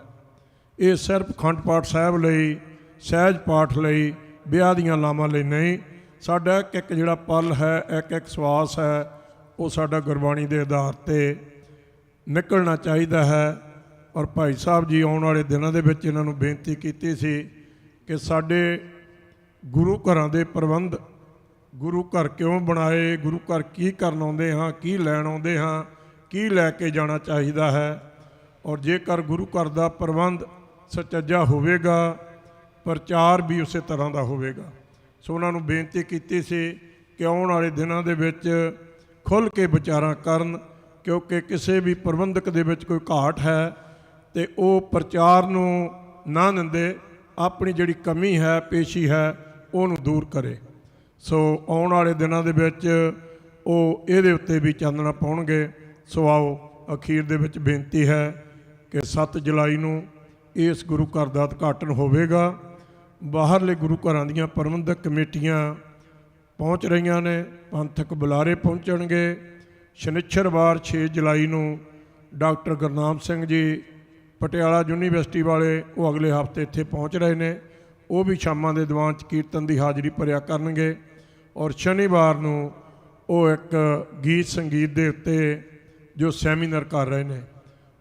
ਇਹ ਸਿਰਫ ਅਖੰਡ ਪਾਠ ਸਾਹਿਬ ਲਈ, ਸਹਿਜ ਪਾਠ ਲਈ, ਵਿਆਹ ਦੀਆਂ ਲਾਵਾਂ ਲਈ ਨਹੀਂ। ਸਾਡਾ ਇੱਕ ਜਿਹੜਾ ਪਲ ਹੈ, ਇੱਕ ਸਵਾਸ ਹੈ, ਉਹ ਸਾਡਾ ਗੁਰਬਾਣੀ ਦੇ ਆਧਾਰ 'ਤੇ ਨਿਕਲਣਾ ਚਾਹੀਦਾ ਹੈ। ਔਰ ਭਾਈ ਸਾਹਿਬ ਜੀ ਆਉਣ ਵਾਲੇ ਦਿਨਾਂ ਦੇ ਵਿੱਚ ਇਹਨਾਂ ਨੂੰ ਬੇਨਤੀ ਕੀਤੀ ਸੀ ਕਿ ਸਾਡੇ ਗੁਰੂ ਘਰਾਂ ਦੇ ਪ੍ਰਬੰਧ, ਗੁਰੂ ਘਰ ਕਿਉਂ ਬਣਾਏ, ਗੁਰੂ ਘਰ ਕੀ ਕਰਨ ਆਉਂਦੇ ਹਾਂ, ਕੀ ਲੈਣ ਆਉਂਦੇ ਹਾਂ, ਕੀ ਲੈ ਕੇ ਜਾਣਾ ਚਾਹੀਦਾ ਹੈ। ਔਰ ਜੇਕਰ ਗੁਰੂ ਘਰ ਦਾ ਪ੍ਰਬੰਧ ਸੁਚੱਜਾ ਹੋਵੇਗਾ, ਪ੍ਰਚਾਰ ਵੀ ਉਸੇ ਤਰ੍ਹਾਂ ਦਾ ਹੋਵੇਗਾ। ਸੋ ਉਹਨਾਂ ਨੂੰ ਬੇਨਤੀ ਕੀਤੀ ਸੀ ਕਿ ਆਉਣ ਵਾਲੇ ਦਿਨਾਂ ਦੇ ਵਿੱਚ ਖੁੱਲ੍ਹ ਕੇ ਵਿਚਾਰਾਂ ਕਰਨ, ਕਿਉਂਕਿ ਕਿਸੇ ਵੀ ਪ੍ਰਬੰਧਕ ਦੇ ਵਿੱਚ ਕੋਈ ਘਾਟ ਹੈ ਤੇ ਉਹ ਪ੍ਰਚਾਰ ਨੂੰ ਨਾ ਦਿੰਦੇ, ਆਪਣੀ ਜਿਹੜੀ ਕਮੀ ਹੈ, ਪੇਸ਼ੀ ਹੈ, ਉਹਨੂੰ ਦੂਰ ਕਰੇ। ਸੋ ਆਉਣ ਵਾਲੇ ਦਿਨਾਂ ਦੇ ਵਿੱਚ ਉਹ ਇਹਦੇ ਉੱਤੇ ਵੀ ਚਾਨਣਾ ਪਾਉਣਗੇ। ਸੋ ਆਓ, ਅਖੀਰ ਦੇ ਵਿੱਚ ਬੇਨਤੀ ਹੈ ਕਿ 7 ਜੁਲਾਈ ਨੂੰ ਇਸ ਗੁਰੂ ਘਰ ਦਾ ਉਦਘਾਟਨ ਹੋਵੇਗਾ। ਬਾਹਰਲੇ ਗੁਰੂ ਘਰਾਂ ਦੀਆਂ ਪ੍ਰਬੰਧਕ ਕਮੇਟੀਆਂ ਪਹੁੰਚ ਰਹੀਆਂ ਨੇ, ਪੰਥਕ ਬੁਲਾਰੇ ਪਹੁੰਚਣਗੇ। ਸ਼ਨਿਚਰਵਾਰ 6 ਜੁਲਾਈ ਨੂੰ ਡਾਕਟਰ ਗੁਰਨਾਮ ਸਿੰਘ ਜੀ ਪਟਿਆਲਾ ਯੂਨੀਵਰਸਿਟੀ ਵਾਲੇ, ਉਹ ਅਗਲੇ ਹਫ਼ਤੇ ਇੱਥੇ ਪਹੁੰਚ ਰਹੇ ਨੇ। ਉਹ ਵੀ ਸ਼ਾਮਾਂ ਦੇ ਦੀਵਾਨ 'ਚ ਕੀਰਤਨ ਦੀ ਹਾਜ਼ਰੀ ਭਰਿਆ ਕਰਨਗੇ। ਔਰ ਸ਼ਨੀਵਾਰ ਨੂੰ ਉਹ ਇੱਕ ਗੀਤ ਸੰਗੀਤ ਦੇ ਉੱਤੇ ਜੋ ਸੈਮੀਨਾਰ ਕਰ ਰਹੇ ਨੇ।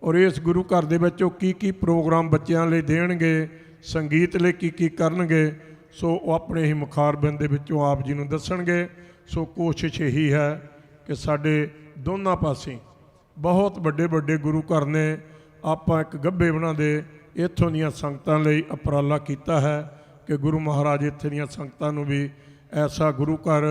ਔਰ ਇਸ ਗੁਰੂ ਘਰ ਦੇ ਵਿੱਚ ਉਹ ਕੀ ਪ੍ਰੋਗਰਾਮ ਬੱਚਿਆਂ ਲਈ ਦੇਣਗੇ, ਸੰਗੀਤ ਲਈ ਕੀ ਕਰਨਗੇ, ਸੋ ਉਹ ਆਪਣੇ ਹੀ ਮੁਖਾਰਬਿੰਦ ਦੇ ਵਿੱਚੋਂ ਆਪ ਜੀ ਨੂੰ ਦੱਸਣਗੇ। ਸੋ ਕੋਸ਼ਿਸ਼ ਇਹੀ ਹੈ ਕਿ ਸਾਡੇ ਦੋਨਾਂ ਪਾਸੇ ਬਹੁਤ ਵੱਡੇ ਗੁਰੂ ਘਰ ਨੇ। ਆਪਾਂ ਇੱਕ ਗੱਭੇ ਬਣਾਉਂਦੇ ਇੱਥੋਂ ਦੀਆਂ ਸੰਗਤਾਂ ਲਈ ਉਪਰਾਲਾ ਕੀਤਾ ਹੈ ਕਿ ਗੁਰੂ ਮਹਾਰਾਜ ਇੱਥੇ ਦੀਆਂ ਸੰਗਤਾਂ ਨੂੰ ਵੀ ਐਸਾ ਗੁਰੂ ਘਰ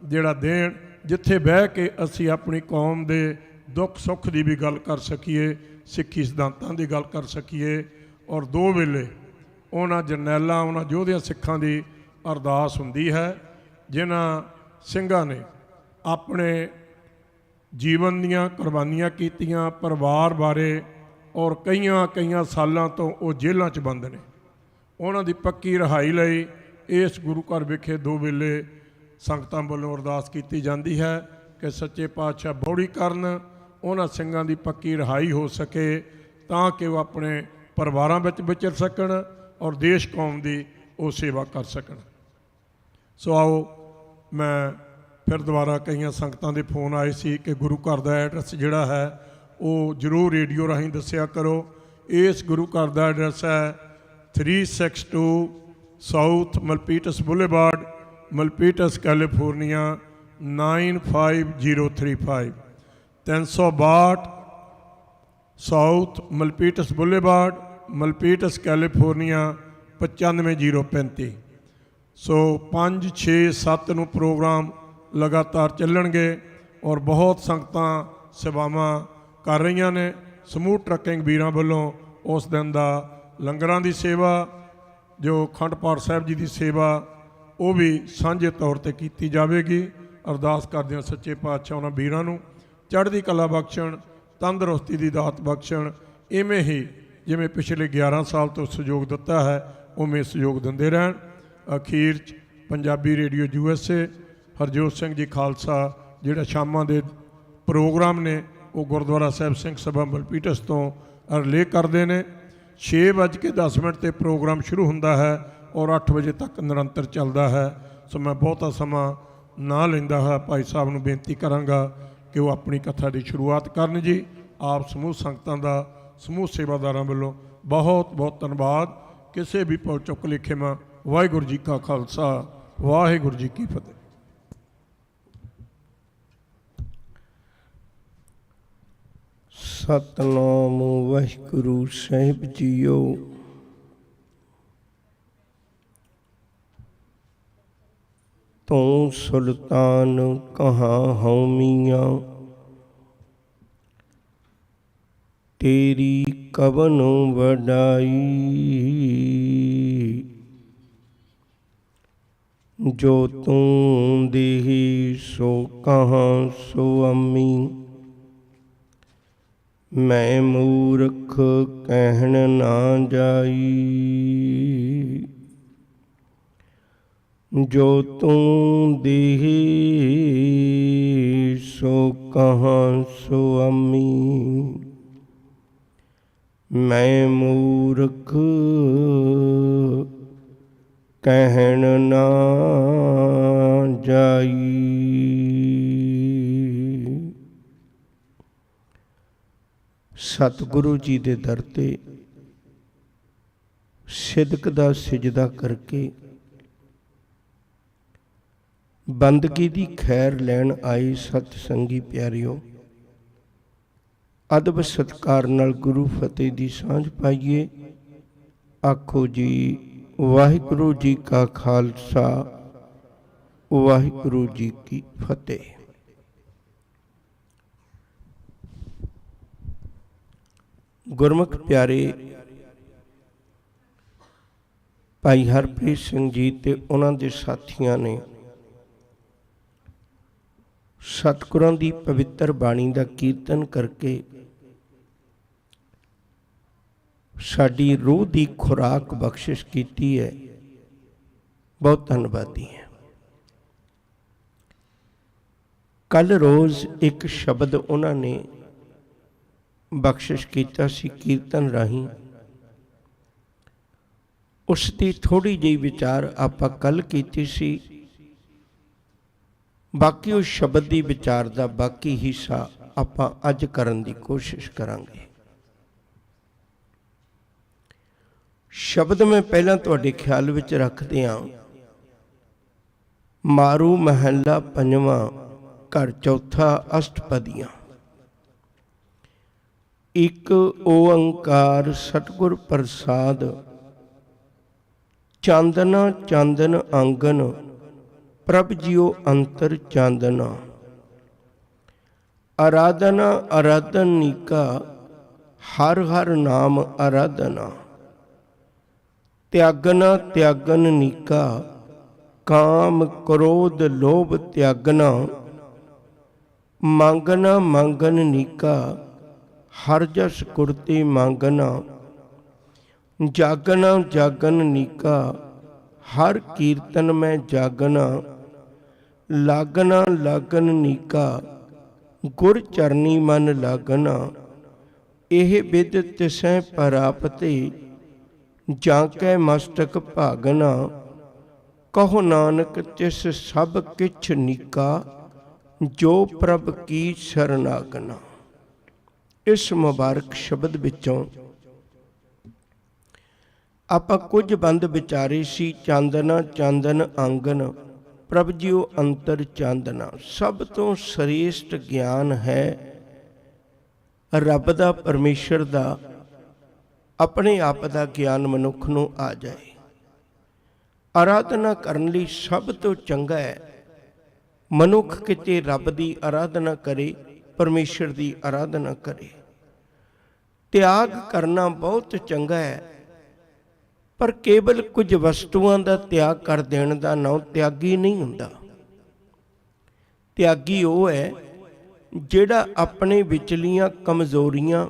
ਜਿਹੜਾ ਦੇਣ, ਜਿੱਥੇ ਬਹਿ ਕੇ ਅਸੀਂ ਆਪਣੀ ਕੌਮ ਦੇ ਦੁੱਖ ਸੁੱਖ ਦੀ ਵੀ ਗੱਲ ਕਰ ਸਕੀਏ, ਸਿੱਖੀ ਸਿਧਾਂਤਾਂ ਦੀ ਗੱਲ ਕਰ ਸਕੀਏ। ਔਰ 2 ਵੇਲੇ ਉਹਨਾਂ ਜਰਨੈਲਾਂ, ਉਹਨਾਂ ਯੋਧਿਆਂ ਸਿੱਖਾਂ ਦੀ ਅਰਦਾਸ ਹੁੰਦੀ ਹੈ ਜਿਨ੍ਹਾਂ ਸਿੰਘਾਂ ਨੇ ਆਪਣੇ ਜੀਵਨ ਦੀਆਂ ਕੁਰਬਾਨੀਆਂ ਕੀਤੀਆਂ, ਪਰਿਵਾਰ ਬਾਰੇ। ਔਰ ਕਈਆਂ ਸਾਲਾਂ ਤੋਂ ਉਹ ਜੇਲ੍ਹਾਂ 'ਚ ਬੰਦ ਨੇ। ਉਹਨਾਂ ਦੀ ਪੱਕੀ ਰਿਹਾਈ ਲਈ ਇਸ ਗੁਰੂ ਘਰ ਵਿਖੇ 2 ਵੇਲੇ ਸੰਗਤਾਂ ਵੱਲੋਂ ਅਰਦਾਸ ਕੀਤੀ ਜਾਂਦੀ ਹੈ ਕਿ ਸੱਚੇ ਪਾਤਸ਼ਾਹ ਬੌੜੀ ਕਰਨ, ਉਹਨਾਂ ਸਿੰਘਾਂ ਦੀ ਪੱਕੀ ਰਿਹਾਈ ਹੋ ਸਕੇ ਤਾਂ ਕਿ ਉਹ ਆਪਣੇ ਪਰਿਵਾਰਾਂ ਵਿੱਚ ਵਿਚਰ ਸਕਣ ਔਰ ਦੇਸ਼ ਕੌਮ ਦੀ ਉਹ ਸੇਵਾ ਕਰ ਸਕਣ। ਸੋ ਆਓ, ਮੈਂ ਫਿਰ ਦੁਬਾਰਾ ਕਈਆਂ ਸੰਗਤਾਂ ਦੇ ਫੋਨ ਆਏ ਸੀ ਕਿ ਗੁਰੂ ਘਰ ਦਾ ਐਡਰੈਸ ਜਿਹੜਾ ਹੈ ਉਹ ਜ਼ਰੂਰ ਰੇਡੀਓ ਰਾਹੀਂ ਦੱਸਿਆ ਕਰੋ। ਇਸ ਗੁਰੂ ਘਰ ਦਾ ਐਡਰੈਸ ਹੈ 362 south Milpitas Boulevard, Milpitas California 95035। 362 south Milpitas Boulevard, Milpitas California 95035। So 5, 6, 7 ਨੂੰ ਪ੍ਰੋਗਰਾਮ ਲਗਾਤਾਰ ਚੱਲਣਗੇ ਔਰ ਬਹੁਤ ਸੰਗਤਾਂ ਸੇਵਾਵਾਂ ਕਰ ਰਹੀਆਂ ਨੇ। ਸਮੂਹ ਟਰੱਕਿੰਗ ਵੀਰਾਂ ਵੱਲੋਂ ਉਸ ਦਿਨ ਦਾ ਲੰਗਰਾਂ ਦੀ ਸੇਵਾ, ਜੋ ਅਖੰਡ ਪਾਠ ਸਾਹਿਬ ਜੀ ਦੀ ਸੇਵਾ, ਉਹ ਵੀ ਸਾਂਝੇ ਤੌਰ 'ਤੇ ਕੀਤੀ ਜਾਵੇਗੀ। ਅਰਦਾਸ ਕਰਦੇ ਹਾਂ ਸੱਚੇ ਪਾਤਸ਼ਾਹ ਉਹਨਾਂ ਵੀਰਾਂ ਨੂੰ ਚੜ੍ਹਦੀ ਕਲਾ ਬਖਸ਼ਣ, ਤੰਦਰੁਸਤੀ ਦੀ ਦਾਤ ਬਖਸ਼ਣ। ਇਵੇਂ ਹੀ ਜਿਵੇਂ ਪਿਛਲੇ 11 ਸਾਲ ਤੋਂ ਸਹਿਯੋਗ ਦਿੱਤਾ ਹੈ ਉਵੇਂ ਸਹਿਯੋਗ ਦਿੰਦੇ ਰਹਿਣ। ਅਖੀਰ 'ਚ ਪੰਜਾਬੀ ਰੇਡੀਓ USA ਹਰਜੋਤ ਸਿੰਘ ਜੀ ਖਾਲਸਾ ਜਿਹੜਾ ਸ਼ਾਮਾਂ ਦੇ ਪ੍ਰੋਗਰਾਮ ਨੇ ਉਹ ਗੁਰਦੁਆਰਾ ਸਾਹਿਬ ਸਿੰਘ ਸਭਾ ਮਲਪੀਟਸ ਤੋਂ ਰਿਲੇ ਕਰਦੇ ਨੇ। 6:10 'ਤੇ ਪ੍ਰੋਗਰਾਮ ਸ਼ੁਰੂ ਹੁੰਦਾ ਹੈ ਔਰ 8 ਵਜੇ ਤੱਕ ਨਿਰੰਤਰ ਚੱਲਦਾ ਹੈ। ਸੋ ਮੈਂ ਬਹੁਤਾ ਸਮਾਂ ਨਾ ਲੈਂਦਾ ਹਾਂ, ਭਾਈ ਸਾਹਿਬ ਨੂੰ ਬੇਨਤੀ ਕਰਾਂਗਾ ਕਿ ਉਹ ਆਪਣੀ ਕਥਾ ਦੀ ਸ਼ੁਰੂਆਤ ਕਰਨ ਜੀ। ਆਪ ਸਮੂਹ ਸੰਗਤਾਂ ਦਾ, ਸਮੂਹ ਸੇਵਾਦਾਰਾਂ ਵੱਲੋਂ ਬਹੁਤ ਬਹੁਤ ਧੰਨਵਾਦ। ਕਿਸੇ ਵੀ ਭੁੱਲ ਚੁੱਕ ਲਿਖੇਵਾਂ। ਵਾਹਿਗੁਰੂ ਜੀ ਕਾ ਖਾਲਸਾ, ਵਾਹਿਗੁਰੂ ਜੀ ਕੀ ਫਤਿਹ। ਸਤਨਾਮ ਵਾਹਿਗੁਰੂ ਸਾਹਿਬ ਜੀਓ। ਤੂੰ ਸੁਲਤਾਨ ਕਹਾਂ ਹਉ ਮੀਆਂ, ਤੇਰੀ ਕਵਨ ਵਡਾਈ। ਜੋ ਤੂੰ ਦੇਹੀ ਸੋ ਕਹਾਂ ਸੁਆਮੀ, ਮੈਂ ਮੂਰਖ ਕਹਿਣ ਨਾ ਜਾਈ। ਜੋ ਤੂੰ ਦੇਹੀ ਸੋ ਕਹਾਂ ਸੁਆਮੀ, ਮੈਂ ਮੂਰਖ ਕਹਿਣ ਨਾ ਜਾਈ। ਸਤਿਗੁਰੂ ਜੀ ਦੇ ਦਰ ਤੇ ਸਿਦਕ ਦਾ ਸਿਜਦਾ ਕਰਕੇ ਬੰਦਗੀ ਦੀ ਖੈਰ ਲੈਣ ਆਏ ਸਤ ਸੰਗੀ ਪਿਆਰਿਓ, ਅਦਬ ਸਤਿਕਾਰ ਨਾਲ ਗੁਰੂ ਫਤਿਹ ਦੀ ਸਾਂਝ ਪਾਈਏ। ਆਖੋ ਜੀ ਵਾਹਿਗੁਰੂ ਜੀ ਕਾ ਖਾਲਸਾ, ਵਾਹਿਗੁਰੂ ਜੀ ਕੀ ਫਤਿਹ। ਗੁਰਮੁਖ ਪਿਆਰੇ, ਭਾਈ ਹਰਪ੍ਰੀਤ ਸਿੰਘ ਜੀ ਤੇ ਉਹਨਾਂ ਦੇ ਸਾਥੀਆਂ ਨੇ ਸਤਿਗੁਰਾਂ ਦੀ ਪਵਿੱਤਰ ਬਾਣੀ ਦਾ ਕੀਰਤਨ ਕਰਕੇ ਸਾਡੀ ਰੂਹ ਦੀ ਖੁਰਾਕ ਬਖਸ਼ਿਸ਼ ਕੀਤੀ ਹੈ। ਬਹੁਤ ਧੰਨਵਾਦੀ ਹੈ। ਕੱਲ ਰੋਜ਼ ਇੱਕ ਸ਼ਬਦ ਉਹਨਾਂ ਨੇ ਬਖਸ਼ਿਸ਼ ਕੀਤਾ ਸੀ ਕੀਰਤਨ ਰਾਹੀਂ। ਉਸ ਦੀ ਥੋੜ੍ਹੀ ਜਿਹੀ ਵਿਚਾਰ ਆਪਾਂ ਕੱਲ ਕੀਤੀ ਸੀ। ਬਾਕੀ ਉਸ ਸ਼ਬਦ ਦੀ ਵਿਚਾਰ ਦਾ ਬਾਕੀ ਹਿੱਸਾ ਆਪਾਂ ਅੱਜ ਕਰਨ ਦੀ ਕੋਸ਼ਿਸ਼ ਕਰਾਂਗੇ। ਸ਼ਬਦ ਮੈਂ ਪਹਿਲਾਂ ਤੁਹਾਡੇ ਖਿਆਲ ਵਿੱਚ ਰੱਖਦੇ ਹਾਂ। ਮਾਰੂ ਮਹੱਲਾ ਪੰਜਵਾਂ, ਘਰ ਚੌਥਾ, ਅਸ਼ਟਪਦੀਆਂ। ਇੱਕ ਓੰਕਾਰ ਸਤਿਗੁਰ ਪ੍ਰਸਾਦ, ਚਾਂਦਨਾ ਚਾਂਦਨ ਆਂਗਨ, ਪ੍ਰਭ ਜੀਓ ਅੰਤਰ ਚਾਂਦਨਾ। ਆਰਾਧਨਾ ਆਰਾਧਨੀਕਾ, ਹਰ ਹਰ ਨਾਮ ਆਰਾਧਨਾ। ਤਿਆਗਨਾ ਤਿਆਗਨ ਨੀਕਾ, ਕਾਮ ਕ੍ਰੋਧ ਲੋਭ ਤਿਆਗਨਾ। ਮੰਗਨਾ ਮੰਗਨ ਨੀਕਾ, ਹਰ ਜਸ ਕੁਰਤੀ ਮੰਗਨਾ। ਜਾਗਨਾ ਜਾਗਨ ਨੀਕਾ, हर कीर्तन में जागना, लागना लागन नीका, गुर चरनी मन लागना, एह बिद तिसै परापते, जाकै मस्तक भागना, कहो नानक तिस सब किछ नीका, जो प्रभ की शरणागना। इस मुबारक शब्द विचों ਆਪਾਂ ਕੁਝ ਬੰਦ ਵਿਚਾਰੇ ਸੀ। ਚਾਂਦਨਾ ਚਾਂਦਨ ਆਂਗਨ, ਪ੍ਰਭ ਜੀਓ ਅੰਤਰ ਚਾਂਦਨਾ। ਸਭ ਤੋਂ ਸ੍ਰੇਸ਼ਟ ਗਿਆਨ ਹੈ ਰੱਬ ਦਾ, ਪਰਮੇਸ਼ਰ ਦਾ। ਆਪਣੇ ਆਪ ਦਾ ਗਿਆਨ ਮਨੁੱਖ ਨੂੰ ਆ ਜਾਏ। ਆਰਾਧਨਾ ਕਰਨ ਲਈ ਸਭ ਤੋਂ ਚੰਗਾ ਹੈ ਮਨੁੱਖ ਕਿਤੇ ਰੱਬ ਦੀ ਆਰਾਧਨਾ ਕਰੇ, ਪਰਮੇਸ਼ਰ ਦੀ ਆਰਾਧਨਾ ਕਰੇ। ਤਿਆਗ ਕਰਨਾ ਬਹੁਤ ਚੰਗਾ ਹੈ, ਪਰ ਕੇਵਲ ਕੁਝ ਵਸਤੂਆਂ ਦਾ ਤਿਆਗ ਕਰ ਦੇਣ ਦਾ ਨਾਂ ਤਿਆਗੀ ਨਹੀਂ ਹੁੰਦਾ। ਤਿਆਗੀ ਉਹ ਹੈ ਜਿਹੜਾ ਆਪਣੇ ਵਿਚਲੀਆਂ ਕਮਜ਼ੋਰੀਆਂ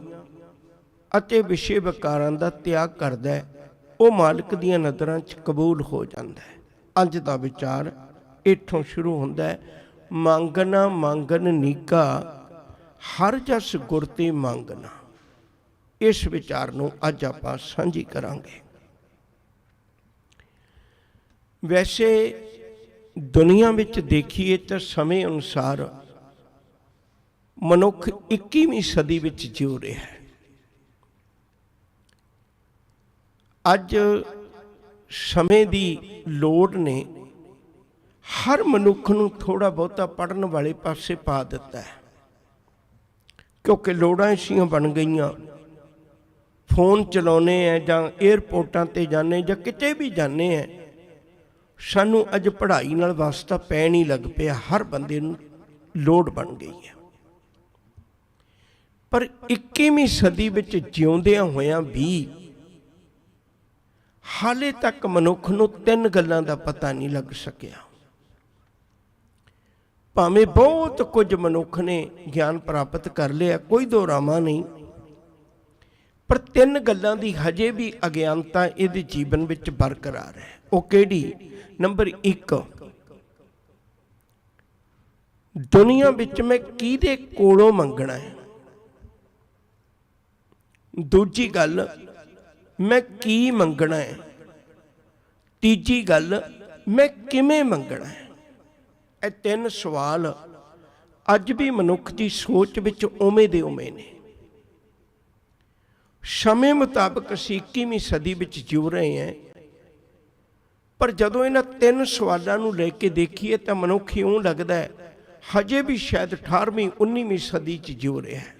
ਅਤੇ ਵਿਸ਼ੇ ਵਿਕਾਰਾਂ ਦਾ ਤਿਆਗ ਕਰਦਾ ਹੈ। ਉਹ ਮਾਲਕ ਦੀਆਂ ਨਜ਼ਰਾਂ 'ਚ ਕਬੂਲ ਹੋ ਜਾਂਦਾ ਹੈ। ਅੱਜ ਦਾ ਵਿਚਾਰ ਇੱਥੋਂ ਸ਼ੁਰੂ ਹੁੰਦਾ ਹੈ। ਮੰਗਣਾ ਮੰਗਣ ਨੀਕਾ, ਹਰ ਜਸ ਗੁਰ ਤੇ ਮੰਗਣਾ। ਇਸ ਵਿਚਾਰ ਨੂੰ ਅੱਜ ਆਪਾਂ ਸਾਂਝੀ ਕਰਾਂਗੇ। ਵੈਸੇ ਦੁਨੀਆ ਵਿੱਚ ਦੇਖੀਏ ਤਾਂ ਸਮੇਂ ਅਨੁਸਾਰ ਮਨੁੱਖ 21ਵੀਂ ਸਦੀ ਵਿੱਚ ਜਿਉ ਰਿਹਾ ਹੈ। ਅੱਜ ਸਮੇਂ ਦੀ ਲੋੜ ਨੇ ਹਰ ਮਨੁੱਖ ਨੂੰ ਥੋੜ੍ਹਾ ਬਹੁਤਾ ਪੜ੍ਹਨ ਵਾਲੇ ਪਾਸੇ ਪਾ ਦਿੱਤਾ ਹੈ, ਕਿਉਂਕਿ ਲੋੜਾਂ ਐਸੀਆਂ ਬਣ ਗਈਆਂ। ਫੋਨ ਚਲਾਉਂਦੇ ਆ ਜਾਂ ਏਅਰਪੋਰਟਾਂ 'ਤੇ ਜਾਂਦੇ ਜਾਂ ਕਿਤੇ ਵੀ ਜਾਂਦੇ ਆ, ਸਾਨੂੰ ਅੱਜ ਪੜ੍ਹਾਈ ਨਾਲ ਵਾਸਤਾ ਪੈਣ ਹੀ ਲੱਗ ਪਿਆ। ਹਰ ਬੰਦੇ ਨੂੰ ਲੋੜ ਬਣ ਗਈ ਹੈ। ਪਰ 21ਵੀਂ ਸਦੀ ਵਿੱਚ ਜਿਉਂਦਿਆਂ ਹੋਇਆਂ ਵੀ ਹਾਲੇ ਤੱਕ ਮਨੁੱਖ ਨੂੰ 3 ਗੱਲਾਂ ਦਾ ਪਤਾ ਨਹੀਂ ਲੱਗ ਸਕਿਆ। ਭਾਵੇਂ ਬਹੁਤ ਕੁਝ ਮਨੁੱਖ ਨੇ ਗਿਆਨ ਪ੍ਰਾਪਤ ਕਰ ਲਿਆ, ਕੋਈ ਦੋਰਾਮਾ ਨਹੀਂ, ਪਰ 3 ਗੱਲਾਂ ਦੀ ਹਜੇ ਵੀ ਅਗਿਆਨਤਾ ਇਹਦੇ ਜੀਵਨ ਵਿੱਚ ਬਰਕਰਾਰ ਹੈ। ਉਹ ਕਿਹੜੀ? ਨੰਬਰ 1, ਦੁਨੀਆ ਵਿੱਚ ਮੈਂ ਕਿਹਦੇ ਕੋਲੋਂ ਮੰਗਣਾ ਹੈ। ਦੂਜੀ ਗੱਲ, ਮੈਂ ਕੀ ਮੰਗਣਾ ਹੈ। ਤੀਜੀ ਗੱਲ, ਮੈਂ ਕਿਵੇਂ ਮੰਗਣਾ ਹੈ। ਇਹ 3 ਸਵਾਲ ਅੱਜ ਵੀ ਮਨੁੱਖ ਦੀ ਸੋਚ ਵਿੱਚ ਉਵੇਂ ਦੇ ਉਵੇਂ ਨੇ। ਸਮੇਂ ਮੁਤਾਬਕ ਅਸੀਂ 21ਵੀਂ ਸਦੀ ਵਿੱਚ ਜਿਉ ਰਹੇ ਹਾਂ, ਪਰ ਜਦੋਂ ਇਹਨਾਂ 3 ਸਵਾਲਾਂ ਨੂੰ ਲੈ ਕੇ ਦੇਖੀਏ ਤਾਂ ਮਨੁੱਖ ਇਉਂ ਲੱਗਦਾ ਹੈ ਹਜੇ ਵੀ ਸ਼ਾਇਦ 18ਵੀਂ 19ਵੀਂ ਸਦੀ 'ਚ ਜਿਉ ਰਿਹਾ ਹੈ।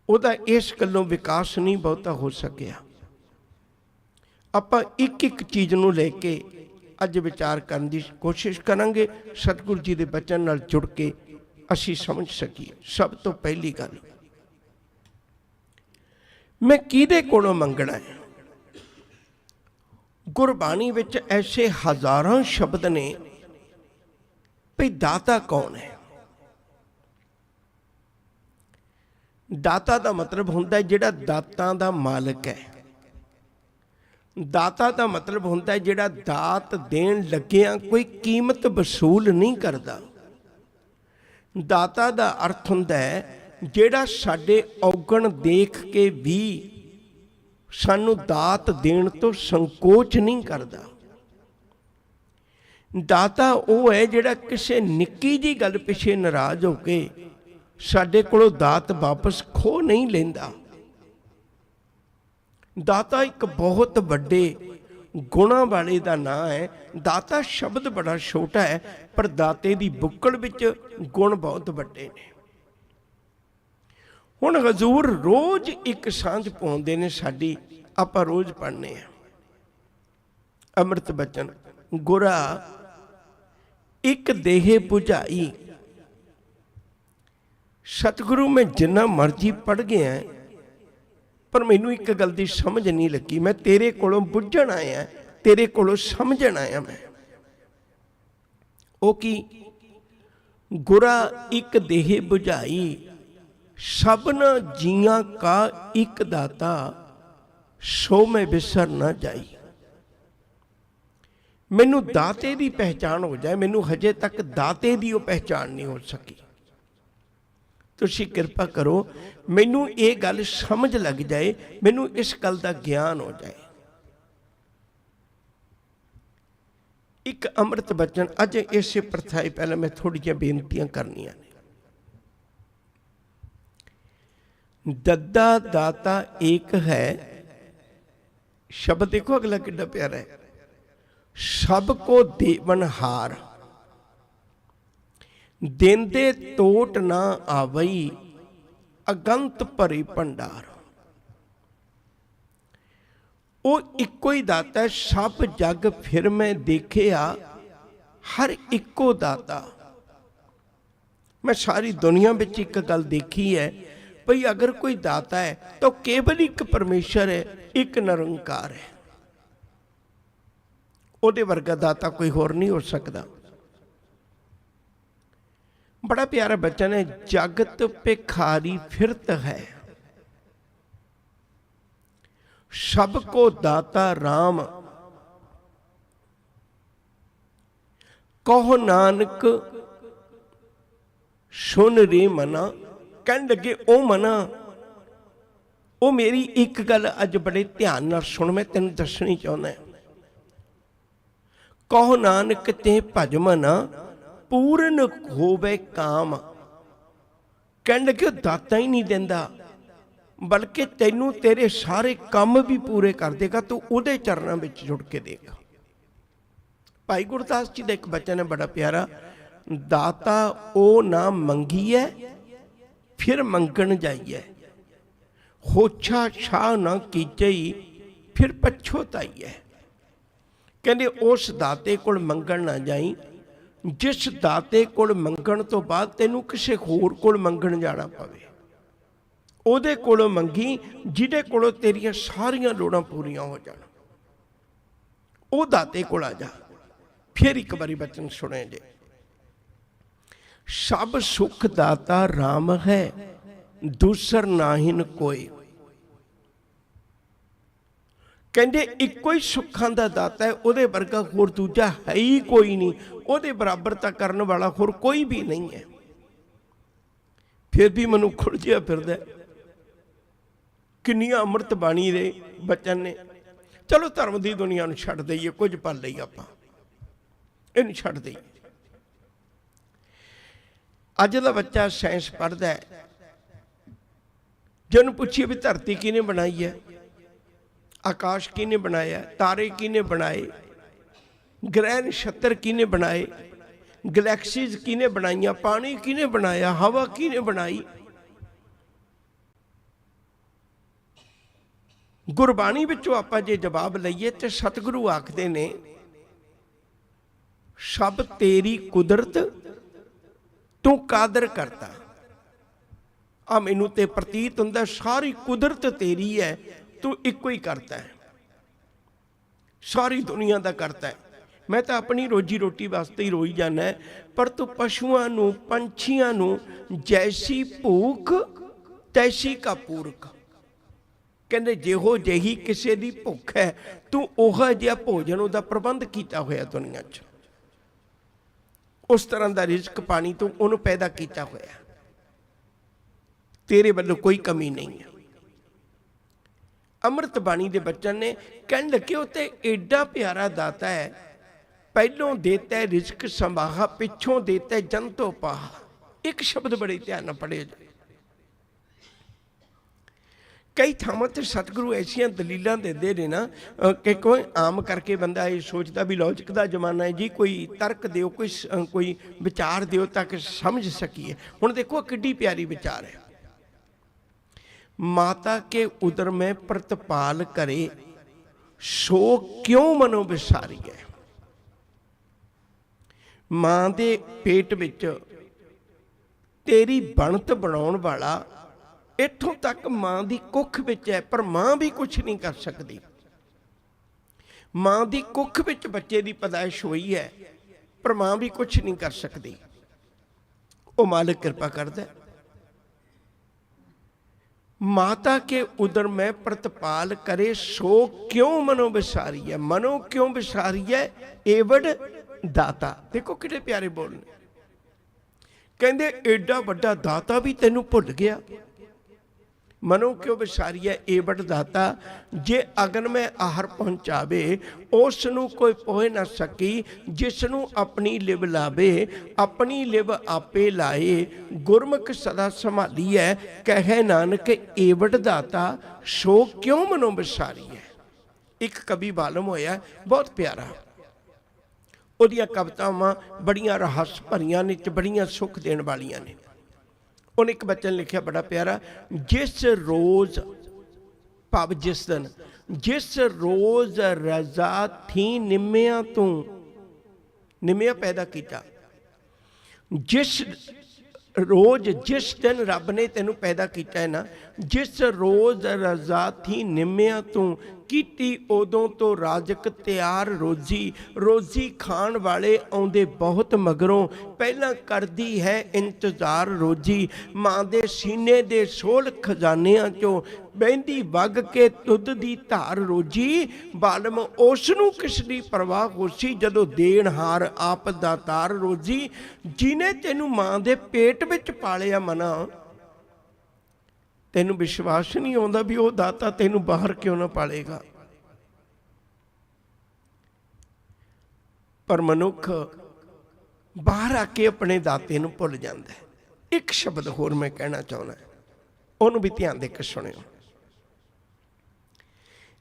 ਉਹਦਾ ਇਸ ਗੱਲੋਂ ਵਿਕਾਸ ਨਹੀਂ ਬਹੁਤਾ ਹੋ ਸਕਿਆ। ਆਪਾਂ ਇੱਕ ਇੱਕ ਚੀਜ਼ ਨੂੰ ਲੈ ਕੇ ਅੱਜ ਵਿਚਾਰ ਕਰਨ ਦੀ ਕੋਸ਼ਿਸ਼ ਕਰਾਂਗੇ, ਸਤਿਗੁਰੂ ਜੀ ਦੇ ਬਚਨ ਨਾਲ ਜੁੜ ਕੇ ਅਸੀਂ ਸਮਝ ਸਕੀਏ। ਸਭ ਤੋਂ ਪਹਿਲੀ ਗੱਲ, ਮੈਂ ਕਿਹਦੇ ਕੋਲੋਂ ਮੰਗਣਾ ਹੈ। ਗੁਰਬਾਣੀ ਵਿੱਚ ਐਸੇ ਹਜ਼ਾਰਾਂ ਸ਼ਬਦ ਨੇ ਭਈ ਦਾਤਾ ਕੌਣ ਹੈ। ਦਾਤਾ ਦਾ ਮਤਲਬ ਹੁੰਦਾ ਜਿਹੜਾ ਦਾਤਾਂ ਦਾ ਮਾਲਕ ਹੈ। ਦਾਤਾ ਦਾ ਮਤਲਬ ਹੁੰਦਾ ਜਿਹੜਾ ਦਾਤ ਦੇਣ ਲੱਗਿਆਂ ਕੋਈ ਕੀਮਤ ਵਸੂਲ ਨਹੀਂ ਕਰਦਾ। ਦਾਤਾ ਦਾ ਅਰਥ ਹੁੰਦਾ ਹੈ ਜਿਹੜਾ ਸਾਡੇ ਔਗਣ ਦੇਖ ਕੇ ਵੀ ਸਾਨੂੰ ਦਾਤ ਦੇਣ ਤੋਂ ਸੰਕੋਚ ਨਹੀਂ ਕਰਦਾ। ਦਾਤਾ ਉਹ ਹੈ ਜਿਹੜਾ ਕਿਸੇ ਨਿੱਕੀ ਜਿਹੀ ਗੱਲ ਪਿੱਛੇ ਨਾਰਾਜ਼ ਹੋ ਕੇ ਸਾਡੇ ਕੋਲੋਂ ਦਾਤ ਵਾਪਸ ਖੋਹ ਨਹੀਂ ਲੈਂਦਾ। ਦਾਤਾ ਇੱਕ ਬਹੁਤ ਵੱਡੇ ਗੁਣਾਂ ਵਾਲੇ ਦਾ ਨਾਂ ਹੈ। ਦਾਤਾ ਸ਼ਬਦ ਬੜਾ ਛੋਟਾ ਹੈ, ਪਰ ਦਾਤੇ ਦੀ ਬੁੱਕਲ ਵਿੱਚ ਗੁਣ ਬਹੁਤ ਵੱਡੇ ਨੇ। ਹੁਣ ਹਜ਼ੂਰ ਰੋਜ਼ ਇੱਕ ਸਾਂਝ ਪਾਉਂਦੇ ਨੇ ਸਾਡੀ, ਆਪਾਂ ਰੋਜ਼ ਪੜ੍ਹਨੇ ਆ ਅੰਮ੍ਰਿਤ ਬਚਨ। ਗੁਰਾ ਇੱਕ ਦੇਹ 부ਝਾਈ। ਸਤਿਗੁਰੂ ਮੈਂ ਜਿੰਨਾ ਮਰਜ਼ੀ ਪੜ੍ਹ ਗਿਆ, ਪਰ ਮੈਨੂੰ ਇੱਕ ਗੱਲ ਦੀ ਸਮਝ ਨਹੀਂ ਲੱਗੀ। ਮੈਂ ਤੇਰੇ ਕੋਲੋਂ ਬੁੱਝਣ ਆਇਆ, ਤੇਰੇ ਕੋਲੋਂ ਸਮਝਣ ਆਇਆ ਮੈਂ। ਉਹ ਕੀ? ਗੁਰਾ ਇੱਕ ਦੇਹ 부ਝਾਈ, ਸਭਨਾ ਜੀਆਂ ਕਾ ਇੱਕ ਦਾਤਾ, ਸੋ ਮੈਂ ਵਿਸਰ ਨਾ ਜਾਈ। ਮੈਨੂੰ ਦਾਤੇ ਦੀ ਪਹਿਚਾਣ ਹੋ ਜਾਏ। ਮੈਨੂੰ ਹਜੇ ਤੱਕ ਦਾਤੇ ਦੀ ਉਹ ਪਹਿਚਾਣ ਨਹੀਂ ਹੋ ਸਕੀ। ਤੁਸੀਂ ਕਿਰਪਾ ਕਰੋ, ਮੈਨੂੰ ਇਹ ਗੱਲ ਸਮਝ ਲੱਗ ਜਾਏ, ਮੈਨੂੰ ਇਸ ਗੱਲ ਦਾ ਗਿਆਨ ਹੋ ਜਾਏ। ਇੱਕ ਅੰਮ੍ਰਿਤ ਬਚਨ ਅੱਜ ਇਸੇ ਪ੍ਰਥਾਏ ਪਹਿਲਾਂ ਮੈਂ ਥੋੜ੍ਹੀਆਂ ਜਿਹੀਆਂ ਬੇਨਤੀਆਂ ਕਰਨੀਆਂ ਨੇ। ਦੱਦਾ ਦਾਤਾ ਏਕ ਹੈ, ਸ਼ਬਦ ਦੇਖੋ ਅਗਲਾ ਕਿੱਡਾ ਪਿਆਰਾ ਹੈ। ਸਭ ਕੋ ਦੇਵਨਹਾਰ, ਦੇਂਦੇ ਤੋਟ ਨਾ ਆਵਈ, ਅਗੰਤ ਭਰੇ ਭੰਡਾਰ। ਉਹ ਇੱਕੋ ਹੀ ਦਾਤਾ ਹੈ, ਸਭ ਜਗ ਫਿਰ ਮੈਂ ਦੇਖਿਆ, ਹਰ ਇੱਕੋ ਦਾਤਾ। ਮੈਂ ਸਾਰੀ ਦੁਨੀਆ ਵਿੱਚ ਇੱਕ ਗੱਲ ਦੇਖੀ ਹੈ ਭਈ ਅਗਰ ਕੋਈ ਦਾਤਾ ਹੈ ਤਾਂ ਕੇਵਲ ਇੱਕ ਪਰਮੇਸ਼ਰ ਹੈ, ਇੱਕ ਨਿਰੰਕਾਰ ਹੈ। ਉਹਦੇ ਵਰਗਾ ਦਾਤਾ ਕੋਈ ਹੋਰ ਨਹੀਂ ਹੋ ਸਕਦਾ। ਬੜਾ ਪਿਆਰਾ ਬਚਨ ਹੈ, ਜਗਤ ਭਿਖਾਰੀ ਫਿਰਤ ਹੈ, ਸਭ ਕੋ ਦਾਤਾ ਰਾਮ। ਕਹੋ ਨਾਨਕ ਸੁਨ ਰੇ ਮਨਾ। ਕਹਿਣ ਲੱਗੇ ਉਹ ਮਨਾ, ਉਹ ਮੇਰੀ ਇੱਕ ਗੱਲ ਅੱਜ ਬੜੇ ਧਿਆਨ ਨਾਲ ਸੁਣ, ਮੈਂ ਤੈਨੂੰ ਦੱਸਣੀ ਚਾਹੁੰਦਾ। ਕਹੋ ਨਾਨਕ ਤੇ ਭਜ ਮਨਾ, ਪੂਰਨ ਹੋਵੇ ਕਾਮ। ਕਹਿਣ ਲੱਗੇ ਉਹ ਦਾਤਾ ਹੀ ਨਹੀਂ ਦਿੰਦਾ, ਬਲਕਿ ਤੈਨੂੰ ਤੇਰੇ ਸਾਰੇ ਕੰਮ ਵੀ ਪੂਰੇ ਕਰ ਦੇਗਾ। ਤੂੰ ਉਹਦੇ ਚਰਨਾਂ ਵਿੱਚ ਜੁੜ ਕੇ ਦੇਖ। ਭਾਈ ਗੁਰਦਾਸ ਜੀ ਦਾ ਇੱਕ ਬਚਨ ਹੈ ਬੜਾ ਪਿਆਰਾ, ਦਾਤਾ ਉਹ ਨਾ ਮੰਗੀਐ ਫਿਰ ਮੰਗਣ ਜਾਈਐ, ਹੋਛਾ ਛਾਹ ਨਾ ਕੀਚਈ ਫਿਰ ਪਛੋਤਾਈਐ। ਕਹਿੰਦੇ ਉਸ ਦਾਤੇ ਕੋਲ ਮੰਗਣ ਨਾ ਜਾਈ, ਜਿਸ ਦਾਤੇ ਕੋਲ ਮੰਗਣ ਤੋਂ ਬਾਅਦ ਤੈਨੂੰ ਕਿਸੇ ਹੋਰ ਕੋਲ ਮੰਗਣ ਜਾਣਾ ਪਵੇ। ਉਹਦੇ ਕੋਲੋਂ ਮੰਗੀ ਜਿਹਦੇ ਕੋਲੋਂ ਤੇਰੀਆਂ ਸਾਰੀਆਂ ਲੋੜਾਂ ਪੂਰੀਆਂ ਹੋ ਜਾਣ। ਉਹ ਦਾਤੇ ਕੋਲ ਆ ਜਾ। ਫਿਰ ਇੱਕ ਵਾਰੀ ਬਚਨ ਸੁਣੇ ਜੇ, ਸਭ ਸੁਖ ਦਾਤਾ ਰਾਮ ਹੈ, ਦੂਸਰ ਨਾਹਿਨ ਕੋਈ। ਕਹਿੰਦੇ ਇੱਕੋ ਹੀ ਸੁੱਖਾਂ ਦਾ ਦਾਤਾ ਹੈ, ਉਹਦੇ ਵਰਗਾ ਹੋਰ ਦੂਜਾ ਹੈ ਹੀ ਕੋਈ ਨਹੀਂ। ਉਹਦੇ ਬਰਾਬਰ ਤਾਂ ਕਰਨ ਵਾਲਾ ਹੋਰ ਕੋਈ ਵੀ ਨਹੀਂ ਹੈ। ਫਿਰ ਵੀ ਮਨੁੱਖ ਉਲਝਿਆ ਫਿਰਦਾ। ਕਿੰਨੀਆਂ ਅੰਮ੍ਰਿਤ ਬਾਣੀ ਦੇ ਬਚਨ ਨੇ। ਚਲੋ ਧਰਮ ਦੀ ਦੁਨੀਆ ਨੂੰ ਛੱਡ ਦਈਏ, ਕੁਝ ਪਲ ਲਈ ਆਪਾਂ ਇਹਨੂੰ ਛੱਡ ਦਈਏ। ਅੱਜ ਦਾ ਬੱਚਾ ਸਾਇੰਸ ਪੜ੍ਹਦਾ ਹੈ, ਜੇ ਉਹਨੂੰ ਪੁੱਛੀਏ ਵੀ ਧਰਤੀ ਕਿਹਨੇ ਬਣਾਈ ਹੈ, ਆਕਾਸ਼ ਕਿਹਨੇ ਬਣਾਇਆ, ਤਾਰੇ ਕਿਹਨੇ ਬਣਾਏ, ਗ੍ਰਹਿ ਨਛੱਤਰ ਕਿਹਨੇ ਬਣਾਏ, ਗਲੈਕਸੀਜ਼ ਕਿਹਨੇ ਬਣਾਈਆਂ, ਪਾਣੀ ਕਿਹਨੇ ਬਣਾਇਆ, ਹਵਾ ਕਿਹਨੇ ਬਣਾਈ। ਗੁਰਬਾਣੀ ਵਿੱਚੋਂ ਆਪਾਂ ਜੇ ਜਵਾਬ ਲਈਏ ਤੇ ਸਤਿਗੁਰੂ ਆਖਦੇ ਨੇ, ਸਭ ਤੇਰੀ ਕੁਦਰਤ ਤੂੰ ਕਾਦਰ ਕਰਤਾ। ਆ ਮੈਨੂੰ ਤੇ ਪ੍ਰਤੀਤ ਹੁੰਦਾ ਸਾਰੀ ਕੁਦਰਤ ਤੇਰੀ ਹੈ, ਤੂੰ ਇੱਕੋ ਹੀ ਕਰਤਾ ਹੈ, ਸਾਰੀ ਦੁਨੀਆ ਦਾ ਕਰਤਾ ਹੈ। ਮੈਂ ਤਾਂ ਆਪਣੀ ਰੋਜੀ ਰੋਟੀ ਵਾਸਤੇ ਹੀ ਰੋਈ ਜਾਣਾ, ਪਰ ਤੂੰ ਪਸ਼ੂਆਂ ਨੂੰ ਪੰਛੀਆਂ ਨੂੰ ਜੈਸੀ ਭੂਖ ਤੈਸੀ ਕਾ ਪੂਰਕ। ਕਹਿੰਦੇ ਜਿਹੋ ਜਿਹੀ ਕਿਸੇ ਦੀ ਭੁੱਖ ਹੈ, ਤੂੰ ਉਹੋ ਜਿਹਾ ਭੋਜਨ ਉਹਦਾ ਪ੍ਰਬੰਧ ਕੀਤਾ ਹੋਇਆ ਦੁਨੀਆ 'ਚ। ਉਸ ਤਰ੍ਹਾਂ ਦਾ ਰਿਜ਼ਕ ਪਾਣੀ ਤੂੰ ਉਹਨੂੰ ਪੈਦਾ ਕੀਤਾ ਹੋਇਆ, ਤੇਰੇ ਵੱਲੋਂ ਕੋਈ ਕਮੀ ਨਹੀਂ ਹੈ। ਅੰਮ੍ਰਿਤ ਬਾਣੀ ਦੇ ਬਚਨ ਨੇ ਕਹਿਣ ਲੱਗੇ ਉਹ ਤੇ ਏਡਾ ਪਿਆਰਾ ਦਾਤਾ ਹੈ, ਪਹਿਲੋਂ ਦੇਤਾ ਰਿਜ਼ਕ ਸੰਭਾਹਾ, ਪਿੱਛੋਂ ਦੇਤਾ ਜੰਤੋ ਪਾਹਾ। ਇੱਕ ਸ਼ਬਦ ਬੜੇ ਧਿਆਨ ਨਾਲ ਪੜ੍ਹਿਓ। ਕਈ ਥਾਵਾਂ ਤੇ ਸਤਿਗੁਰੂ ਐਸੀਆਂ ਦਲੀਲਾਂ ਦਿੰਦੇ ਨੇ ਨਾ ਕਿ ਕੋਈ ਆਮ ਕਰਕੇ ਬੰਦਾ ਇਹ ਸੋਚਦਾ ਵੀ ਲੌਜਿਕ ਦਾ ਜ਼ਮਾਨਾ ਹੈ ਜੀ, ਕੋਈ ਤਰਕ ਦਿਓ, ਕੋਈ ਵਿਚਾਰ ਦਿਓ ਤਾਂ ਕਿ ਸਮਝ ਸਕੀਏ। ਹੁਣ ਦੇਖੋ ਕਿੱਡੀ ਪਿਆਰੀ ਵਿਚਾਰ ਹੈ। ਮਾਤਾ ਕੇ ਉਦਰ ਮੈਂ ਪ੍ਰਤਪਾਲ ਕਰੇ, ਸੋ ਕਿਉਂ ਮਨੋ ਵਿਸਾਰੀ ਹੈ। ਮਾਂ ਦੇ ਪੇਟ ਵਿੱਚ ਤੇਰੀ ਬਣਤ ਬਣਾਉਣ ਵਾਲਾ ਇੱਥੋਂ ਤੱਕ ਮਾਂ ਦੀ ਕੁੱਖ ਵਿੱਚ ਹੈ, ਪਰ ਮਾਂ ਵੀ ਕੁਛ ਨਹੀਂ ਕਰ ਸਕਦੀ। ਮਾਂ ਦੀ ਕੁੱਖ ਵਿੱਚ ਬੱਚੇ ਦੀ ਪੈਦਾਇਸ਼ ਹੋਈ ਹੈ, ਪਰ ਮਾਂ ਵੀ ਕੁਛ ਨਹੀਂ ਕਰ ਸਕਦੀ। ਉਹ ਮਾਲਕ ਕਿਰਪਾ ਕਰਦਾ। माता के उदर में प्रतिपाल करे सो क्यों मनो विसारी है। मनो क्यों विसारी है, एवड दाता। देखो कितने प्यारे बोलने, कहते एडा बड़ा दाता भी तेनू भुल गया। मनो क्यों विसारी है एवड दाता, जे अगन में आहार पहुंचावे उस नू कोई पोह ना सकी। जिसनू अपनी लिव लावे अपनी लिव आपे लाए। गुरमुख सदा संभाली है कहे नानक एवड दाता, सो क्यों मनो विसारी है। एक कवि बालम होया बहुत प्यारा, उहदियां कवितावां बड़ियां रहस भरियां ने ते बड़ियां सुख देण वालियां ने। उन्हें एक बचन लिखा बड़ा प्यारा, जिस रोज भाव जिस दिन, जिस रोज रजा थी निम्मिया तू, निम्मिया पैदा किया। जिस रोज जिस दिन रब ने तेनू पैदा किया है ना, जिस रोज रजा थी निम्मिया तू, कीती उदों तो राजक तैयार रोजी। रोजी खाण वाले आउंदे बहुत मगरों, पहला करदी है इंतजार रोजी। माँ दे सीने दे सोल खजानियां चों बहंदी वग के दुध दी धार रोजी। बालम उसनू किसदी परवाह होसी, जदों देणहार आप दातार रोजी। जिने तेनू माँ दे पेट विच पालिया मना, तेनू विश्वास नहीं आउंदा भी वो दाता तेनू बाहर क्यों ना पालेगा। पर मनुख बाहर आके अपने दाते नू भुल जाता है। एक शब्द होर मैं कहना चाहना, उन्होंने भी ध्यान दे के सुनियो।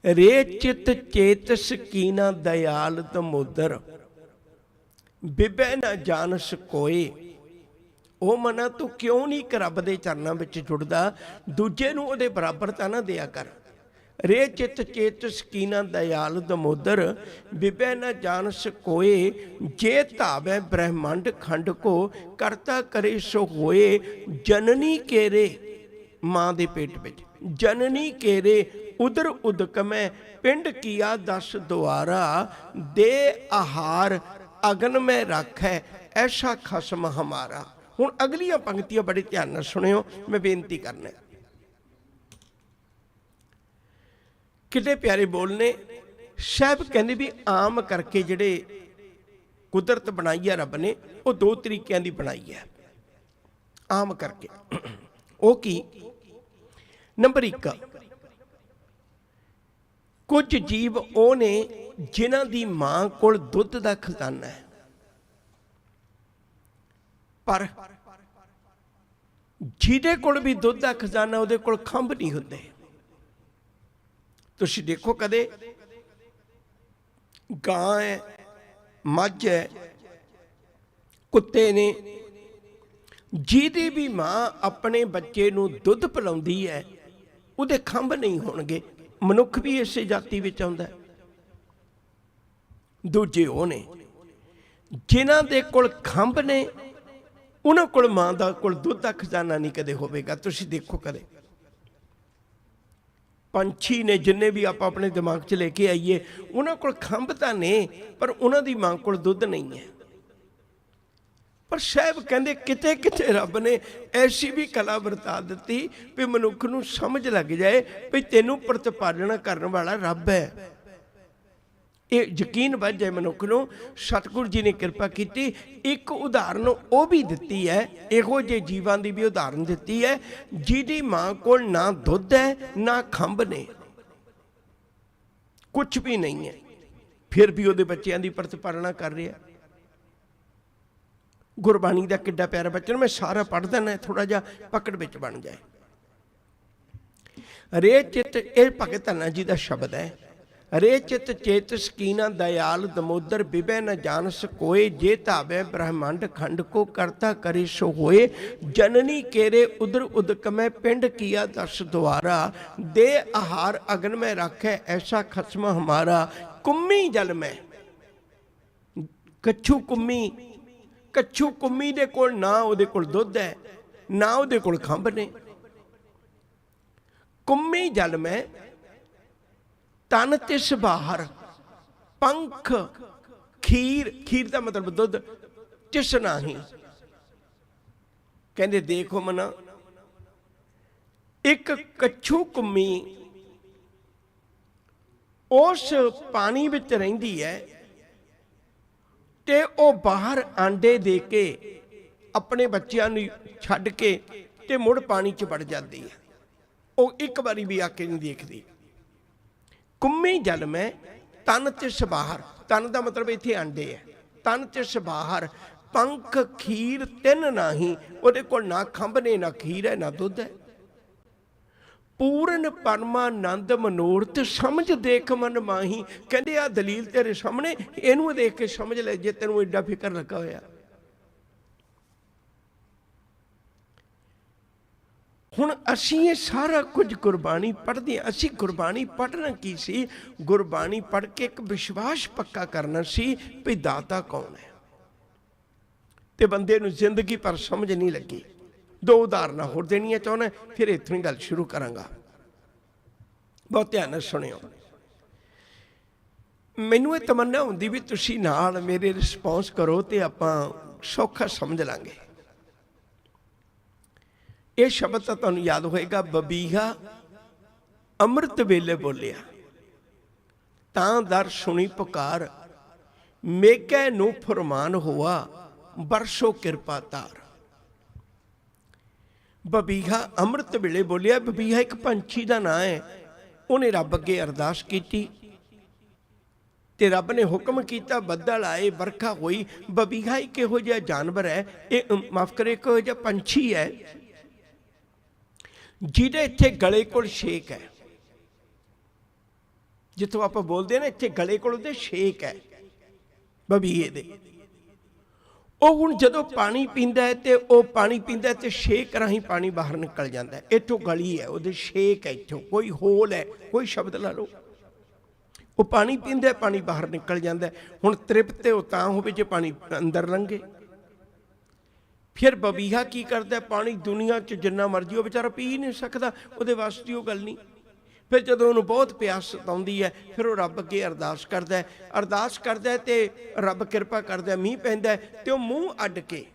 रे चित चेतस कीना दयाल दमोदर, बिबे न जानस कोए। ਉਹ ਮਨਾ ਤੂੰ ਕਿਉਂ ਨਹੀਂ ਇੱਕ ਰੱਬ ਦੇ ਚਰਨਾਂ ਵਿੱਚ ਜੁੜਦਾ, ਦੂਜੇ ਨੂੰ ਉਹਦੇ ਬਰਾਬਰਤਾ ਨਾ ਦਿਆ ਕਰ। ਰੇ ਚਿਤ ਚੇਤ ਸਕੀਨਾ ਦਇਆਲ ਦਮੋਦਰ, ਬਿਬੈ ਨਾ ਜਾਣਸ ਕੋਏ। ਜੇ ਧਾਵੈ ਬ੍ਰਹਮੰਡ ਖੰਡ ਕੋ, ਕਰਤਾ ਕਰੇ ਸੋ ਹੋਏ। ਜਨਨੀ ਕੇਰੇ, ਮਾਂ ਦੇ ਪੇਟ ਵਿੱਚ ਜਨਨੀ ਕੇਰੇ ਉਦਰ ਉਦਕਮੈ, ਪਿੰਡ ਕੀਆ 10 ਦੁਆਰਾ। ਦੇ ਆਹਾਰ ਅਗਨ ਮੈਂ ਰੱਖੈ, ਐਸਾ ਖਸਮ ਹਮਾਰਾ। ਹੁਣ ਅਗਲੀਆਂ ਪੰਕਤੀਆਂ ਬੜੇ ਧਿਆਨ ਨਾਲ ਸੁਣਿਓ, ਮੈਂ ਬੇਨਤੀ ਕਰਨਾ। ਕਿਤੇ ਪਿਆਰੇ ਬੋਲਨੇ ਸਾਹਿਬ ਕਹਿੰਦੇ ਵੀ ਆਮ ਕਰਕੇ ਜਿਹੜੇ ਕੁਦਰਤ ਬਣਾਈ ਹੈ ਰੱਬ ਨੇ, ਉਹ ਦੋ ਤਰੀਕਿਆਂ ਦੀ ਬਣਾਈ ਹੈ ਆਮ ਕਰਕੇ। ਉਹ ਕੀ? ਨੰਬਰ 1, ਕੁਝ ਜੀਵ ਉਹ ਨੇ ਜਿਨ੍ਹਾਂ ਦੀ ਮਾਂ ਕੋਲ ਦੁੱਧ ਦਾ ਖਜ਼ਾਨਾ ਹੈ, ਪਰ ਜਿਹਦੇ ਕੋਲ ਵੀ ਦੁੱਧ ਦਾ ਖਜ਼ਾਨਾ ਉਹਦੇ ਕੋਲ ਖੰਭ ਨਹੀਂ ਹੁੰਦੇ। ਤੁਸੀਂ ਦੇਖੋ ਕਦੇ ਗਾਂ ਹੈ, ਮੱਝ ਹੈ, ਕੁੱਤੇ ਨੇ, ਜਿਹਦੀ ਵੀ ਮਾਂ ਆਪਣੇ ਬੱਚੇ ਨੂੰ ਦੁੱਧ ਪਿਲਾਉਂਦੀ ਹੈ ਉਹਦੇ ਖੰਭ ਨਹੀਂ ਹੋਣਗੇ। ਮਨੁੱਖ ਵੀ ਇਸੇ ਜਾਤੀ ਵਿੱਚ ਆਉਂਦਾ। ਦੂਜੇ ਉਹ ਨੇ ਜਿਨ੍ਹਾਂ ਦੇ ਕੋਲ ਖੰਭ ਨੇ, ਉਹਨਾਂ ਕੋਲ ਮਾਂ ਦਾ ਕੋਲ ਦੁੱਧ ਦਾ ਖਜ਼ਾਨਾ ਨਹੀਂ ਕਦੇ ਹੋਵੇਗਾ। ਤੁਸੀਂ ਦੇਖੋ ਕਦੇ ਪੰਛੀ ਨੇ ਜਿੰਨੇ ਵੀ ਆਪਾਂ ਆਪਣੇ ਦਿਮਾਗ 'ਚ ਲੈ ਕੇ ਆਈਏ, ਉਹਨਾਂ ਕੋਲ ਖੰਭ ਤਾਂ ਨੇ ਪਰ ਉਹਨਾਂ ਦੀ ਮਾਂ ਕੋਲ ਦੁੱਧ ਨਹੀਂ ਹੈ। ਪਰ ਸਾਹਿਬ ਕਹਿੰਦੇ ਕਿਤੇ ਕਿਤੇ ਰੱਬ ਨੇ ਐਸੀ ਵੀ ਕਲਾ ਵਰਤਾ ਦਿੱਤੀ ਵੀ ਮਨੁੱਖ ਨੂੰ ਸਮਝ ਲੱਗ ਜਾਏ ਵੀ ਤੈਨੂੰ ਪ੍ਰਤਿਪਾਲਨ ਕਰਨ ਵਾਲਾ ਰੱਬ ਹੈ। ਇਹ ਯਕੀਨ ਵੱਜ ਜਾਏ ਮਨੁੱਖ ਨੂੰ। ਸਤਿਗੁਰੂ ਜੀ ਨੇ ਕਿਰਪਾ ਕੀਤੀ, ਇੱਕ ਉਦਾਹਰਨ ਉਹ ਵੀ ਦਿੱਤੀ ਹੈ, ਇਹੋ ਜਿਹੇ ਜੀਵਾਂ ਦੀ ਵੀ ਉਦਾਹਰਨ ਦਿੱਤੀ ਹੈ ਜਿਹਦੀ ਮਾਂ ਕੋਲ ਨਾ ਦੁੱਧ ਹੈ ਨਾ ਖੰਭ ਨੇ, ਕੁਛ ਵੀ ਨਹੀਂ ਹੈ, ਫਿਰ ਵੀ ਉਹਦੇ ਬੱਚਿਆਂ ਦੀ ਪ੍ਰਤਿਪਾਲਨਾ ਕਰ ਰਿਹਾ। ਗੁਰਬਾਣੀ ਦਾ ਕਿੱਡਾ ਪਿਆਰਾ ਬਚਨ, ਮੈਂ ਸਾਰਾ ਪੜ੍ਹ ਦੇਣਾ, ਥੋੜਾ ਜਿਹਾ ਪਕੜ ਵਿੱਚ ਬਣ ਜਾਏ। ਰੇ ਚਿੱਤ, ਇਹ ਭਗਤ ਧੰਨਾ ਜੀ ਦਾ ਸ਼ਬਦ ਹੈ। ਰੇ ਚਿਤ ਚੇਤ ਸਕੀਨਾ ਦਇਆਲ ਦਮੋਦਰ, ਬਿਬੈ ਨ ਜਾਣਸ ਕੋਏ। ਜੇ ਧਾਵੈ ਬ੍ਰਹਮੰਡ ਖੰਡ ਕੋ, ਕਰਤਾ ਕਰੇ ਸੋ ਹੋਏ। ਜਨਨੀ ਕੇਰੇ ਉਦਰ ਉਦਕਮੈ, ਪਿੰਡ ਕੀਆ 10 ਦੁਆਰਾ। ਦੇ ਆਹਾਰ ਅਗਨ ਮੈਂ ਰੱਖੈ, ਐਸਾ ਖਸਮ ਹਮਾਰਾ। ਕੁੰਮੀ ਜਲ ਮੈਂ, ਕੱਛੂ ਕੁੰਮੀ, ਕੱਛੂ ਕੁੰਮੀ ਦੇ ਕੋਲ ਨਾ ਉਹਦੇ ਕੋਲ ਦੁੱਧ ਹੈ ਨਾ ਉਹਦੇ ਕੋਲ ਖੰਭ ਨੇ। ਕੁੰਮੀ ਜਲ ਮੈਂ ਤਨ ਤਿਸ ਬਾਹਰ, ਪੰਖ ਖੀਰ, ਖੀਰ ਦਾ ਮਤਲਬ ਦੁੱਧ, ਤਿਸ ਨਹੀਂ। ਕਹਿੰਦੇ ਦੇਖੋ ਮਨਾ, ਇੱਕ ਕੱਛੂ ਕੁੰਮੀ ਉਸ ਪਾਣੀ ਵਿੱਚ ਰਹਿੰਦੀ ਹੈ ਤੇ ਉਹ ਬਾਹਰ ਆਂਡੇ ਦੇ ਕੇ ਆਪਣੇ ਬੱਚਿਆਂ ਨੂੰ ਛੱਡ ਕੇ ਤੇ ਮੁੜ ਪਾਣੀ 'ਚ ਵੜ ਜਾਂਦੀ ਹੈ। ਉਹ ਇੱਕ ਵਾਰੀ ਵੀ ਆ ਕੇ ਨਹੀਂ ਦੇਖਦੀ। ਕੁੰਮੀ ਜਨਮ ਹੈ ਤਨ ਤੇ ਸਬਾਹਰ। ਤਨ ਦਾ ਮਤਲਬ ਇੱਥੇ ਆਂਡੇ ਹੈ। ਤਨ ਤੇ ਸਬਾਹਰ, ਪੰਖ ਖੀਰ ਤਿੰਨ ਨਹੀਂ। ਉਹਦੇ ਕੋਲ ਨਾ ਖੰਭ ਨੇ, ਨਾ ਖੀਰ ਹੈ, ਨਾ ਦੁੱਧ ਹੈ। ਪੂਰਨ ਪਰਮਾਨੰਦ ਮਨੋਰਥ ਸਮਝ ਦੇਖ ਮਨ ਮਾਹੀ। ਕਹਿੰਦੇ ਆ ਦਲੀਲ ਤੇਰੇ ਸਾਹਮਣੇ, ਇਹਨੂੰ ਦੇਖ ਕੇ ਸਮਝ ਲੈ ਜੇ ਤੈਨੂੰ ਐਡਾ ਫਿਕਰ ਲੱਗਾ ਹੋਇਆ। ਹੁਣ ਅਸੀਂ ਇਹ ਸਾਰਾ ਕੁਝ ਗੁਰਬਾਣੀ ਪੜ੍ਹਦੇ ਹਾਂ। ਅਸੀਂ ਗੁਰਬਾਣੀ ਪੜ੍ਹਨਾ ਕੀ ਸੀ? ਗੁਰਬਾਣੀ ਪੜ੍ਹ ਕੇ ਇੱਕ ਵਿਸ਼ਵਾਸ ਪੱਕਾ ਕਰਨਾ ਸੀ ਵੀ ਦਾਤਾ ਕੌਣ ਹੈ। ਤੇ ਬੰਦੇ ਨੂੰ ਜ਼ਿੰਦਗੀ ਪਰ ਸਮਝ ਨਹੀਂ ਲੱਗੀ। ਦੋ ਉਦਾਹਰਨਾਂ ਹੋਰ ਦੇਣੀਆਂ ਚਾਹੁੰਦਾ, ਫਿਰ ਇੱਥੋਂ ਹੀ ਗੱਲ ਸ਼ੁਰੂ ਕਰਾਂਗਾ। ਬਹੁਤ ਧਿਆਨ ਨਾਲ ਸੁਣਿਓ। ਮੈਨੂੰ ਇਹ ਤਮੰਨਾ ਹੁੰਦੀ ਵੀ ਤੁਸੀਂ ਨਾਲ ਮੇਰੇ ਰਿਸਪੌਂਸ ਕਰੋ ਤੇ ਆਪਾਂ ਸੌਖਾ ਸਮਝ ਲਾਂਗੇ। ਇਹ ਸ਼ਬਦ ਤਾਂ ਤੁਹਾਨੂੰ ਯਾਦ ਹੋਏਗਾ, ਬਬੀਹਾ ਅੰਮ੍ਰਿਤ ਵੇਲੇ ਬੋਲਿਆ ਤਾਂ ਦਰ ਸੁਣੀ ਪੁਕਾਰ, ਮੇਘੇ ਨੂੰ ਫਰਮਾਨ ਹੋਆ ਬਰਸੋ ਕਿਰਪਾ ਤਾਰ। ਬਬੀਹਾ ਅੰਮ੍ਰਿਤ ਵੇਲੇ ਬੋਲਿਆ। ਬਬੀਹਾ ਇੱਕ ਪੰਛੀ ਦਾ ਨਾਂ ਹੈ। ਉਹਨੇ ਰੱਬ ਅੱਗੇ ਅਰਦਾਸ ਕੀਤੀ ਤੇ ਰੱਬ ਨੇ ਹੁਕਮ ਕੀਤਾ, ਬੱਦਲ ਆਏ, ਵਰਖਾ ਹੋਈ। ਬਬੀਹਾ ਇੱਕ ਇਹੋ ਜਿਹਾ ਜਾਨਵਰ ਹੈ, ਇਹ ਮਾਫ ਕਰੇ, ਇੱਕ ਇਹੋ ਜਿਹਾ ਪੰਛੀ ਹੈ ਜਿਹਦੇ ਇੱਥੇ ਗਲੇ ਕੋਲ ਛੇਕ ਹੈ। ਜਿੱਥੋਂ ਆਪਾਂ ਬੋਲਦੇ ਨਾ, ਇੱਥੇ ਗਲੇ ਕੋਲ ਉਹਦੇ ਛੇਕ ਹੈ ਬਬੀਹੇ ਦੇ। ਉਹ ਹੁਣ ਜਦੋਂ ਪਾਣੀ ਪੀਂਦਾ ਹੈ ਤੇ ਉਹ ਪਾਣੀ ਪੀਂਦਾ ਤੇ ਛੇਕ ਰਾਹੀਂ ਪਾਣੀ ਬਾਹਰ ਨਿਕਲ ਜਾਂਦਾ। ਇੱਥੋਂ ਗਲੀ ਹੈ, ਉਹਦੇ ਛੇਕ ਹੈ, ਇੱਥੋਂ ਕੋਈ ਹੋਲ ਹੈ, ਕੋਈ ਸ਼ਬਦ ਲਾ ਲਓ। ਉਹ ਪਾਣੀ ਪੀਂਦਾ, ਪਾਣੀ ਬਾਹਰ ਨਿਕਲ ਜਾਂਦਾ। ਹੁਣ ਤ੍ਰਿਪਤ ਉਹ ਤਾਂ ਹੋਵੇ ਜੇ ਪਾਣੀ ਅੰਦਰ ਲੰਘੇ। ਫਿਰ ਬਬੀਹਾ ਕੀ ਕਰਦਾ? ਪਾਣੀ ਦੁਨੀਆ 'ਚ ਜਿੰਨਾ ਮਰਜ਼ੀ ਉਹ ਵਿਚਾਰਾ ਪੀ ਨਹੀਂ ਸਕਦਾ, ਉਹਦੇ ਵਾਸਤੇ ਉਹ ਗੱਲ ਨਹੀਂ। ਫਿਰ ਜਦੋਂ ਉਹਨੂੰ ਬਹੁਤ ਪਿਆਸ ਸਤਾਉਂਦੀ ਹੈ, ਫਿਰ ਉਹ ਰੱਬ ਅੱਗੇ ਅਰਦਾਸ ਕਰਦਾ। ਅਰਦਾਸ ਕਰਦਾ ਤੇ ਰੱਬ ਕਿਰਪਾ ਕਰਦਾ, ਮੀਂਹ ਪੈਂਦਾ ਤੇ ਉਹ ਮੂੰਹ ਅੱਡ ਕੇ,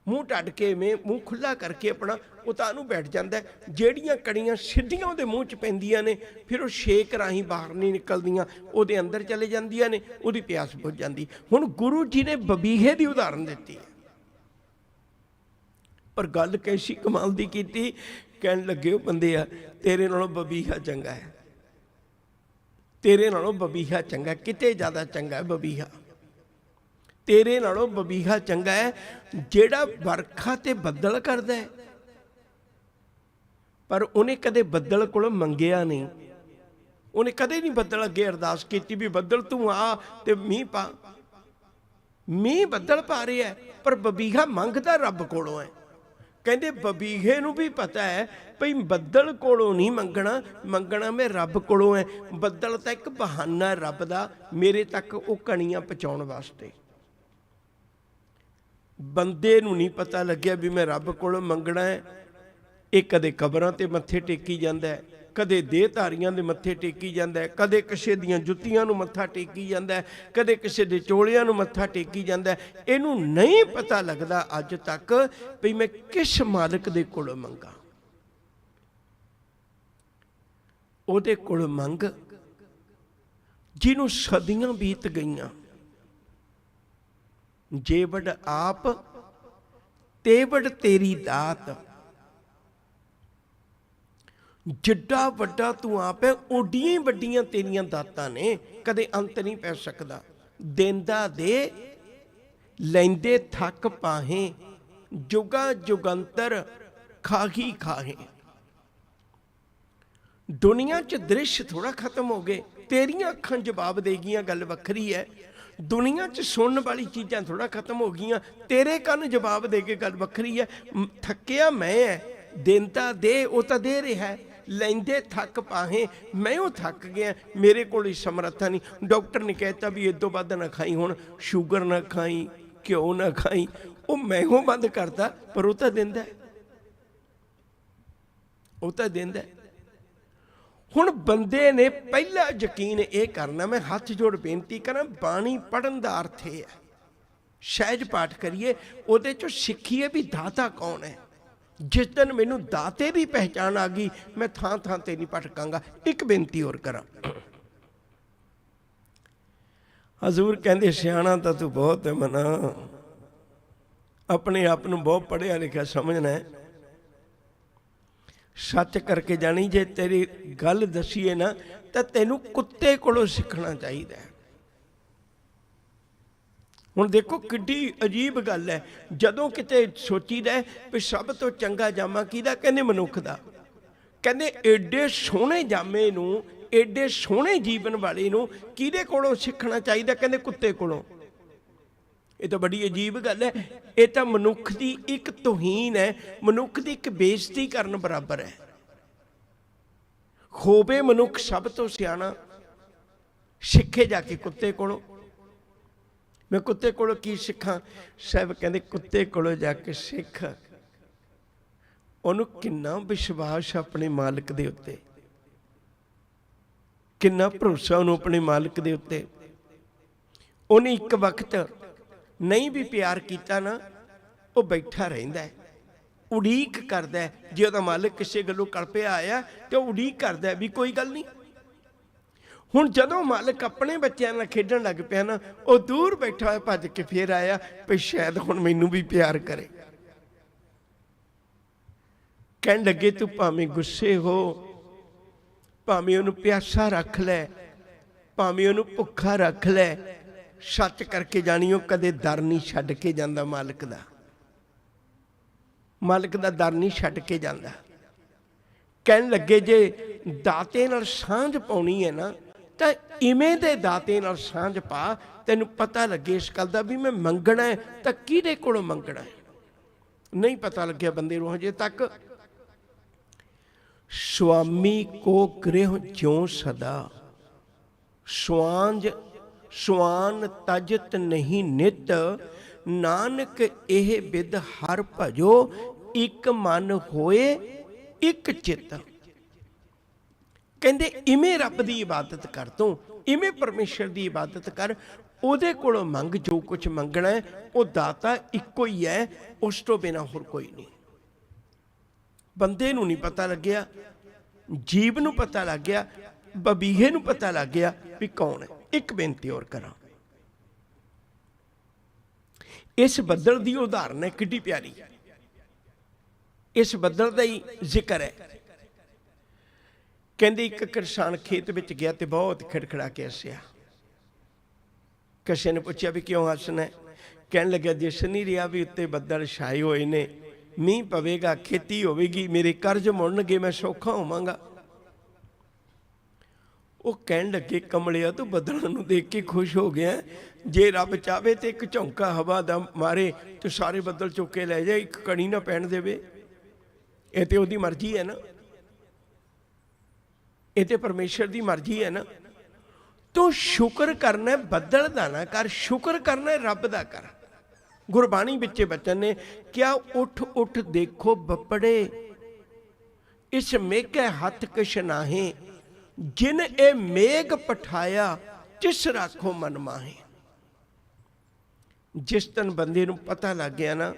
ਮੂੰਹ ਢੱਡ ਕੇ, ਮੂੰਹ ਖੁੱਲ੍ਹਾ ਕਰਕੇ ਆਪਣਾ ਉਹ ਤਾਂ ਨੂੰ ਬੈਠ ਜਾਂਦਾ। ਜਿਹੜੀਆਂ ਕੜੀਆਂ ਸਿੱਧੀਆਂ ਉਹਦੇ ਮੂੰਹ 'ਚ ਪੈਂਦੀਆਂ ਨੇ, ਫਿਰ ਉਹ ਛੇਕ ਰਾਹੀਂ ਬਾਹਰ ਨਹੀਂ ਨਿਕਲਦੀਆਂ, ਉਹਦੇ ਅੰਦਰ ਚਲੇ ਜਾਂਦੀਆਂ ਨੇ, ਉਹਦੀ ਪਿਆਸ ਬੁੱਝ ਜਾਂਦੀ। ਹੁਣ ਗੁਰੂ ਜੀ ਨੇ ਬਬੀਹੇ ਦੀ ਉਦਾਹਰਨ ਦਿੱਤੀ ਹੈ, ਪਰ ਗੱਲ ਕੈਸੀ ਕਮਾਲ ਦੀ ਕੀਤੀ। ਕਹਿਣ ਲੱਗੇ ਉਹ ਬੰਦੇ ਆ, ਤੇਰੇ ਨਾਲੋਂ ਬਬੀਹਾ ਚੰਗਾ ਹੈ, ਤੇਰੇ ਨਾਲੋਂ ਬਬੀਹਾ ਚੰਗਾ, ਕਿਤੇ ਜ਼ਿਆਦਾ ਚੰਗਾ ਹੈ ਬਬੀਹਾ। ਤੇਰੇ ਨਾਲੋਂ ਬਬੀਹਾ ਚੰਗਾ ਹੈ ਜਿਹੜਾ ਵਰਖਾ ਤੇ ਬੱਦਲ ਕਰਦਾ ਹੈ, ਪਰ ਉਹਨੇ ਕਦੇ ਬੱਦਲ ਕੋਲੋਂ ਮੰਗਿਆ ਨਹੀਂ। ਉਹਨੇ ਕਦੇ ਨਹੀਂ ਬੱਦਲ ਅੱਗੇ ਅਰਦਾਸ ਕੀਤੀ ਵੀ ਬੱਦਲ ਤੂੰ ਆ ਤੇ ਮੀਂਹ ਪਾ। ਮੀਂਹ ਬੱਦਲ ਪਾ ਰਿਹਾ, ਪਰ ਬਬੀਹਾ ਮੰਗਦਾ ਰੱਬ ਕੋਲੋਂ ਹੈ। ਕਹਿੰਦੇ ਬਬੀਹੇ ਨੂੰ ਵੀ ਪਤਾ ਹੈ ਭਈ ਬੱਦਲ ਕੋਲੋਂ ਨਹੀਂ ਮੰਗਣਾ, ਮੰਗਣਾ ਮੈਂ ਰੱਬ ਕੋਲੋਂ ਹੈ। ਬੱਦਲ ਤਾਂ ਇੱਕ ਬਹਾਨਾ ਰੱਬ ਦਾ ਮੇਰੇ ਤੱਕ ਉਹ ਕਣੀਆਂ ਪਹੁੰਚਾਉਣ ਵਾਸਤੇ। ਬੰਦੇ ਨੂੰ ਨਹੀਂ ਪਤਾ ਲੱਗਿਆ ਵੀ ਮੈਂ ਰੱਬ ਕੋਲੋਂ ਮੰਗਣਾ ਹੈ। ਇਹ ਕਦੇ ਕਬਰਾਂ ਤੇ ਮੱਥੇ ਟੇਕੀ ਜਾਂਦਾ ਹੈ, ਕਦੇ ਦੇਹਧਾਰੀਆਂ ਦੇ ਮੱਥੇ ਟੇਕੀ ਜਾਂਦਾ ਹੈ, ਕਦੇ ਕਿਸੇ ਦੀਆਂ ਜੁੱਤੀਆਂ ਨੂੰ ਮੱਥਾ ਟੇਕੀ ਜਾਂਦਾ ਹੈ, ਕਦੇ ਕਿਸੇ ਦੇ ਚੋਲਿਆਂ ਨੂੰ ਮੱਥਾ ਟੇਕੀ ਜਾਂਦਾ ਹੈ। ਇਹਨੂੰ ਨਹੀਂ ਪਤਾ ਲੱਗਦਾ ਅੱਜ ਤੱਕ ਵੀ ਮੈਂ ਕਿਸ ਮਾਲਕ ਦੇ ਕੋਲੋਂ ਮੰਗਾ। ਉਹਦੇ ਕੋਲ ਮੰਗ ਜਿਹਨੂੰ ਸਦੀਆਂ ਬੀਤ ਗਈਆਂ। ਜੇਵੜ ਆਪ ਤੇਵੜ ਤੇਰੀ ਦਾਤ। ਜਿੱਡਾ ਵੱਡਾ ਤੂੰ ਆਪ ਹੈ, ਓਡੀਆਂ ਹੀ ਵੱਡੀਆਂ ਤੇਰੀਆਂ ਦਾਤਾਂ ਨੇ, ਕਦੇ ਅੰਤ ਨਹੀਂ ਪੈ ਸਕਦਾ। ਦੇਂਦਾ ਦੇ ਲੈਂਦੇ ਥੱਕ ਪਾਹੇ, ਜੁਗਾ ਜੁਗੰਤਰ ਖਾਹੀ ਖਾਹੇ। ਦੁਨੀਆ 'ਚ ਦ੍ਰਿਸ਼ ਥੋੜਾ ਖਤਮ ਹੋ ਗਏ, ਤੇਰੀਆਂ ਅੱਖਾਂ ਜਵਾਬ ਦੇਗੀਆਂ, ਗੱਲ ਵੱਖਰੀ ਹੈ। ਦੁਨੀਆ 'ਚ ਸੁਣਨ ਵਾਲੀ ਚੀਜ਼ਾਂ ਥੋੜਾ ਖਤਮ ਹੋ ਗਈਆਂ, ਤੇਰੇ ਕੰਨ ਜਵਾਬ ਦੇ ਕੇ ਗੱਲ ਵੱਖਰੀ ਹੈ। ਥੱਕਿਆ ਮੈਂ ਹੈ, ਦੇਂਦਾ ਦੇ ਉਹ ਤਾਂ ਦੇ ਰਿਹਾ, ਲੈਂਦੇ ਥੱਕ ਪਾਹੇ ਮੈਂ ਉਹ ਥੱਕ ਗਿਆ, ਮੇਰੇ ਕੋਲ ਹੀ ਸਮਰੱਥਾ ਨਹੀਂ। ਡਾਕਟਰ ਨੇ ਕਹਿਤਾ ਵੀ ਇਦੋਂ ਵੱਧ ਨਾ ਖਾਈ, ਹੁਣ ਸ਼ੂਗਰ ਨਾ ਖਾਈ, ਘਿਓ ਨਾ ਖਾਈ। ਉਹ ਮੈਂ ਉਹ ਬੰਦ ਕਰਤਾ, ਪਰ ਉਹ ਤਾਂ ਦਿੰਦਾ, ਉਹ ਤਾਂ ਦਿੰਦਾ। ਹੁਣ ਬੰਦੇ ਨੇ ਪਹਿਲਾ ਯਕੀਨ ਇਹ ਕਰਨਾ, ਮੈਂ ਹੱਥ ਜੋੜ ਬੇਨਤੀ ਕਰਾਂ, ਬਾਣੀ ਪੜ੍ਹਨ ਦਾ ਅਰਥ ਇਹ ਹੈ ਸਹਿਜ ਪਾਠ ਕਰੀਏ, ਉਹਦੇ 'ਚੋਂ ਸਿੱਖੀਏ ਵੀ ਦਾਤਾ ਕੌਣ ਹੈ। जिस दिन मैनू दाते की पहचान आ गई, मैं थां थां ते नहीं भटकांगा। एक बेनती होर करा, हजूर कहते सियाणा तो तू बहुत है मना, अपने आप को बहुत पढ़िया लिखा समझना है, सच करके जानी। जे तेरी गल दसीए ना तो तेनू कुत्ते कोलों सीखना चाहिए। हुण देखो किड्डी अजीब गल है, जदों किते सोचीदा भी सब तो चंगा जामा किहदा, कहंदे मनुख दा। कहंदे एडे सोहणे जामे नूं, एडे सोहणे जीवन वाले नूं किहदे कोलों सीखना चाहिए, कहंदे कुत्ते कोलों। ये तो बड़ी अजीब गल है, ये तो मनुख की एक तौहीन है, मनुख की एक बेइज्जती करन बराबर है। होवे मनुख सब तो सियाणा, सिखे जाके कुत्ते कोलों। मैं कुत्ते कोलों की सिखा? साहब कहते कुत्ते कोलों जाके सिख उन्होंने किन्ना विश्वास अपने मालिक दे उत्ते, किन्ना भरोसा उन्होंने अपने मालिक दे उत्ते। उन्हें एक वक्त नहीं भी प्यार किया ना, वो बैठा रहिंदा है, उड़ीक करदा है। जे उहदा मालिक किसी गल्लों कलपिया आया तो उड़ीक करदा है भी कोई गल नहीं। हुण जदों मालिक अपने बच्चों नाल खेडण लग पिया ना, वो दूर बैठा होया भज के फिर आया भी शायद हुण मैनू भी प्यार करे। कहण लगे तू भावें गुस्से हो, भावें उहनूं प्यासा रख लै, भावें उहनूं भुखा रख लै, सच करके जानियो कदे दर नहीं छड्ड के जांदा मालिक दा। मालिक दा दर नहीं छड्ड के जांदा। कहण लगे जे दाते नाल सांझ पाउणी है ना, तो इवें दे दाते नाल सांझ पा, तैनूं पता लगे इस गल दा भी मैं मंगना है तो किहदे कोलों मंगना है। नहीं पता लग्या बंदे नूं हजे तक। स्वामी को गृह ज्यों सदा, स्वान तजत नहीं नित, नानक एह बिद हर भजो, एक मन होए एक चित। कहंदे इवें रब की इबादत कर, तू इवें परमेश्वर की इबादत कर, उहदे कोलों मंग जो कुछ मंगना है। वो दाता इक्को ही है, उस तो बिना होर कोई नहीं। बंदे नूं नहीं पता लग्या, जीव नूं पता लग गया, बबीहे नूं पता लग गया भी कौन है। एक बेनती और करा, इस बदल की उदाहरण है किड्डी प्यारी। इस बदल का ही जिक्र है। कहंदे एक किसान खेत में गया तो बहुत खड़खड़ा के हसिया। किसी ने पूछा भी क्यों हसना है? कहन लगा दिस नहीं रहा भी उत्ते बदल छाए हुए ने, मीह पवेगा, खेती होगी, मेरे कर्ज मुड़नगे, मैं सौखा होवांगा। वो कहन लगे कमलिया तू बदलों नूं देख के खुश हो गया, जे रब चाहे तो एक झोंका हवा दा मारे तो सारे बदल चुक के लै जाए, एक कणी ना पैण देवे। ये तो उसकी मर्जी है ना, ये तो परमेश्वर की मर्जी है ना। तो शुक्र करना बदल दा ना कर, शुक्र करना रब दा कर। गुरबाणी बिच्चे बचन ने क्या उठ उठ देखो बपड़े, इस मेघे हथ किश नाहे, जिन ए मेघ पठाया तिस राखो मन माहे। जिस दिन बंदे नूं पता लग गया ना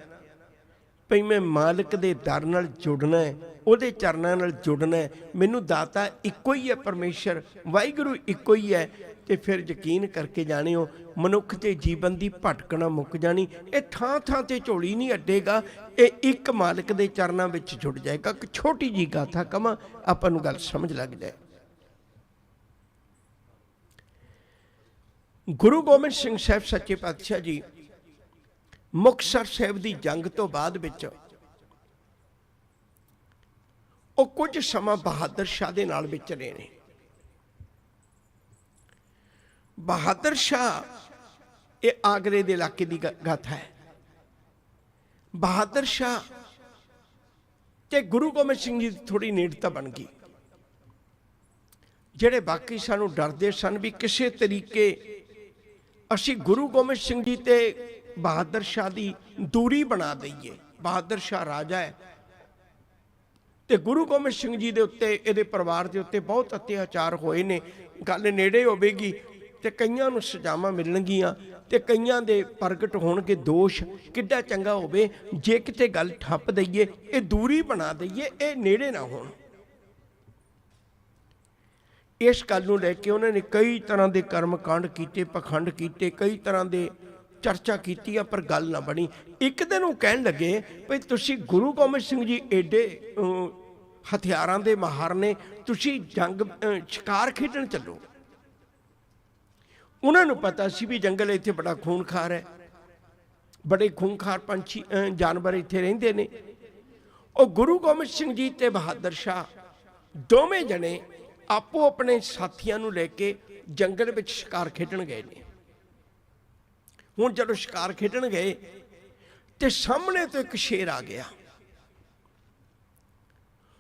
भई मैं मालिक दे दर नाल जुड़ना है, उहदे चरनां नाल जुड़ना है, मैनू दाता इक्को ही है, परमेश्वर वाहिगुरू इक्को ही है, तो फिर यकीन करके जाने हो मनुख के जीवन की भटकना मुक जानी। ये थां थां ते झोली नहीं अड्डेगा, ये एक मालिक दे चरनां विच जुड़ जाएगा। एक छोटी जी गाथा कमां आपां नूं गल समझ लग जाए। गुरु गोबिंद सिंह साहब सच्चे पातशाह जी मुक्तसर साहब की जंग तो बाद विच वो कुछ समा बहादुर शाह दे नाल विच रहे ने। बहादुर शाह ये आगरे दे इलाके की गाथा है। बहादुर शाह ते गुरु गोबिंद सिंह जी थोड़ी नेड़ता बन गई। ਜਿਹੜੇ बाकी सानू डरते सन भी किसी तरीके असी गुरु गोबिंद सिंह जी ते बहादुर शाह की दूरी बना दईए। बहादुर शाह राजा है तो गुरु गोबिंद सिंह जी के उत्ते इहदे परिवार के उत्ते बहुत अत्याचार होए ने। गल नेड़े होवेगी तो कईयां नूं सजावां मिलणगीਆਂ ਤੇ ਕਈਆਂ ਦੇ ਪ੍ਰਗਟ ਹੋਣਗੇ ਦੋਸ਼। ਕਿੱਡਾ ਚੰਗਾ ਹੋਵੇ ਜੇ ਕਿਤੇ ਗੱਲ ਠੱਪ ਦਈਏ, ਇਹ ਦੂਰੀ ਬਣਾ ਦਈਏ, ਇਹ ਨੇੜੇ ਨਾ ਹੋਣ। ਇਸ ਗੱਲ ਨੂੰ ਲੈ ਕੇ ਉਹਨਾਂ ਨੇ ਕਈ ਤਰ੍ਹਾਂ ਦੇ ਕਰਮ ਕਾਂਡ ਕੀਤੇ, ਪਖੰਡ ਕੀਤੇ, ਕਈ ਤਰ੍ਹਾਂ ਦੇ ਚਰਚਾ ਕੀਤੀ ਆ, ਪਰ ਗੱਲ ਨਾ ਬਣੀ। ਇੱਕ ਦਿਨ ਉਹ ਕਹਿਣ ਲੱਗੇ ਭਈ ਤੁਸੀਂ ਗੁਰੂ ਗੋਬਿੰਦ ਸਿੰਘ ਜੀ ਏਡੇ ਹਥਿਆਰਾਂ ਦੇ ਮਾਹਰ ਨੇ, ਤੁਸੀਂ ਜੰਗ ਸ਼ਿਕਾਰ ਖੇਡਣ ਚੱਲੋ। ਉਹਨਾਂ ਨੂੰ ਪਤਾ ਸੀ ਵੀ ਜੰਗਲ ਇੱਥੇ ਬੜਾ ਖੂਨਖਾਰ ਹੈ, ਬੜੇ ਖੂਨਖਾਰ ਪੰਛੀ ਜਾਨਵਰ ਇੱਥੇ ਰਹਿੰਦੇ ਨੇ। ਉਹ ਗੁਰੂ ਗੋਬਿੰਦ ਸਿੰਘ ਜੀ ਤੇ ਬਹਾਦਰ ਸ਼ਾਹ ਦੋਵੇਂ ਜਣੇ ਆਪੋ ਆਪਣੇ ਸਾਥੀਆਂ ਨੂੰ ਲੈ ਕੇ ਜੰਗਲ ਵਿੱਚ ਸ਼ਿਕਾਰ ਖੇਡਣ ਗਏ ਨੇ। ਹੁਣ ਜਦੋਂ ਸ਼ਿਕਾਰ ਖੇਡਣ ਗਏ ਤੇ ਸਾਹਮਣੇ ਤੋਂ ਇੱਕ ਸ਼ੇਰ ਆ ਗਿਆ।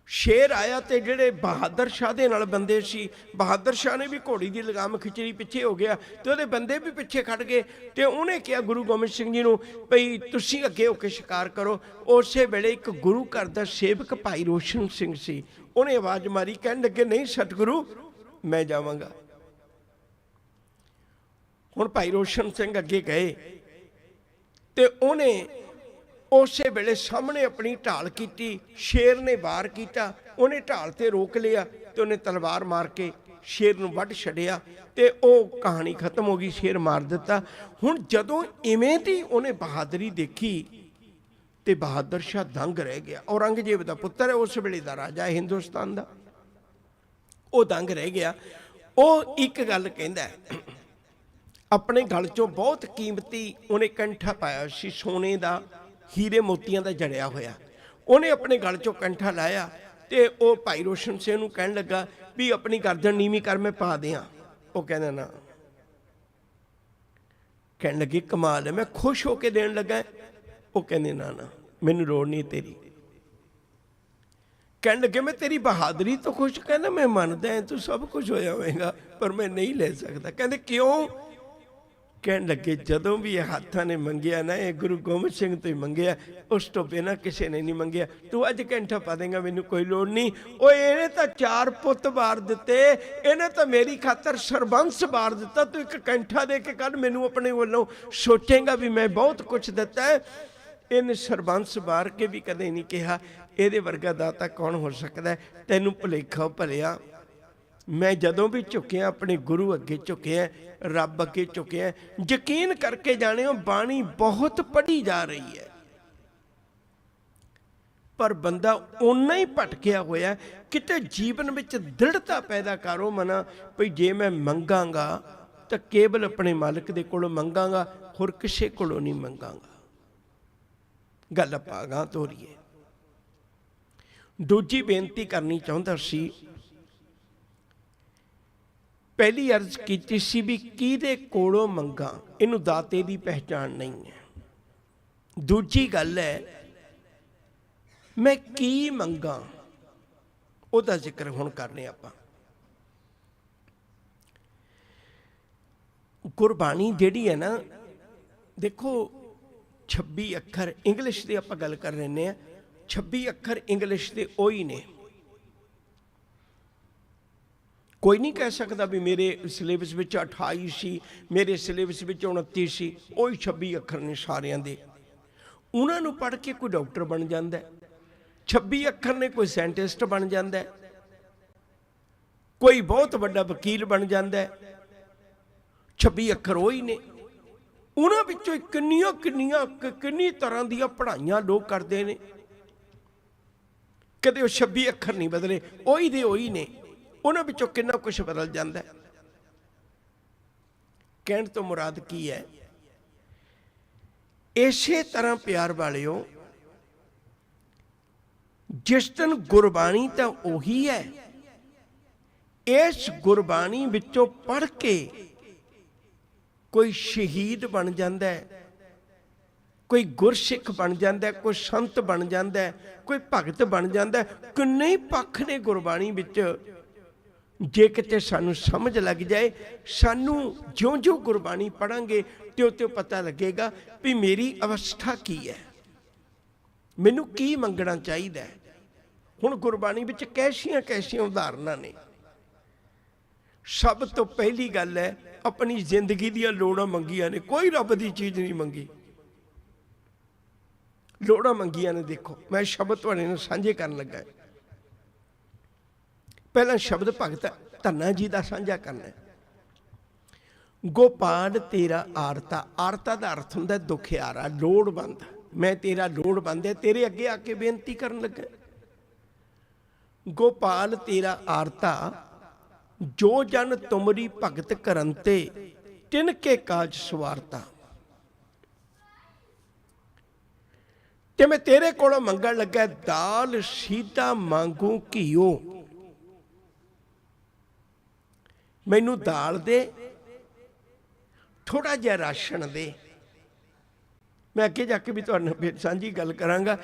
ਸ਼ੇਰ ਆਇਆ ਤੇ ਜਿਹੜੇ ਬਹਾਦਰ ਸ਼ਾਹ ਦੇ ਨਾਲ ਬੰਦੇ ਸੀ, ਬਹਾਦਰ ਸ਼ਾਹ ਨੇ ਵੀ ਘੋੜੀ ਦੀ ਲਗਾਮ ਖਿੱਚਣੀ, ਪਿੱਛੇ ਹੋ ਗਿਆ ਤੇ ਉਹਦੇ ਬੰਦੇ ਵੀ ਪਿੱਛੇ ਖੜ ਗਏ। ਤੇ ਉਹਨੇ ਕਿਹਾ ਗੁਰੂ ਗੋਬਿੰਦ ਸਿੰਘ ਜੀ ਨੂੰ ਭਈ ਤੁਸੀਂ ਅੱਗੇ ਹੋ ਕੇ ਸ਼ਿਕਾਰ ਕਰੋ। ਉਸੇ ਵੇਲੇ ਇੱਕ ਗੁਰੂ ਘਰ ਦਾ ਸੇਵਕ ਭਾਈ ਰੋਸ਼ਨ ਸਿੰਘ ਸੀ, ਉਹਨੇ ਆਵਾਜ਼ ਮਾਰੀ, ਕਹਿਣ ਲੱਗੇ ਨਹੀਂ ਸਤਿਗੁਰੂ ਮੈਂ ਜਾਵਾਂਗਾ। ਹੁਣ ਭਾਈ ਰੋਸ਼ਨ ਸਿੰਘ ਅੱਗੇ ਗਏ ਤੇ ਉਹਨੇ ਉਸੇ ਵੇਲੇ ਸਾਹਮਣੇ ਆਪਣੀ ਢਾਲ ਕੀਤੀ। ਸ਼ੇਰ ਨੇ ਵਾਰ ਕੀਤਾ, ਉਹਨੇ ਢਾਲ ਤੇ ਰੋਕ ਲਿਆ ਤੇ ਉਹਨੇ ਤਲਵਾਰ ਮਾਰ ਕੇ ਸ਼ੇਰ ਨੂੰ ਵੱਢ ਛੱਡਿਆ ਤੇ ਉਹ ਕਹਾਣੀ ਖਤਮ ਹੋ ਗਈ, ਸ਼ੇਰ ਮਾਰ ਦਿੱਤਾ। ਹੁਣ ਜਦੋਂ ਇਵੇਂ ਦੀ ਉਹਨੇ ਬਹਾਦਰੀ ਦੇਖੀ ਤੇ ਬਹਾਦਰ ਸ਼ਾਹ ਦੰਗ ਰਹਿ ਗਿਆ। ਔਰੰਗਜ਼ੇਬ ਦਾ ਪੁੱਤਰ ਹੈ, ਉਸ ਵੇਲੇ ਦਾ ਰਾਜਾ ਹੈ ਹਿੰਦੁਸਤਾਨ ਦਾ, ਉਹ ਦੰਗ ਰਹਿ ਗਿਆ। ਉਹ ਇੱਕ ਗੱਲ ਕਹਿੰਦਾ, ਆਪਣੇ ਗਲ ਚੋਂ ਬਹੁਤ ਕੀਮਤੀ ਉਹਨੇ ਕੰਠਾ ਪਾਇਆ ਸੀ, ਸੋਨੇ ਦਾ, ਹੀਰੇ ਮੋਤੀਆਂ ਦਾ ਜੜਿਆ ਹੋਇਆ। ਉਹਨੇ ਆਪਣੇ ਗਲ ਚੋਂ ਕੰਠਾ ਲਾਇਆ ਤੇ ਉਹ ਭਾਈ ਰੋਸ਼ਨ ਸਿੰਘ ਨੂੰ ਕਹਿਣ ਲੱਗਾ ਵੀ ਆਪਣੀ ਗਰਦਨ ਨੀਵੀਂ ਕਰ, ਮੈਂ ਪਾ ਦਿਆਂ। ਉਹ ਕਹਿੰਦਾ ਨਾ। ਕਹਿਣ ਲੱਗੇ ਕਮਾਲ ਹੈ, ਮੈਂ ਖੁਸ਼ ਹੋ ਕੇ ਦੇਣ ਲੱਗਾ। ਉਹ ਕਹਿੰਦੇ ਨਾ ਨਾ ਮੈਨੂੰ ਲੋੜ ਨਹੀਂ ਤੇਰੀ। ਕਹਿਣ ਲੱਗੇ ਮੈਂ ਤੇਰੀ ਬਹਾਦਰੀ ਤੋਂ ਖੁਸ਼। ਕਹਿੰਦਾ ਮੈਂ ਮੰਨਦਾ ਤੂੰ ਸਭ ਕੁਝ ਹੋਇਆ ਹੋਵੇਗਾ, ਪਰ ਮੈਂ ਨਹੀਂ ਲੈ ਸਕਦਾ। ਕਹਿੰਦੇ ਕਿਉਂ? ਕਹਿਣ ਲੱਗੇ ਜਦੋਂ ਵੀ ਇਹ ਹੱਥਾਂ ਨੇ ਮੰਗਿਆ ਨਾ, ਇਹ ਗੁਰੂ ਗੋਬਿੰਦ ਸਿੰਘ ਤੋਂ ਹੀ ਮੰਗਿਆ, ਉਸ ਤੋਂ ਬਿਨਾਂ ਕਿਸੇ ਨੇ ਨਹੀਂ ਮੰਗਿਆ। ਤੂੰ ਅੱਜ ਕੰਠਾ ਪਾ ਦੇਂਗਾ, ਮੈਨੂੰ ਕੋਈ ਲੋੜ ਨਹੀਂ। ਓਏ ਇਹਨੇ ਤਾਂ 4 ਪੁੱਤ ਵਾਰ ਦਿੱਤੇ, ਇਹਨੇ ਤਾਂ ਮੇਰੀ ਖਾਤਰ ਸਰਬੰਸ ਵਾਰ ਦਿੱਤਾ, ਤੂੰ ਇੱਕ ਕੰਠਾ ਦੇ ਕੇ ਕੱਢ, ਮੈਨੂੰ ਆਪਣੇ ਵੱਲੋਂ ਸੋਚੇਂਗਾ ਵੀ ਮੈਂ ਬਹੁਤ ਕੁਛ ਦਿੱਤਾ ਹੈ। ਇਹਨੇ ਸਰਬੰਸ ਵਾਰ ਕੇ ਵੀ ਕਦੇ ਨਹੀਂ ਕਿਹਾ ਇਹਦੇ ਵਰਗਾ ਦਾਤਾ ਕੌਣ ਹੋ ਸਕਦਾ। ਤੈਨੂੰ ਭੁਲੇਖਾ ਭਲਿਆ। ਮੈਂ ਜਦੋਂ ਵੀ ਝੁਕਿਆ ਆਪਣੇ ਗੁਰੂ ਅੱਗੇ ਝੁਕਿਆ, ਰੱਬ ਅੱਗੇ ਝੁਕਿਆ। ਯਕੀਨ ਕਰਕੇ ਜਾਣਿਓ ਬਾਣੀ ਬਹੁਤ ਪੜ੍ਹੀ ਜਾ ਰਹੀ ਹੈ, ਪਰ ਬੰਦਾ ਓਨਾ ਹੀ ਭਟਕਿਆ ਹੋਇਆ। ਕਿਤੇ ਜੀਵਨ ਵਿੱਚ ਦ੍ਰਿੜਤਾ ਪੈਦਾ ਕਰੋ ਮਨਾ ਭਈ ਜੇ ਮੈਂ ਮੰਗਾਂਗਾ ਤਾਂ ਕੇਵਲ ਆਪਣੇ ਮਾਲਕ ਦੇ ਕੋਲੋਂ ਮੰਗਾਂਗਾ, ਹੋਰ ਕਿਸੇ ਕੋਲੋਂ ਨਹੀਂ ਮੰਗਾਂਗਾ। ਗੱਲ ਆਪਾਂ ਅਗਾਂਹ ਤੋਰੀਏ। ਦੂਜੀ ਬੇਨਤੀ ਕਰਨੀ ਚਾਹੁੰਦਾ ਸੀ। ਪਹਿਲੀ ਅਰਜ਼ ਕੀਤੀ ਸੀ ਵੀ ਕਿਹਦੇ ਕੋਲੋਂ ਮੰਗਾਂ, ਇਹਨੂੰ ਦਾਤੇ ਦੀ ਪਹਿਚਾਣ ਨਹੀਂ ਹੈ। ਦੂਜੀ ਗੱਲ ਹੈ ਮੈਂ ਕੀ ਮੰਗਾਂ, ਉਹਦਾ ਜ਼ਿਕਰ ਹੁਣ ਕਰਨੇ ਆਪਾਂ। ਗੁਰਬਾਣੀ ਜਿਹੜੀ ਹੈ ਨਾ, ਦੇਖੋ 26 ਅੱਖਰ ਇੰਗਲਿਸ਼ ਦੇ ਆਪਾਂ ਗੱਲ ਕਰ ਲੈਂਦੇ ਹਾਂ। 26 ਅੱਖਰ ਇੰਗਲਿਸ਼ ਦੇ ਉਹੀ ਨੇ। ਕੋਈ ਨਹੀਂ ਕਹਿ ਸਕਦਾ ਵੀ ਮੇਰੇ ਸਿਲੇਬਸ ਵਿੱਚ 28 ਸੀ, ਮੇਰੇ ਸਿਲੇਬਸ ਵਿੱਚ 29 ਸੀ। ਉਹੀ 26 ਅੱਖਰ ਨੇ ਸਾਰਿਆਂ ਦੇ। ਉਹਨਾਂ ਨੂੰ ਪੜ੍ਹ ਕੇ ਕੋਈ ਡਾਕਟਰ ਬਣ ਜਾਂਦਾ, 26 ਅੱਖਰ ਨੇ ਕੋਈ ਸਾਇੰਟਿਸਟ ਬਣ ਜਾਂਦਾ, ਕੋਈ ਬਹੁਤ ਵੱਡਾ ਵਕੀਲ ਬਣ ਜਾਂਦਾ। 26 ਅੱਖਰ ਉਹੀ ਨੇ। ਉਹਨਾਂ ਵਿੱਚੋਂ ਕਿੰਨੀ ਤਰ੍ਹਾਂ ਦੀਆਂ ਪੜ੍ਹਾਈਆਂ ਲੋਕ ਕਰਦੇ ਨੇ। ਕਦੇ ਉਹ 26 ਅੱਖਰ ਨਹੀਂ ਬਦਲੇ, ਉਹੀ ਦੇ ਉਹੀ ਨੇ। ਉਹਨਾਂ ਵਿੱਚੋਂ ਕਿੰਨਾ ਕੁਛ ਬਦਲ ਜਾਂਦਾ। ਕਹਿਣ ਤੋਂ ਮੁਰਾਦ ਕੀ ਹੈ? ਇਸੇ ਤਰ੍ਹਾਂ ਪਿਆਰ ਵਾਲਿਓ, ਜਿਸ ਦਿਨ ਗੁਰਬਾਣੀ ਤਾਂ ਉਹੀ ਹੈ, ਇਸ ਗੁਰਬਾਣੀ ਵਿੱਚੋਂ ਪੜ੍ਹ ਕੇ ਕੋਈ ਸ਼ਹੀਦ ਬਣ ਜਾਂਦਾ ਹੈ, ਕੋਈ ਗੁਰਸਿੱਖ ਬਣ ਜਾਂਦਾ, ਕੋਈ ਸੰਤ ਬਣ ਜਾਂਦਾ, ਕੋਈ ਭਗਤ ਬਣ ਜਾਂਦਾ। ਕਿੰਨੇ ਹੀ ਪੱਖ ਨੇ ਗੁਰਬਾਣੀ ਵਿੱਚ। ਜੇ ਕਿਤੇ ਸਾਨੂੰ ਸਮਝ ਲੱਗ ਜਾਏ, ਸਾਨੂੰ ਜਿਉਂ-ਜਿਉਂ ਗੁਰਬਾਣੀ ਪੜ੍ਹਾਂਗੇ ਤਿਉਂ-ਤਿਉਂ ਪਤਾ ਲੱਗੇਗਾ ਵੀ ਮੇਰੀ ਅਵਸਥਾ ਕੀ ਹੈ, ਮੈਨੂੰ ਕੀ ਮੰਗਣਾ ਚਾਹੀਦਾ। ਹੁਣ ਗੁਰਬਾਣੀ ਵਿੱਚ ਕੈਸੀਆਂ ਉਦਾਹਰਨਾਂ ਨੇ। ਸਭ ਤੋਂ ਪਹਿਲੀ ਗੱਲ ਹੈ ਆਪਣੀ ਜ਼ਿੰਦਗੀ ਦੀਆਂ ਲੋੜਾਂ ਮੰਗੀਆਂ ਨੇ, ਕੋਈ ਰੱਬ ਦੀ ਚੀਜ਼ ਨਹੀਂ ਮੰਗੀ, ਲੋੜਾਂ ਮੰਗੀਆਂ ਨੇ। ਦੇਖੋ ਮੈਂ ਸ਼ਬਦ ਤੁਹਾਡੇ ਨਾਲ ਸਾਂਝੇ ਕਰਨ ਲੱਗਾ। ਪਹਿਲਾਂ ਸ਼ਬਦ ਭਗਤ ਧੰਨਾ ਜੀ ਦਾ ਸਾਂਝਾ ਕਰਨਾ। ਗੋਪਾਲ ਤੇਰਾ ਆਰਤਾ, ਆਰਤਾ ਦਾ ਅਰਥ ਹੁੰਦਾ ਦੁਖਿਆਰਾ, ਲੋੜਵੰਦ। ਮੈਂ ਤੇਰਾ ਲੋੜਵੰਦ ਹੈ, ਤੇਰੇ ਅੱਗੇ ਆ ਕੇ ਬੇਨਤੀ ਕਰਨ ਲੱਗਾ। ਗੋਪਾਲ ਤੇਰਾ ਆਰਤਾ, ਜੋ ਜਨ ਤੁਮਰੀ ਭਗਤ ਕਰੰਤੇ, ਤਿਨ ਕੇ ਕਾਜ ਸਵਾਰਤਾ। ਤੇ ਮੈਂ ਤੇਰੇ ਕੋਲੋਂ ਮੰਗਣ ਲੱਗਾ, ਦਾਲ ਸੀਧਾ ਮੰਗੂ ਘੀਓ, ਮੈਨੂੰ ਦਾਲ ਦੇ, ਥੋੜਾ ਜਿਹਾ ਰਾਸ਼ਨ ਦੇ। ਮੈਂ ਅੱਗੇ ਜਾ ਕੇ ਵੀ ਤੁਹਾਡੇ ਨਾਲ ਫਿਰ ਸਾਂਝੀ ਗੱਲ ਕਰਾਂਗਾ।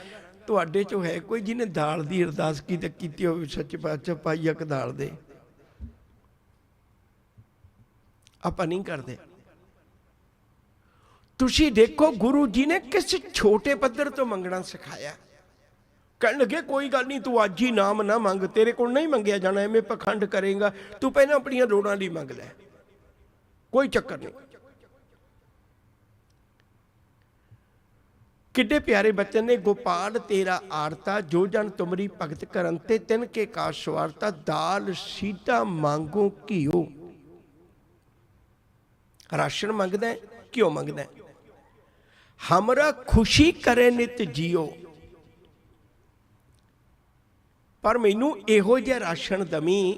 ਤੁਹਾਡੇ ਚੋਂ ਹੈ ਕੋਈ ਜਿਹਨੇ ਦਾਲ ਦੀ ਅਰਦਾਸ ਕੀਤੀ ਹੋਵੇ, ਸੱਚੇ ਪਾਤਸ਼ਾਹ ਪਾਈ ਇੱਕ ਦਾਲ ਦੇ? ਆਪਾਂ ਨਹੀਂ ਕਰਦੇ। ਤੁਸੀਂ ਦੇਖੋ ਗੁਰੂ ਜੀ ਨੇ ਕਿਸ ਛੋਟੇ ਪੱਧਰ ਤੋਂ ਮੰਗਣਾ ਸਿਖਾਇਆ। ਕਹਿਣ ਲੱਗੇ ਕੋਈ ਗੱਲ ਨਹੀਂ, ਤੂੰ ਅੱਜ ਹੀ ਨਾਮ ਨਾ ਮੰਗ, ਤੇਰੇ ਕੋਲ ਨਹੀਂ ਮੰਗਿਆ ਜਾਣਾ, ਐਵੇਂ ਪਖੰਡ ਕਰੇਗਾ, ਤੂੰ ਪਹਿਲਾਂ ਆਪਣੀਆਂ ਲੋੜਾਂ ਲਈ ਮੰਗ ਲੈ, ਕੋਈ ਚੱਕਰ ਨਹੀਂ। ਕਿੱਡੇ ਪਿਆਰੇ ਬਚਨ ਨੇ। ਗੋਪਾਲ ਤੇਰਾ ਆਰਤਾ, ਜੋ ਜਨ ਤੁਮਰੀ ਭਗਤ ਕਰਨ ਤੇ, ਤਿਨ ਕੇ ਕਾਜ ਸਵਾਰਤਾ। ਦਾਲ ਸੀਧਾ ਮੰਗੂ ਘੀਓ, ਰਾਸ਼ਨ ਮੰਗਦਾ, ਘਿਓ ਮੰਗਦਾ। ਹਮਰਾ ਖੁਸ਼ੀ ਕਰੇ ਨਿਤ ਜੀਓ, ਪਰ ਮੈਨੂੰ ਇਹੋ ਜਿਹਾ ਰਾਸ਼ਨ ਦਵੀਂ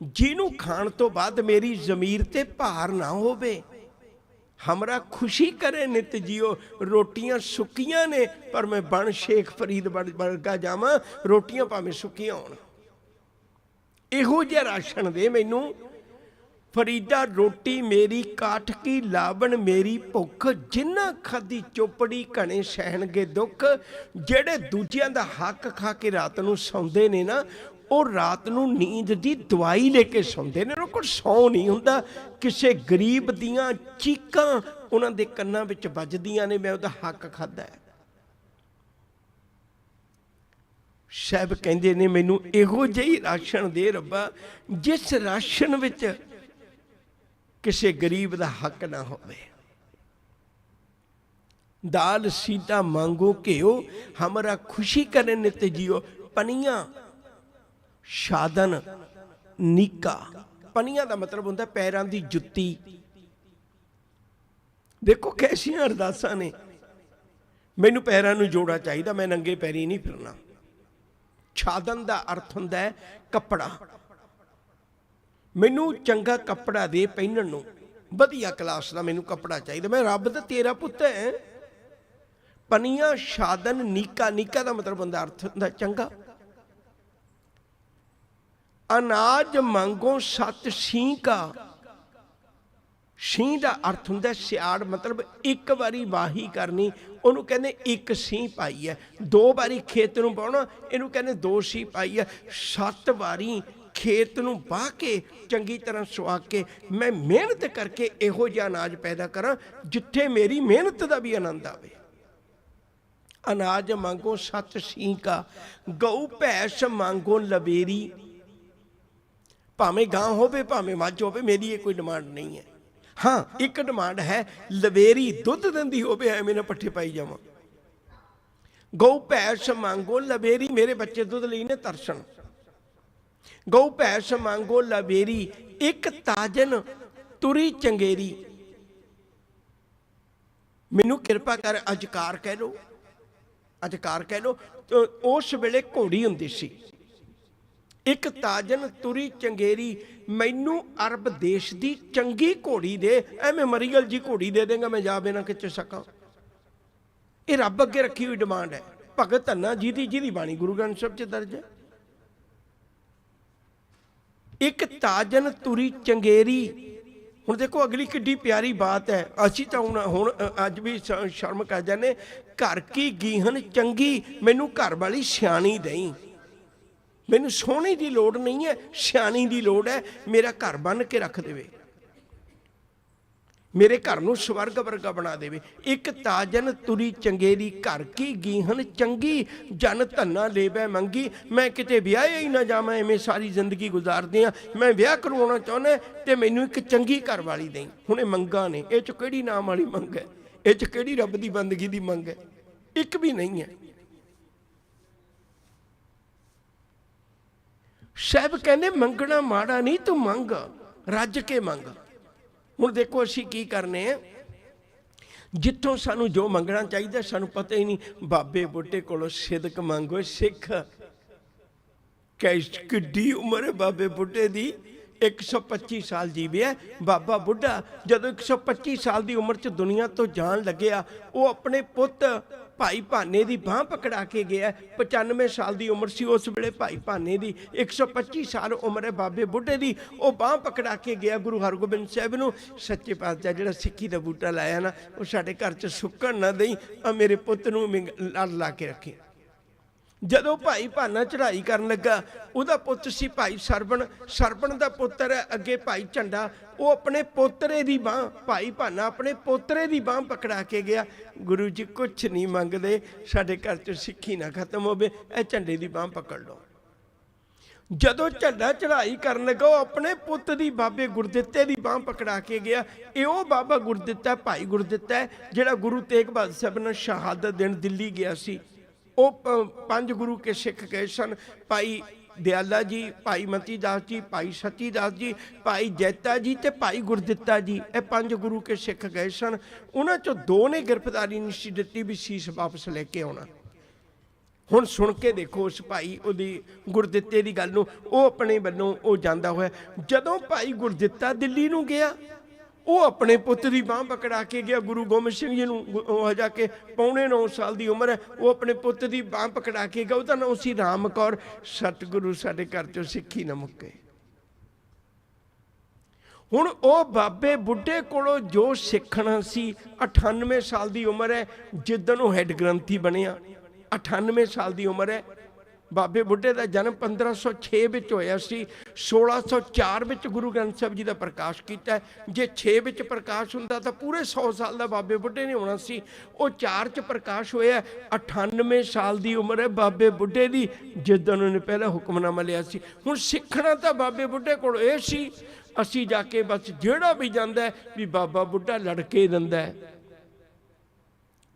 ਜਿਹਨੂੰ ਖਾਣ ਤੋਂ ਬਾਅਦ ਮੇਰੀ ਜ਼ਮੀਰ ਤੇ ਭਾਰ ਨਾ ਹੋਵੇ। ਹਮਰਾ ਖੁਸ਼ੀ ਕਰੇ ਨਿਤ ਜੀਓ, ਰੋਟੀਆਂ ਸੁੱਕੀਆਂ ਨੇ ਪਰ ਮੈਂ ਬਣ ਸ਼ੇਖ ਫਰੀਦ ਵਰਗਾ ਜਾਵਾਂ, ਰੋਟੀਆਂ ਭਾਵੇਂ ਸੁੱਕੀਆਂ ਹੋਣ। ਇਹੋ ਜਿਹਾ ਰਾਸ਼ਨ ਦੇ ਮੈਨੂੰ। ਫਰੀਦਾ ਰੋਟੀ ਮੇਰੀ ਕਾਠ ਕੀ ਲਾਵਣ ਮੇਰੀ ਭੁੱਖ, ਜਿਨ੍ਹਾਂ ਖਾਦੀ ਚੋਪੜੀ ਘਣੇ ਸਹਿਣਗੇ ਦੁੱਖ। ਜਿਹੜੇ ਦੂਜਿਆਂ ਦਾ ਹੱਕ ਖਾ ਕੇ ਰਾਤ ਨੂੰ ਸੌਂਦੇ ਨੇ ਨਾ, ਉਹ ਰਾਤ ਨੂੰ ਨੀਂਦ ਦੀ ਦਵਾਈ ਲੈ ਕੇ ਸੌਂਦੇ ਨੇ, ਉਹਨਾਂ ਕੋਲ ਸੌਂ ਨਹੀਂ ਹੁੰਦਾ। ਕਿਸੇ ਗਰੀਬ ਦੀਆਂ ਚੀਕਾਂ ਉਹਨਾਂ ਦੇ ਕੰਨਾਂ ਵਿੱਚ ਵੱਜਦੀਆਂ ਨੇ, ਮੈਂ ਉਹਦਾ ਹੱਕ ਖਾਧਾ ਹੈ। ਸਾਹਿਬ ਕਹਿੰਦੇ ਨੇ ਮੈਨੂੰ ਇਹੋ ਜਿਹੀ ਰਾਸ਼ਨ ਦੇ ਰੱਬਾ, ਜਿਸ ਰਾਸ਼ਨ ਵਿੱਚ ਕਿਸੇ ਗਰੀਬ ਦਾ ਹੱਕ ਨਾ ਹੋਵੇ। ਦਾਲ ਸੀਧਾ ਮੰਗੋ ਘਿਓ, ਹਮਰਾ ਖੁਸ਼ੀ ਕਰੇ ਨਿਤ ਜੀਓ। ਪਨੀਆਂ ਸਾਧਨ ਨੀਕਾ, ਪਨੀਆਂ ਦਾ ਮਤਲਬ ਹੁੰਦਾ ਪੈਰਾਂ ਦੀ ਜੁੱਤੀ। ਦੇਖੋ ਕੈਸੀਆਂ ਅਰਦਾਸਾਂ ਨੇ। ਮੈਨੂੰ ਪੈਰਾਂ ਨੂੰ ਜੋੜਾ ਚਾਹੀਦਾ, ਮੈਂ ਨੰਗੇ ਪੈਰੀ ਨਹੀਂ ਫਿਰਨਾ। ਸਾਧਨ ਦਾ ਅਰਥ ਹੁੰਦਾ ਹੈ ਕੱਪੜਾ। ਮੈਨੂੰ ਚੰਗਾ ਕੱਪੜਾ ਦੇ ਪਹਿਨਣ ਨੂੰ, ਵਧੀਆ ਕਲਾਸ ਦਾ ਮੈਨੂੰ ਕੱਪੜਾ ਚਾਹੀਦਾ, ਮੈਂ ਰੱਬ ਦਾ ਤੇਰਾ ਪੁੱਤ ਹੈ। ਪਨੀਆਂ ਸਾਧਨ ਨੀਕਾ, ਨੀਕਾ ਦਾ ਮਤਲਬ ਹੁੰਦਾ ਅਰਥ ਹੁੰਦਾ ਚੰਗਾ। ਅਨਾਜ ਮੰਗੋ ਸਤ ਸੀਂ ਕਾ, ਸੀਂ ਦਾ ਅਰਥ ਹੁੰਦਾ ਸਿਆੜ, ਮਤਲਬ ਇੱਕ ਵਾਰੀ ਵਾਹੀ ਕਰਨੀ, ਉਹਨੂੰ ਕਹਿੰਦੇ ਇੱਕ ਸੀਂ ਪਾਈ ਹੈ। 2 ਵਾਰੀ ਖੇਤ ਨੂੰ ਵਾਹੁਣਾ, ਇਹਨੂੰ ਕਹਿੰਦੇ 2 ਸੀਂ ਪਾਈ ਹੈ। 7 ਵਾਰੀ ਖੇਤ ਨੂੰ ਵਾਹ ਕੇ ਚੰਗੀ ਤਰ੍ਹਾਂ ਸੁਆ ਕੇ ਮੈਂ ਮਿਹਨਤ ਕਰਕੇ ਇਹੋ ਜਿਹਾ ਅਨਾਜ ਪੈਦਾ ਕਰਾਂ ਜਿੱਥੇ ਮੇਰੀ ਮਿਹਨਤ ਦਾ ਵੀ ਆਨੰਦ ਆਵੇ। ਅਨਾਜ ਮੰਗੋ ਸਤ ਸੀਂ ਕਾ, ਗਊ ਭੈਂਸ ਮੰਗੋ ਲਵੇਰੀ। ਭਾਵੇਂ ਗਾਂ ਹੋਵੇ ਭਾਵੇਂ ਮੱਝ ਹੋਵੇ, ਮੇਰੀ ਇਹ ਕੋਈ ਡਿਮਾਂਡ ਨਹੀਂ ਹੈ। ਹਾਂ ਇੱਕ ਡਿਮਾਂਡ ਹੈ, ਲਵੇਰੀ ਦੁੱਧ ਦਿੰਦੀ ਹੋਵੇ, ਐਵੇਂ ਨਾ ਪੱਠੇ ਪਾਈ ਜਾਵਾਂ। ਗਊ ਭੈਂਸ ਮੰਗੋ ਲਵੇਰੀ, ਮੇਰੇ ਬੱਚੇ ਦੁੱਧ ਲਈ ਨੇ ਤਰਸਣ। ਗਊ ਭੈਂਸ ਮੰਗੋ ਲਵੇਰੀ, ਇੱਕ ਤਾਜਨ ਤੁਰੀ ਚੰਗੇਰੀ। ਮੈਨੂੰ ਕਿਰਪਾ ਕਰ ਅਜਕਾਰ ਕਹਿ ਲੋ, ਅਜਕਾਰ ਕਹਿ ਲੋ। ਉਸ ਵੇਲੇ ਘੋੜੀ ਹੁੰਦੀ ਸੀ, ਇੱਕ ਤਾਜਨ ਤੁਰੀ ਚੰਗੇਰੀ। ਮੈਨੂੰ ਅਰਬ ਦੇਸ਼ ਦੀ ਚੰਗੀ ਘੋੜੀ ਦੇ, ਐਵੇਂ ਮਰੀਗਲ ਜੀ ਘੋੜੀ ਦੇ ਦੇਗਾ ਮੈਂ ਜਾ ਬਿਨਾਂ ਖਿੱਚ ਸਕਾਂ। ਇਹ ਰੱਬ ਅੱਗੇ ਰੱਖੀ ਹੋਈ ਡਿਮਾਂਡ ਹੈ। ਭਗਤ ਧੰਨਾ ਜੀ ਦੀ, ਜਿਹਦੀ ਬਾਣੀ ਗੁਰੂ ਗ੍ਰੰਥ ਸਾਹਿਬ 'ਚ ਦਰਜ ਹੈ। ਇੱਕ ਤਾਜਨ ਤੁਰੀ ਚੰਗੇਰੀ। ਹੁਣ ਦੇਖੋ ਅਗਲੀ ਕਿੱਡੀ ਪਿਆਰੀ ਬਾਤ ਹੈ। ਅਸੀਂ ਤਾਂ ਹੁਣ ਅੱਜ ਵੀ ਸ਼ਰਮ ਕਰ ਜਾਂਦੇ, ਘਰ ਕੀ ਗੀਹਨ ਚੰਗੀ, ਮੈਨੂੰ ਘਰ ਵਾਲੀ ਸਿਆਣੀ ਦਈ। ਮੈਨੂੰ ਸੋਹਣੀ ਦੀ ਲੋੜ ਨਹੀਂ ਹੈ, ਸਿਆਣੀ ਦੀ ਲੋੜ ਹੈ। ਮੇਰਾ ਘਰ ਬੰਨ ਕੇ ਰੱਖ ਦੇਵੇ, मेरे घर नूं स्वर्ग वर्गा बना देवे। एक ताजन तुरी चंगेरी घर की गीहन चंगी, जन धन्ना लेवै मंगी। मैं किते विआहे ही ना जावां, एवें सारी जिंदगी गुजारदी हाँ। मैं विआह करवाउणा चाहुंदा ते मैनूं एक चंगी घर वाली देई। हुण मंगा ने, इह च किहड़ी नाम वाली मंग है? इह च किहड़ी रब दी बंदगी दी मंग है? एक भी नहीं है। साहब कहंदे मंगना माड़ा नहीं, तू मंग, रज के मंग। हुण देखो असीं की करने आ, जिथों सानू जो मंगना चाहिए सानू पता ही नहीं। बाबे बुढ़े कोलों सिदक मंगो सिख। किड्डी उम्र है बाबे बुढ़े दी, 125 साल जीविया बाबा बुढ़ा। जदों 125 साल की उम्र च दुनिया तो जान लग्या, वो अपने पुत भाई भाने की बांह पकड़ा के गया। 95 साल की उम्र सी उस वेले भाई भाने की, 125 साल उम्र है बाबे बुढ़े की। वो बांह पकड़ा के गया गुरु हरगोबिंद साहब नूं, सच्चे पातशाह जिहड़ा सिक्खी का बूटा लाया ना, वो साडे घर च सुक्कण ना दई, मेरे पुत नूं लड़ ला के रखी। जदों भाई भाना चढ़ाई करन लगा, उहदा पुत सी भाई सरबण, सरबण दा पुत्तर है अगे भाई झंडा। वो अपने पोतरे दी बांह, भाई भाना अपने पोतरे दी बांह पकड़ा के गया। गुरु जी कुछ नहीं मंगदे, साडे घर च सिक्खी ना खत्म होवे, ए झंडे दी बांह पकड़ लो। जदों झंडा चढ़ाई करन लगा, वो अपने पुत दी बाबे गुरदित्ते दी बांह पकड़ा के गया। ये वो बाबा गुरदित्ता, भाई गुरदित्ता है जिहड़ा गुरु तेग बहादुर साहब ने शहादत देण दिल्ली गया सी। वो 5 गुरु के सिख गए सन, भाई दयाला जी, भाई मती दास जी, भाई सती दास जी, भाई जैता जी ते भाई गुरदित्ता जी। ये 5 गुरु के सिख गए सन। उन्हां चों 2 ने गिरफ्तारी निश्चित दित्ती भी शीश वापस लेके आउणा। हुण सुण के देखो उस भाई उहदी गुरदित्ते दी गल नूं, वो अपने वल्लों वो जांदा होया। जदों भाई गुरदित्ता दिल्ली नूं गया, वो अपने पुत की बांह पकड़ा के गया। गुरु गोबिंद सिंह जी नूं जाके 9.25 साल की उम्र है, वो अपने पुत की बांह पकड़ा के गया। उसका नाम सी राम कौर। सतगुरु साडे घर चों सिक्खी ना मुक्के। हुण वो बाबे बुढ़े कोलों जो सिखना सी, 98 साल की उम्र है जिदन वो हैड ग्रंथी बनिया। 98 साल की उम्र है। बाबे बुढ़े का जन्म 1506 विच होया सी। 1604 विच गुरु ग्रंथ साहब जी का प्रकाश किया। जे 6 विच प्रकाश हुंदा तो पूरे 100 साल का बाबे बुढ़े ने होना सी। वो 4 च प्रकाश होया। 98 साल की उम्र है बाबे बुढ़े की जिदन उन्होंने पहला हुक्मनामा लिया सी। हुण सिखना तो बाबे बुढ़े कोल ये सी, असी जाके बस जिहड़ा भी जांदा है भी बाबा बुढ़ा लड़के दिंदा है।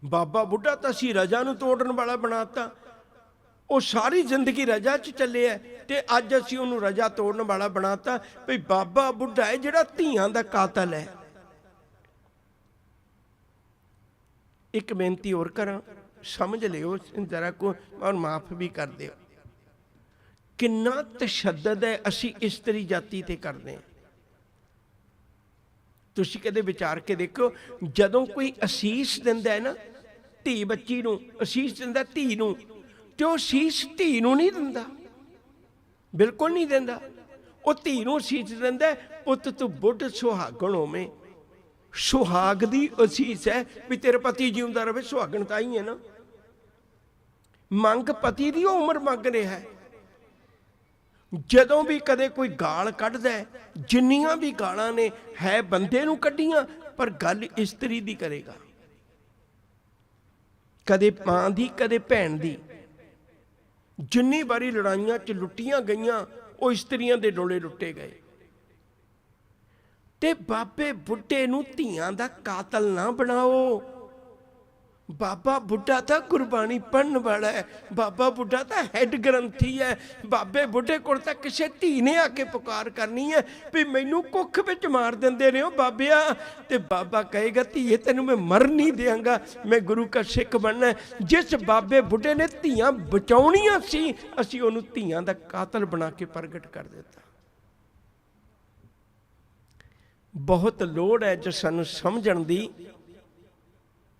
बाबा बुढ़ा तो असी रजा नूं तोड़न वाला बनाता। वो सारी जिंदगी रजा च चले है, ते अज असी उन्होंने रजा तोड़न वाला बनाता। भी बाबा बुढ़ा है जिहड़ा धीआं दा कातल है। एक बेनती होर करा, समझ लियो जरा को और माफ भी कर दिओ। किन्ना तशद्दद है असी इस्तरी जाति ते करते हैं। तुसीं कदे विचार के देखो, जदों कोई असीस दिंदा है ना धी बच्ची नूं, असीस दिंदा धी नूं, ते वो असीस धी नूं नहीं दिंदा, बिल्कुल नहीं दिंदा। वो धी नूं असीस दिंदा है, पुत तू बुढ़ सुहागण होवें। सुहाग दी असीस है भी तेरे पति जीवदा रहे, सुहागण ताई है ना। मंग पति दी उम्र मंग रहा है। जदों भी कदे कोई गाल कढ़दा है, जिन्नियां भी गालां ने है बंदे नूं कढ़ियां, पर गल इस्त्री दी करेगा। कदे मां दी, कदे भैन दी। जिन्नी बारी लड़ाइयां च लुट्टियां गईयां, वो इस्त्रियां दे डोले लुट्टे गए। ते बाबे बुढ़े नूं धीआं दा कातल ना बनाओ। बाबा बुढ़ा तो गुरबाणी पढ़न वाला है, बाबा बुढ़ा तो हैड ग्रंथी है। बाबे बुढ़े को किसी धी ने आके पुकार करनी है भी मैनू कुख विच मार देंदे रहो बाबिया, ते बाबा कहेगा धीए तेनू मैं मर नहीं देंगा, मैं गुरु का सिख बनना है। जिस बाबे बुढ़े ने धीआं बचाउणियां सी, असीं उहनूं धीआं दा कातल बना के प्रगट कर दिता। बहुत लोड़ है जो सानू समझण दी,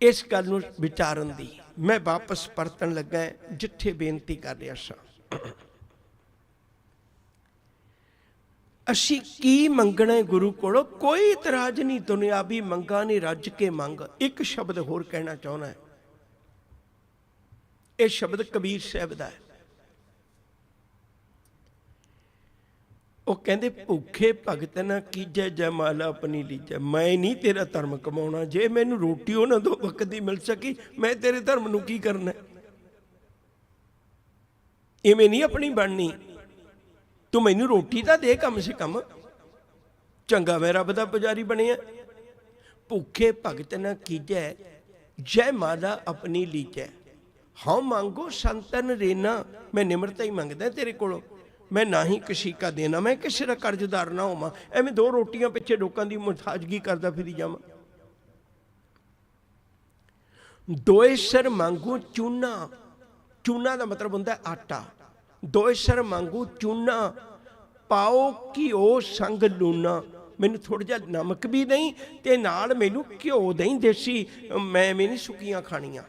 इस गल नूं विचारन दी। मैं वापस परतन लगा जिथे बेनती कर रहा सा। असी की मंगना है गुरु कोलों? कोई इतराज नहीं, दुनियावी मंगा नहीं, रज के मंग। एक शब्द होर कहना चाहना है, यह शब्द कबीर साहब का है। ਉਹ ਕਹਿੰਦੇ ਭੁੱਖੇ ਭਗਤ ਨਾ ਕੀਜੈ ਜਮਾਲਾ ਆਪਣੀ ਲੀਜੈ। ਮੈਂ ਨਹੀਂ ਤੇਰਾ ਧਰਮ ਕਮਾਉਣਾ, ਜੇ ਮੈਨੂੰ ਰੋਟੀ ਉਹਨਾਂ ਦੋ ਵਕਤ ਦੀ ਮਿਲ ਸਕੀ ਮੈਂ ਤੇਰੇ ਧਰਮ ਨੂੰ ਕੀ ਕਰਨਾ? ਇਵੇਂ ਨਹੀਂ ਆਪਣੀ ਬਣਨੀ। ਤੂੰ ਮੈਨੂੰ ਰੋਟੀ ਤਾਂ ਦੇ ਕਮ ਸੇ ਕਮ, ਚੰਗਾ ਮੈਂ ਰੱਬ ਦਾ ਪੁਜਾਰੀ ਬਣਿਆ। ਭੁੱਖੇ ਭਗਤ ਨਾ ਕੀਜੈ ਜੈ ਮਾਲਾ ਆਪਣੀ ਲੀਜੈ। ਹਾਂ ਮੰਗੋ ਸੰਤਨ ਰੇਨਾ, ਮੈਂ ਨਿਮਰਤਾ ਹੀ ਮੰਗਦਾ ਤੇਰੇ ਕੋਲੋਂ। ਮੈਂ ਨਾ ਹੀ ਕਸ਼ੀਕਾ ਦੇਣਾ, ਮੈਂ ਕਿਸੇ ਦਾ ਕਰਜ਼ਦਾਰ ਨਾ ਹੋਵਾਂ, ਐਵੇਂ ਦੋ ਰੋਟੀਆਂ ਪਿੱਛੇ ਲੋਕਾਂ ਦੀ ਮੁਹਤਾਜਗੀ ਕਰਦਾ ਫਿਰੀ ਜਾਵਾਂ। ਦੋਏ ਸਰ ਮੰਗੂ ਚੂਨਾ, ਚੂਨਾ ਦਾ ਮਤਲਬ ਹੁੰਦਾ ਆਟਾ। ਦੋਏ ਸਰ ਮੰਗੂ ਚੂਨਾ, ਪਾਓ ਘਿਓ ਸੰਗ ਲੂਣਾ। ਮੈਨੂੰ ਥੋੜ੍ਹਾ ਜਿਹਾ ਨਮਕ ਵੀ ਨਹੀਂ ਤੇ ਨਾਲ ਮੈਨੂੰ ਘਿਓ ਦੇਈਂ ਦੇਸੀ, ਮੈਂ ਨਹੀਂ ਸੁੱਕੀਆਂ ਖਾਣੀਆਂ।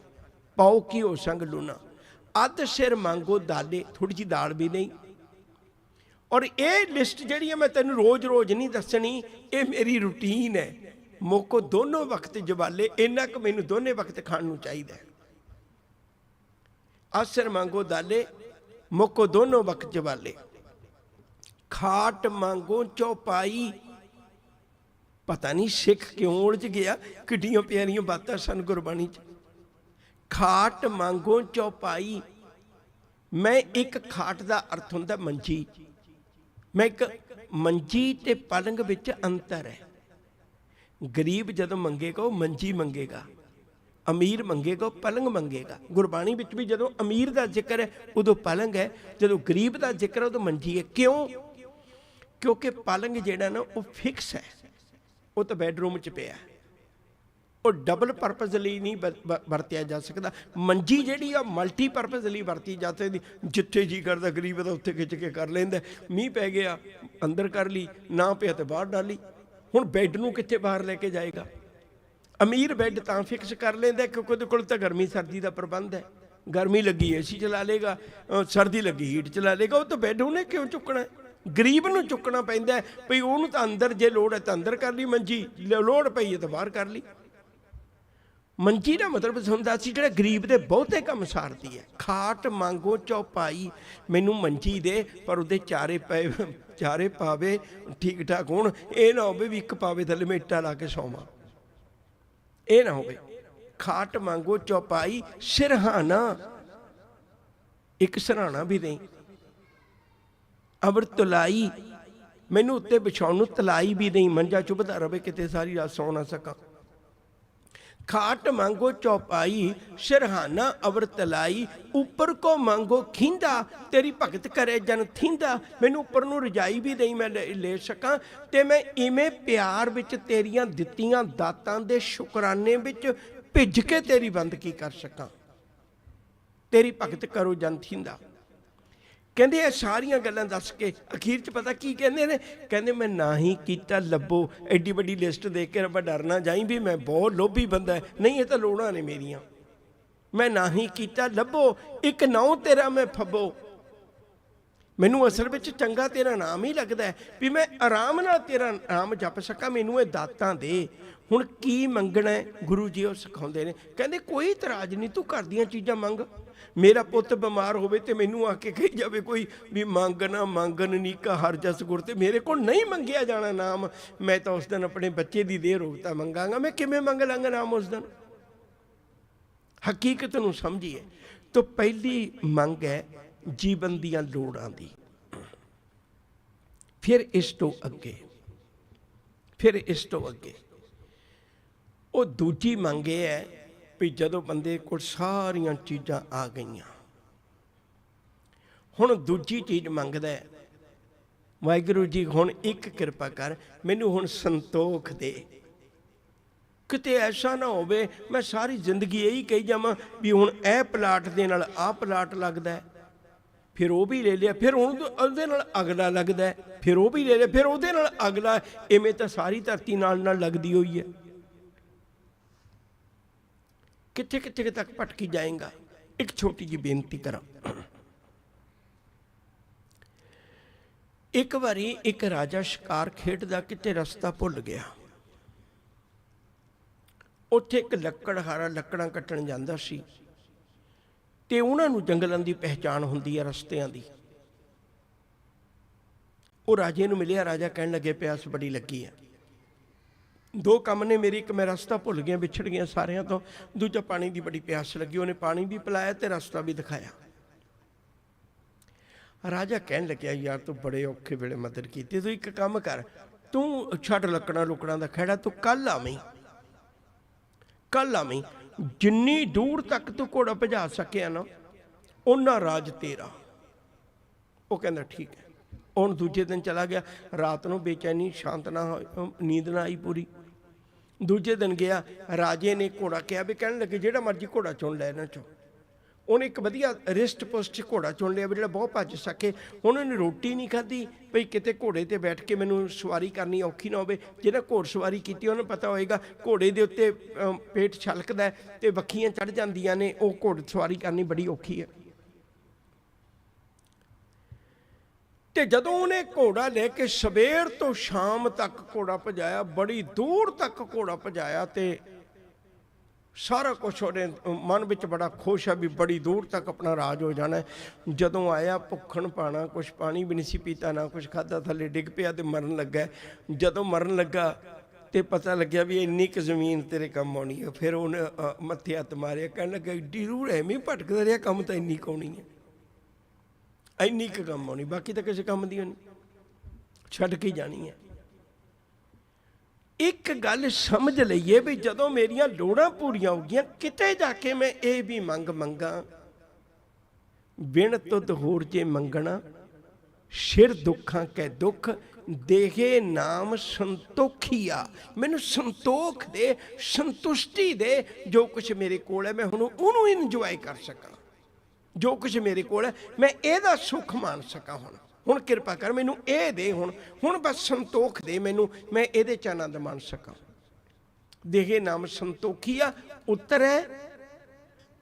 ਪਾਓ ਘਿਓ ਸੰਗ ਲੂਣਾ। ਅੱਧ ਸਿਰ ਮੰਗੋ ਦਾਲੇ, ਥੋੜ੍ਹੀ ਜਿਹੀ ਦਾਲ ਵੀ ਨਹੀਂ। ਔਰ ਇਹ ਲਿਸਟ ਜਿਹੜੀ ਹੈ ਮੈਂ ਤੈਨੂੰ ਰੋਜ਼ ਰੋਜ਼ ਨਹੀਂ ਦੱਸਣੀ, ਇਹ ਮੇਰੀ ਰੂਟੀਨ ਹੈ। ਮੋਕੋ ਦੋਨੋਂ ਵਕਤ ਜਵਾਲੇ, ਇੰਨਾ ਕੁ ਮੈਨੂੰ ਦੋਨੇ ਵਕਤ ਖਾਣ ਨੂੰ ਚਾਹੀਦਾ। ਆਸਰ ਮੰਗੋ ਦਾਲੇ, ਮੋਕੋ ਦੋਨੋਂ ਵਕਤ ਜਵਾਲੇ। ਖਾਟ ਮੰਗੋ ਚੌਪਾਈ। ਪਤਾ ਨਹੀਂ ਸਿੱਖ ਕਿਉਂ ਉਲਝ ਗਿਆ, ਕਿੱਡੀਆਂ ਪਿਆਰੀਆਂ ਬਾਤਾਂ ਸਨ ਗੁਰਬਾਣੀ 'ਚ। ਖਾਟ ਮੰਗੋ ਚੌਪਾਈ। ਮੈਂ ਇੱਕ ਖਾਟ ਦਾ ਅਰਥ ਹੁੰਦਾ ਮੰਜੀ। ਮੈਂ ਇੱਕ ਮੰਜੀ ਤੇ ਪਲੰਗ ਵਿੱਚ ਅੰਤਰ ਹੈ। ਗਰੀਬ ਜਦੋਂ ਮੰਗੇਗਾ ਉਹ ਮੰਜੀ ਮੰਗੇਗਾ, ਅਮੀਰ ਮੰਗੇਗਾ ਉਹ ਪਲੰਗ ਮੰਗੇਗਾ। ਗੁਰਬਾਣੀ ਵਿੱਚ ਵੀ ਜਦੋਂ ਅਮੀਰ ਦਾ ਜ਼ਿਕਰ ਹੈ ਉਦੋਂ ਪਲੰਗ ਹੈ, ਜਦੋਂ ਗਰੀਬ ਦਾ ਜ਼ਿਕਰ ਹੈ ਉਦੋਂ ਮੰਜੀ ਹੈ। ਕਿਉਂ? ਕਿਉਂਕਿ ਪਲੰਗ ਜਿਹੜਾ ਨਾ ਉਹ ਫਿਕਸ ਹੈ, ਉਹ ਤਾਂ ਬੈਡਰੂਮ 'ਚ ਪਿਆ, ਉਹ ਡਬਲ ਪਰਪਸ ਲਈ ਨਹੀਂ ਵਰਤਿਆ ਜਾ ਸਕਦਾ। ਮੰਜੀ ਜਿਹੜੀ ਆ ਮਲਟੀਪਰਪਸ ਲਈ ਵਰਤੀ ਜਾ ਸਕਦੀ। ਜਿੱਥੇ ਜੀ ਕਰਦਾ ਗਰੀਬ ਦਾ ਉੱਥੇ ਖਿੱਚ ਕੇ ਕਰ ਲੈਂਦਾ। ਮੀਂਹ ਪੈ ਗਿਆ ਅੰਦਰ ਕਰ ਲਈ, ਨਾ ਪਿਆ ਤੇ ਬਾਹਰ ਡਾਲੀ। ਹੁਣ ਬੈੱਡ ਨੂੰ ਕਿੱਥੇ ਬਾਹਰ ਲੈ ਕੇ ਜਾਏਗਾ? ਅਮੀਰ ਬੈੱਡ ਤਾਂ ਫਿਕਸ ਕਰ ਲੈਂਦਾ ਕਿਉਂਕਿ ਉਹਦੇ ਕੋਲ ਤਾਂ ਗਰਮੀ ਸਰਦੀ ਦਾ ਪ੍ਰਬੰਧ ਹੈ। ਗਰਮੀ ਲੱਗੀ ਏਸੀ ਚਲਾ ਲੇਗਾ, ਸਰਦੀ ਲੱਗੀ ਹੀਟ ਚਲਾ ਲੇਗਾ। ਉਹ ਤਾਂ ਬੈੱਡ ਉਹਨੇ ਕਿਉਂ ਚੁੱਕਣਾ? ਗਰੀਬ ਨੂੰ ਚੁੱਕਣਾ ਪੈਂਦਾ ਭਈ ਉਹਨੂੰ ਤਾਂ ਅੰਦਰ, ਜੇ ਲੋੜ ਹੈ ਤਾਂ ਅੰਦਰ ਕਰ ਲਈ ਮੰਜੀ, ਲੋੜ ਪਈ ਹੈ ਤਾਂ ਬਾਹਰ ਕਰ ਲਈ। ਮੰਜੀ ਦਾ ਮਤਲਬ ਹੁੰਦਾ ਸੀ ਜਿਹੜਾ ਗਰੀਬ ਦੇ ਬਹੁਤੇ ਕੰਮ ਸਾਰਦੀ ਹੈ। ਖਾਟ ਮੰਗੋ ਚੌਪਾਈ। ਮੈਨੂੰ ਮੰਜੀ ਦੇ ਪਰ ਉਹਦੇ ਚਾਰੇ ਪਾਵੇ ਠੀਕ ਠਾਕ ਹੋਣ। ਇਹ ਨਾ ਹੋਵੇ ਵੀ ਇੱਕ ਪਾਵੇ ਥੱਲੇ ਮੇਟਾ ਲਾ ਕੇ ਸੌਵਾਂ, ਇਹ ਨਾ ਹੋਵੇ। ਖਾਟ ਮੰਗੋ ਚੌਪਾਈ। ਸਿਰਹਾਣਾ, ਇੱਕ ਸਿਰਹਾਣਾ ਵੀ ਨਹੀਂ। ਅਬਰ ਤਲਾਈ, ਮੈਨੂੰ ਉੱਤੇ ਵਿਛਾਉਣ ਨੂੰ ਤਲਾਈ ਵੀ ਨਹੀਂ, ਮੰਜਾ ਚੁੱਭਦਾ ਰਵੇ ਕਿਤੇ ਸਾਰੀ ਰਾਤ ਸੌ ਨਾ ਸਕਾਂ। ਖਾਟ ਮੰਗੋ ਚੌਪਾਈ। ਸਿਰਹਾਨਾ ਅਵਰ ਤਲਾਈ। ਉੱਪਰ ਕੋ ਮੰਗੋ ਖੀਂਦਾ, ਤੇਰੀ ਭਗਤ ਕਰੇ ਜਨ ਥੀਂਦਾ। ਮੈਨੂੰ ਉੱਪਰ ਨੂੰ ਰਜਾਈ ਵੀ ਨਹੀਂ ਮੈਂ ਲੈ ਸਕਾਂ, ਤੇ ਮੈਂ ਇਵੇਂ ਪਿਆਰ ਵਿੱਚ ਤੇਰੀਆਂ ਦਿੱਤੀਆਂ ਦਾਤਾਂ ਦੇ ਸ਼ੁਕਰਾਨੇ ਵਿੱਚ ਭਿੱਜ ਕੇ ਤੇਰੀ ਬੰਦਗੀ ਕਰ ਸਕਾਂ। ਤੇਰੀ ਭਗਤ ਕਰੋ ਜਨ ਥੀਂਦਾ। ਕਹਿੰਦੇ ਇਹ ਸਾਰੀਆਂ ਗੱਲਾਂ ਦੱਸ ਕੇ ਅਖੀਰ 'ਚ ਪਤਾ ਕੀ ਕਹਿੰਦੇ ਨੇ? ਕਹਿੰਦੇ ਮੈਂ ਨਾ ਹੀ ਕੀਤਾ ਲੱਭੋ। ਐਡੀ ਵੱਡੀ ਲਿਸਟ ਦੇਖ ਕੇ ਰੱਬਾ ਡਰ ਨਾ ਜਾਈਂ ਵੀ ਮੈਂ ਬਹੁਤ ਲੋਭੀ ਬੰਦਾ, ਨਹੀਂ ਇਹ ਤਾਂ ਲੋੜਾਂ ਨੇ ਮੇਰੀਆਂ। ਮੈਂ ਨਾ ਹੀ ਕੀਤਾ ਲੱਭੋ, ਇੱਕ ਨਾਉ ਤੇਰਾ ਮੈਂ ਫੱਬੋ। ਮੈਨੂੰ ਅਸਲ ਵਿੱਚ ਚੰਗਾ ਤੇਰਾ ਨਾਮ ਹੀ ਲੱਗਦਾ ਵੀ ਮੈਂ ਆਰਾਮ ਨਾਲ ਤੇਰਾ ਨਾਮ ਜਪ ਸਕਾਂ। ਮੈਨੂੰ ਇਹ ਦਾਤਾਂ ਦੇ। ਹੁਣ ਕੀ ਮੰਗਣਾ? ਗੁਰੂ ਜੀ ਉਹ ਸਿਖਾਉਂਦੇ ਨੇ, ਕਹਿੰਦੇ ਕੋਈ ਇਤਰਾਜ਼ ਨਹੀਂ, ਤੂੰ ਘਰ ਦੀਆਂ ਚੀਜ਼ਾਂ ਮੰਗ। ਮੇਰਾ ਪੁੱਤ ਬਿਮਾਰ ਹੋਵੇ ਤੇ ਮੈਨੂੰ ਆ ਕੇ ਕਹੀ ਜਾਵੇ ਕੋਈ ਵੀ ਮੰਗਣਾ ਮੰਗਣ ਨੀਕਾ ਹਰ ਜਸ ਗੁਰ, ਤੇ ਮੇਰੇ ਕੋਲ ਨਹੀਂ ਮੰਗਿਆ ਜਾਣਾ ਨਾਮ। ਮੈਂ ਤਾਂ ਉਸ ਦਿਨ ਆਪਣੇ ਬੱਚੇ ਦੀ ਦੇਹ ਰੋਗਤਾ ਮੰਗਾਂਗਾ, ਮੈਂ ਕਿਵੇਂ ਮੰਗ ਲਾਂਗਾ ਨਾਮ ਉਸ ਦਿਨ? ਹਕੀਕਤ ਨੂੰ ਸਮਝੀਏ। ਤਾਂ ਪਹਿਲੀ ਮੰਗ ਹੈ ਜੀਵਨ ਦੀਆਂ ਲੋੜਾਂ ਦੀ। ਫਿਰ ਇਸ ਤੋਂ ਅੱਗੇ ਉਹ ਦੂਜੀ ਮੰਗ ਇਹ ਹੈ ਵੀ ਜਦੋਂ ਬੰਦੇ ਕੋਲ ਸਾਰੀਆਂ ਚੀਜ਼ਾਂ ਆ ਗਈਆਂ, ਹੁਣ ਦੂਜੀ ਚੀਜ਼ ਮੰਗਦਾ ਹੈ, ਵਾਹਿਗੁਰੂ ਜੀ ਹੁਣ ਇੱਕ ਕਿਰਪਾ ਕਰ, ਮੈਨੂੰ ਹੁਣ ਸੰਤੋਖ ਦੇ। ਕਿਤੇ ਐਸਾ ਨਾ ਹੋਵੇ ਮੈਂ ਸਾਰੀ ਜ਼ਿੰਦਗੀ ਇਹੀ ਕਹੀ ਜਾਵਾਂ ਵੀ ਹੁਣ ਇਹ ਪਲਾਟ ਦੇ ਨਾਲ ਆਹ ਪਲਾਟ ਲੱਗਦਾ, ਫਿਰ ਉਹ ਵੀ ਲੈ ਲਿਆ, ਫਿਰ ਉਹਦੇ ਨਾਲ ਅਗਲਾ ਲੱਗਦਾ, ਫਿਰ ਉਹ ਵੀ ਲੈ ਲਿਆ, ਫਿਰ ਉਹਦੇ ਨਾਲ ਅਗਲਾ। ਇਵੇਂ ਤਾਂ ਸਾਰੀ ਧਰਤੀ ਨਾਲ ਲੱਗਦੀ ਹੋਈ ਹੈ। ਕਿੱਥੇ ਕਿੱਥੇ ਤੱਕ ਭਟਕੀ ਜਾਏਗਾ। ਇੱਕ ਛੋਟੀ ਜਿਹੀ ਬੇਨਤੀ ਕਰਾਂ। ਇੱਕ ਵਾਰੀ ਇੱਕ ਰਾਜਾ ਸ਼ਿਕਾਰ ਖੇਡਦਾ ਕਿਤੇ ਰਸਤਾ ਭੁੱਲ ਗਿਆ। ਉੱਥੇ ਇੱਕ ਲੱਕੜਹਾਰਾ ਲੱਕੜਾਂ ਕੱਟਣ ਜਾਂਦਾ ਸੀ, ਤੇ ਉਹਨਾਂ ਨੂੰ ਜੰਗਲਾਂ ਦੀ ਪਹਿਚਾਣ ਹੁੰਦੀ ਹੈ ਰਸਤਿਆਂ ਦੀ। ਉਹ ਰਾਜੇ ਨੂੰ ਮਿਲਿਆ। ਰਾਜਾ ਕਹਿਣ ਲੱਗੇ ਪਿਆਸ ਬੜੀ ਲੱਗੀ ਹੈ। ਦੋ ਕੰਮ ਨੇ ਮੇਰੀ, ਇੱਕ ਮੈਂ ਰਸਤਾ ਭੁੱਲ ਗਿਆ, ਵਿਛੜ ਗਿਆ ਸਾਰਿਆਂ ਤੋਂ, ਦੂਜਾ ਪਾਣੀ ਦੀ ਬੜੀ ਪਿਆਸ ਲੱਗੀ। ਉਹਨੇ ਪਾਣੀ ਵੀ ਪਿਲਾਇਆ ਤੇ ਰਸਤਾ ਵੀ ਦਿਖਾਇਆ। ਰਾਜਾ ਕਹਿਣ ਲੱਗਿਆ ਯਾਰ ਤੂੰ ਬੜੇ ਔਖੇ ਵੇਲੇ ਮਦਦ ਕੀਤੀ, ਤੂੰ ਇੱਕ ਕੰਮ ਕਰ, ਤੂੰ ਛੱਡ ਲੱਕੜਾਂ ਲੁਕੜਾਂ ਦਾ ਖਹਿੜਾ, ਤੂੰ ਕੱਲ ਆਵੀਂ, ਕੱਲ ਆਵੀਂ, ਜਿੰਨੀ ਦੂਰ ਤੱਕ ਤੂੰ ਘੋੜਾ ਭਜਾ ਸਕਿਆ ਨਾ ਉਹਨਾਂ ਰਾਜ ਤੇਰਾ। ਉਹ ਕਹਿੰਦਾ ਠੀਕ ਹੈ। ਹੁਣ ਦੂਜੇ ਦਿਨ ਚਲਾ ਗਿਆ। ਰਾਤ ਨੂੰ ਬੇਚੈਨੀ, ਸ਼ਾਂਤ ਨਾ, ਨੀਂਦ ਨਾ ਆਈ ਪੂਰੀ। ਦੂਜੇ ਦਿਨ ਗਿਆ, ਰਾਜੇ ਨੇ ਘੋੜਾ ਕਿਹਾ ਵੀ, ਕਹਿਣ ਲੱਗੇ ਜਿਹੜਾ ਮਰਜ਼ੀ ਘੋੜਾ ਚੁਣ ਲੈ ਇਹਨਾਂ ਚੋਂ। ਉਹਨੇ ਇੱਕ ਵਧੀਆ ਰਿਸਟ ਪੁਸਟ ਘੋੜਾ ਚੁਣ ਲਿਆ ਵੀ ਜਿਹੜਾ ਬਹੁਤ ਭੱਜ ਸਕੇ। ਉਹਨਾਂ ਨੇ ਰੋਟੀ ਨਹੀਂ ਖਾਧੀ ਭਈ ਕਿਤੇ ਘੋੜੇ ਤੇ ਬੈਠ ਕੇ ਮੈਨੂੰ ਸਵਾਰੀ ਕਰਨੀ ਔਖੀ ਨਾ ਹੋਵੇ। ਜਿਹਨਾਂ ਘੋੜ ਸਵਾਰੀ ਕੀਤੀ ਉਹਨੂੰ ਪਤਾ ਹੋਏਗਾ ਘੋੜੇ ਦੇ ਉੱਤੇ ਪੇਟ ਛਲਕਦਾ ਤੇ ਵੱਖੀਆਂ ਚੜ੍ਹ ਜਾਂਦੀਆਂ ਨੇ, ਉਹ ਘੋੜ ਸਵਾਰੀ ਕਰਨੀ ਬੜੀ ਔਖੀ ਹੈ। ਤੇ ਜਦੋਂ ਉਹਨੇ ਘੋੜਾ ਲੈ ਕੇ ਸਵੇਰ ਤੋਂ ਸ਼ਾਮ ਤੱਕ ਘੋੜਾ ਭਜਾਇਆ, ਬੜੀ ਦੂਰ ਤੱਕ ਘੋੜਾ ਭਜਾਇਆ, ਤੇ ਸਾਰਾ ਕੁਛ ਉਹਦੇ ਮਨ ਵਿੱਚ ਬੜਾ ਖੁਸ਼ ਆ ਵੀ ਬੜੀ ਦੂਰ ਤੱਕ ਆਪਣਾ ਰਾਜ ਹੋ ਜਾਣਾ। ਜਦੋਂ ਆਇਆ ਭੁੱਖਣ ਪਾਣਾ, ਕੁਛ ਪਾਣੀ ਵੀ ਨਹੀਂ ਸੀ ਪੀਤਾ, ਨਾ ਕੁਛ ਖਾਧਾ, ਥੱਲੇ ਡਿੱਗ ਪਿਆ ਤੇ ਮਰਨ ਲੱਗਾ। ਜਦੋਂ ਮਰਨ ਲੱਗਾ ਤੇ ਪਤਾ ਲੱਗਿਆ ਵੀ ਇੰਨੀ ਕੁ ਜ਼ਮੀਨ ਤੇਰੇ ਕੰਮ ਆਉਣੀ ਹੈ। ਫਿਰ ਉਹਨੇ ਮੱਥੇ ਹੱਥ ਮਾਰਿਆ, ਕਹਿਣ ਲੱਗਾ ਏਡੀ ਦੂਰ ਐਵੇਂ ਭਟਕਦਾ ਰਿਹਾ, ਕੰਮ ਤਾਂ ਇੰਨੀ ਕੁ ਆਉਣੀ ਹੈ, ਇੰਨੀ ਕੁ ਕੰਮ ਆਉਣੀ, ਬਾਕੀ ਤਾਂ ਕਿਸੇ ਕੰਮ ਦੀ ਨਹੀਂ, ਛੱਡ ਕੇ ਜਾਣੀ ਹੈ। ਇੱਕ ਗੱਲ ਸਮਝ ਲਈਏ ਵੀ ਜਦੋਂ ਮੇਰੀਆਂ ਲੋੜਾਂ ਪੂਰੀਆਂ ਹੋ ਗਈਆਂ, ਕਿਤੇ ਜਾ ਕੇ ਮੈਂ ਇਹ ਵੀ ਮੰਗਾ, ਬਿਨ ਤੁਧ ਹੋਰ ਜੇ ਮੰਗਣਾ, ਸਿਰ ਦੁੱਖਾਂ ਕੈ ਦੁੱਖ, ਦੇਗੇ ਨਾਮ ਸੰਤੋਖੀਆ। ਮੈਨੂੰ ਸੰਤੋਖ ਦੇ, ਸੰਤੁਸ਼ਟੀ ਦੇ, ਜੋ ਕੁਛ ਮੇਰੇ ਕੋਲ ਹੈ ਮੈਂ ਹੁਣ ਉਹਨੂੰ ਇੰਜੋਏ ਕਰ ਸਕਾਂ। ਜੋ ਕੁਛ ਮੇਰੇ ਕੋਲ ਹੈ ਮੈਂ ਇਹਦਾ ਸੁੱਖ ਮਾਣ ਸਕਾਂ। ਹੁਣ ਕਿਰਪਾ ਕਰ ਮੈਨੂੰ ਇਹ ਦੇ, ਹੁਣ ਬਸ ਸੰਤੋਖ ਦੇ ਮੈਨੂੰ, ਮੈਂ ਇਹਦੇ 'ਚ ਆਨੰਦ ਮਾਣ ਸਕਾਂ। ਦੇਗੇ ਨਾਮ ਸੰਤੋਖੀਆ, ਉਤਰੈ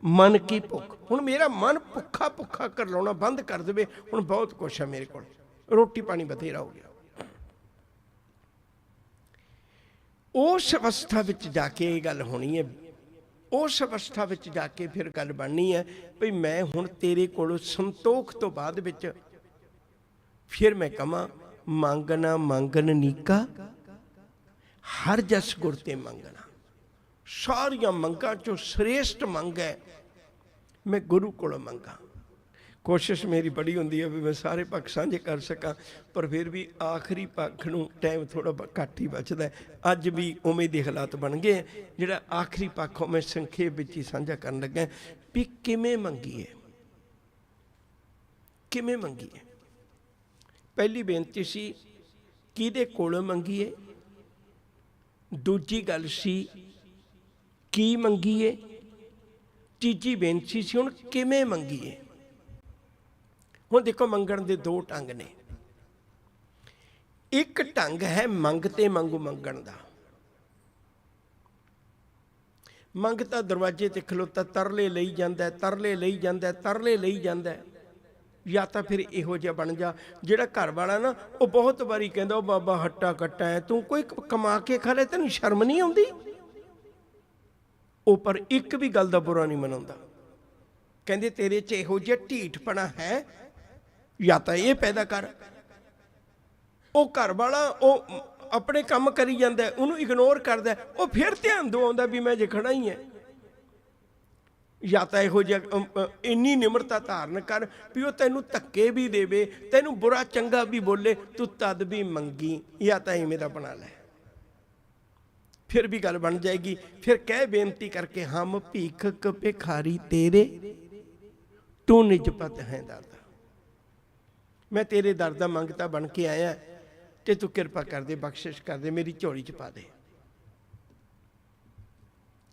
ਮਨ ਕੀ ਭੁੱਖ। ਹੁਣ ਮੇਰਾ ਮਨ ਭੁੱਖਾ ਕਰ ਲਾਉਣਾ ਬੰਦ ਕਰ ਦੇਵੇ। ਹੁਣ ਬਹੁਤ ਕੁਛ ਹੈ ਮੇਰੇ ਕੋਲ, ਰੋਟੀ ਪਾਣੀ ਬਥੇਰਾ ਹੋ ਗਿਆ। ਉਸ ਅਵਸਥਾ ਵਿੱਚ ਜਾ ਕੇ ਇਹ ਗੱਲ ਹੋਣੀ ਹੈ। ਉਸ ਅਵਸਥਾ ਵਿੱਚ ਜਾ ਕੇ ਫਿਰ ਗੱਲ ਬਣਨੀ ਹੈ ਵੀ ਮੈਂ ਹੁਣ ਤੇਰੇ ਕੋਲੋਂ ਸੰਤੋਖ ਤੋਂ ਬਾਅਦ ਵਿੱਚ ਫਿਰ ਮੈਂ ਕਹਾਂ ਮੰਗਣਾ ਮੰਗਣ ਨੀਕਾ, ਹਰ ਜਸ ਗੁਰ ਤੇ ਮੰਗਣਾ। ਸਾਰੀਆਂ ਮੰਗਾਂ ਚੋਂ ਸ੍ਰੇਸ਼ਟ ਮੰਗ ਹੈ ਮੈਂ ਗੁਰੂ ਕੋਲੋਂ ਮੰਗਾ। ਕੋਸ਼ਿਸ਼ ਮੇਰੀ ਬੜੀ ਹੁੰਦੀ ਹੈ ਵੀ ਮੈਂ ਸਾਰੇ ਪੱਖ ਸਾਂਝੇ ਕਰ ਸਕਾਂ, ਪਰ ਫਿਰ ਵੀ ਆਖਰੀ ਪੱਖ ਨੂੰ ਟਾਈਮ ਥੋੜ੍ਹਾ ਘੱਟ ਹੀ ਬਚਦਾ। ਅੱਜ ਵੀ ਉਵੇਂ ਦੇ ਹਾਲਾਤ ਬਣ ਗਏ। ਜਿਹੜਾ ਆਖਰੀ ਪੱਖ ਉਹ ਮੈਂ ਸੰਖੇਪ ਵਿੱਚ ਹੀ ਸਾਂਝਾ ਕਰਨ ਲੱਗਾ ਵੀ ਕਿਵੇਂ ਮੰਗੀਏ, ਕਿਵੇਂ ਮੰਗੀਏ। ਪਹਿਲੀ ਬੇਨਤੀ ਸੀ ਕਿਹਦੇ ਕੋਲੋਂ ਮੰਗੀਏ, ਦੂਜੀ ਗੱਲ ਸੀ ਕੀ ਮੰਗੀਏ, ਤੀਜੀ ਬੇਨਤੀ ਸੀ ਹੁਣ ਕਿਵੇਂ ਮੰਗੀਏ। ਹੁਣ ਦੇਖੋ ਮੰਗਣ ਦੇ ਦੋ ਢੰਗ ਨੇ। ਇੱਕ ਢੰਗ ਹੈ ਮੰਗ ਤੇ ਮੰਗੂ ਮੰਗਣ ਦਾ। ਮੰਗਤਾ ਦਰਵਾਜ਼ੇ ਤੇ ਖਲੋਤਾ ਤਰਲੇ ਲਈ ਜਾਂਦਾ, ਤਰਲੇ ਲਈ ਜਾਂਦਾ, ਤਰਲੇ ਲਈ ਜਾਂਦਾ। ਜਾਂ ਤਾਂ ਫਿਰ ਇਹੋ ਜਿਹਾ ਬਣ ਜਾ ਜਿਹੜਾ ਘਰ ਵਾਲਾ ਨਾ ਉਹ ਬਹੁਤ ਵਾਰੀ ਕਹਿੰਦਾ ਉਹ ਬਾਬਾ ਹੱਟਾ ਕੱਟਾ ਹੈ, ਤੂੰ ਕੋਈ ਕਮਾ ਕੇ ਖਾ ਲੈ, ਤੈਨੂੰ ਸ਼ਰਮ ਨਹੀਂ ਆਉਂਦੀ। ਉਹ ਪਰ ਇੱਕ ਵੀ ਗੱਲ ਦਾ ਬੁਰਾ ਨਹੀਂ ਮਨਾਉਂਦਾ। ਕਹਿੰਦੇ ਤੇਰੇ 'ਚ ਇਹੋ ਜਿਹਾ ਢੀਠਪਣਾ ਹੈ, ਜਾਂ ਤਾਂ ਇਹ ਪੈਦਾ ਕਰ। ਉਹ ਘਰ ਵਾਲਾ ਉਹ ਆਪਣੇ ਕੰਮ ਕਰੀ ਜਾਂਦਾ, ਉਹਨੂੰ ਇਗਨੋਰ ਕਰਦਾ, ਉਹ ਫਿਰ ਧਿਆਨ ਦਿਵਾਉਂਦਾ ਵੀ ਮੈਂ ਜੇ ਖੜਾ ਹੀ ਹੈ। ਜਾਂ ਤਾਂ ਇਹੋ ਜਿਹਾ ਇੰਨੀ ਨਿਮਰਤਾ ਧਾਰਨ ਕਰ ਵੀ ਉਹ ਤੈਨੂੰ ਧੱਕੇ ਵੀ ਦੇਵੇ, ਤੈਨੂੰ ਬੁਰਾ ਚੰਗਾ ਵੀ ਬੋਲੇ, ਤੂੰ ਤਦ ਵੀ ਮੰਗੀ। ਜਾਂ ਤਾਂ ਇਵੇਂ ਦਾ ਬਣਾ ਲੈ, ਫਿਰ ਵੀ ਗੱਲ ਬਣ ਜਾਏਗੀ। ਫਿਰ ਕਹਿ ਬੇਨਤੀ ਕਰਕੇ ਹਮ ਭੀਖਕ ਭਿਖਾਰੀ ਤੇਰੇ, ਤੂੰ ਨਿਜਪਤ ਹੈ ਦਾਤਾ। ਮੈਂ ਤੇਰੇ ਦਰ ਦਾ ਮੰਗਤਾ ਬਣ ਕੇ ਆਇਆ ਤੇ ਤੂੰ ਕਿਰਪਾ ਕਰ ਦੇ, ਬਖਸ਼ਿਸ਼ ਕਰ ਦੇ, ਮੇਰੀ ਝੋਲੀ 'ਚ ਪਾ ਦੇ।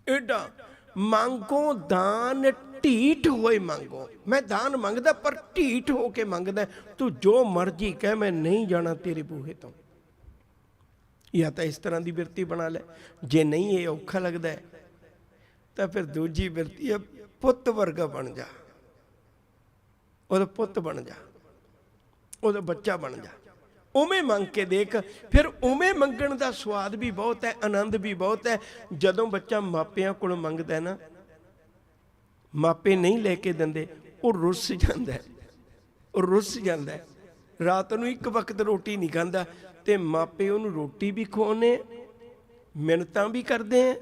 ਏਡਾ ਮੰਗੋ ਦਾਨ ਢੀਠ ਹੋਏ ਮੰਗੋ। ਮੈਂ ਦਾਨ ਮੰਗਦਾ ਪਰ ਢੀਠ ਹੋ ਕੇ ਮੰਗਦਾ। ਤੂੰ ਜੋ ਮਰਜ਼ੀ ਕਹਿ, ਮੈਂ ਨਹੀਂ ਜਾਣਾ ਤੇਰੇ ਬੂਹੇ ਤੋਂ। ਜਾਂ ਤਾਂ ਇਸ ਤਰ੍ਹਾਂ ਦੀ ਬਿਰਤੀ ਬਣਾ ਲੈ। ਜੇ ਨਹੀਂ ਇਹ ਔਖਾ ਲੱਗਦਾ ਤਾਂ ਫਿਰ ਦੂਜੀ ਬਿਰਤੀ ਹੈ ਪੁੱਤ ਵਰਗਾ ਬਣ ਜਾ, ਉਹਦਾ ਪੁੱਤ ਬਣ ਜਾ, ਉਹਦਾ ਬੱਚਾ ਬਣ ਜਾ। ਉਵੇਂ ਮੰਗ ਕੇ ਦੇਖ। ਫਿਰ ਉਵੇਂ ਮੰਗਣ ਦਾ ਸਵਾਦ ਵੀ ਬਹੁਤ ਹੈ, ਆਨੰਦ ਵੀ ਬਹੁਤ ਹੈ। ਜਦੋਂ ਬੱਚਾ ਮਾਪਿਆਂ ਕੋਲ ਮੰਗਦਾ ਨਾ, ਮਾਪੇ ਨਹੀਂ ਲੈ ਕੇ ਦਿੰਦੇ, ਉਹ ਰੁੱਸ ਜਾਂਦਾ, ਉਹ ਰੁੱਸ ਜਾਂਦਾ। ਰਾਤ ਨੂੰ ਇੱਕ ਵਕਤ ਰੋਟੀ ਨਹੀਂ ਖਾਂਦਾ, ਤੇ ਮਾਪੇ ਉਹਨੂੰ ਰੋਟੀ ਵੀ ਖਵਾਉਂਦੇ, ਮਿੰਨਤਾਂ ਵੀ ਕਰਦੇ ਆ,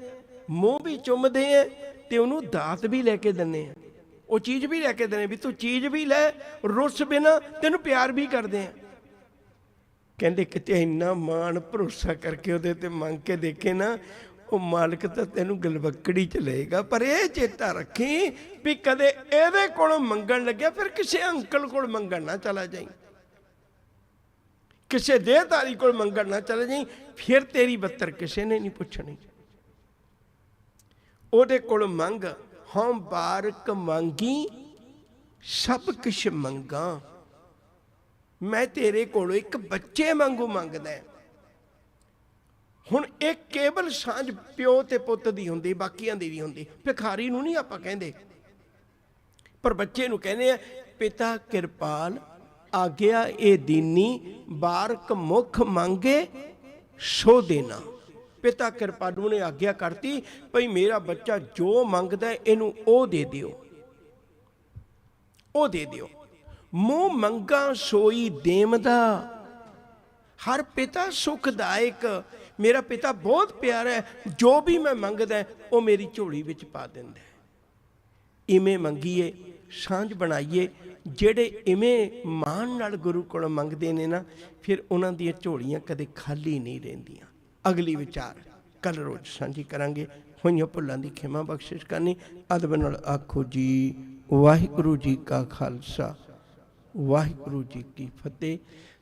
ਮੂੰਹ ਵੀ ਚੁੰਮਦੇ ਆ, ਤੇ ਉਹਨੂੰ ਦਾਤ ਵੀ ਲੈ ਕੇ ਦਿੰਦੇ ਆ, ਉਹ ਚੀਜ਼ ਵੀ ਲੈ ਕੇ ਦਿੰਦੇ ਵੀ ਤੂੰ ਚੀਜ਼ ਵੀ ਲੈ, ਰੁੱਸ ਬਿਨਾ ਤੈਨੂੰ ਪਿਆਰ ਵੀ ਕਰਦੇ ਆ। ਕਹਿੰਦੇ ਕਿਤੇ ਇੰਨਾ ਮਾਣ ਭਰੋਸਾ ਕਰਕੇ ਉਹਦੇ ਤੇ ਮੰਗ ਕੇ ਦੇਖੇ ਨਾ, ਉਹ ਮਾਲਕ ਤਾਂ ਤੈਨੂੰ ਗਲਵੱਕੜੀ ਚ ਲਏਗਾ। ਪਰ ਇਹ ਚੇਤਾ ਰੱਖੀ ਵੀ ਕਦੇ ਇਹਦੇ ਕੋਲੋਂ ਮੰਗਣ ਲੱਗਿਆ ਫਿਰ ਕਿਸੇ ਅੰਕਲ ਕੋਲ ਮੰਗਣ ਨਾ ਚਲਾ ਜਾਈਂ, ਕਿਸੇ ਦੇਹਧਾਰੀ ਕੋਲ ਮੰਗਣ ਨਾ ਚਲਾ ਜਾਈਂ, ਫਿਰ ਤੇਰੀ ਬੱਤਰ ਕਿਸੇ ਨੇ ਨਹੀਂ ਪੁੱਛਣੀ। ਉਹਦੇ ਕੋਲ ਮੰਗ, ਹਾਂ ਬਾਰਕ ਮੰਗੀ ਸਭ ਕੁਛ ਮੰਗਾ, ਮੈਂ ਤੇਰੇ ਕੋਲੋਂ ਇੱਕ ਬੱਚੇ ਵਾਂਗੂ ਮੰਗਦਾ। ਹੁਣ ਇਹ ਕੇਵਲ ਸਾਂਝ ਪਿਓ ਤੇ ਪੁੱਤ ਦੀ ਹੁੰਦੀ, ਬਾਕੀਆਂ ਦੀ ਨਹੀਂ ਹੁੰਦੀ। ਭਿਖਾਰੀ ਨੂੰ ਨਹੀਂ ਆਪਾਂ ਕਹਿੰਦੇ, ਪਰ ਬੱਚੇ ਨੂੰ ਕਹਿੰਦੇ ਆ ਪਿਤਾ ਕਿਰਪਾਲ ਆਗਿਆ ਇਹ ਦੀਨੀ, ਬਾਰਕ ਮੁਖ ਮੰਗੇ ਸੋ ਦੇਣਾ। ਪਿਤਾ ਕਿਰਪਾਲੂ ਨੇ ਆਗਿਆ ਕਰਤੀ ਭਈ ਮੇਰਾ ਬੱਚਾ ਜੋ ਮੰਗਦਾ ਇਹਨੂੰ ਉਹ ਦੇ ਦਿਓ, ਉਹ ਦੇ ਦਿਓ। ਮੂੰਹ ਮੰਗਾ ਸੋਈ ਦੇਵਦਾ, ਹਰ ਪਿਤਾ ਸੁਖਦਾਇਕ। ਮੇਰਾ ਪਿਤਾ ਬਹੁਤ ਪਿਆਰਾ ਹੈ, ਜੋ ਵੀ ਮੈਂ ਮੰਗਦਾ ਉਹ ਮੇਰੀ ਝੋਲੀ ਵਿੱਚ ਪਾ ਦਿੰਦਾ। ਇਵੇਂ ਮੰਗੀਏ, ਸਾਂਝ ਬਣਾਈਏ। ਜਿਹੜੇ ਇਵੇਂ ਮਾਣ ਨਾਲ ਗੁਰੂ ਕੋਲੋਂ ਮੰਗਦੇ ਨੇ ਨਾ, ਫਿਰ ਉਹਨਾਂ ਦੀਆਂ ਝੋਲੀਆਂ ਕਦੇ ਖਾਲੀ ਨਹੀਂ ਰਹਿੰਦੀਆਂ। ਅਗਲੀ ਵਿਚਾਰ ਕੱਲ ਰੋਜ਼ ਸਾਂਝੀ ਕਰਾਂਗੇ। ਹੋਈਆਂ ਭੁੱਲਾਂ ਦੀ ਖਿਮਾ ਬਖਸ਼ਿਸ਼ ਕਰਨੀ। ਅਦਬ ਨਾਲ ਆਖੋ ਜੀ ਵਾਹਿਗੁਰੂ ਜੀ ਕਾ ਖਾਲਸਾ, ਵਾਹਿਗੁਰੂ ਜੀ ਕੀ ਫਤਿਹ।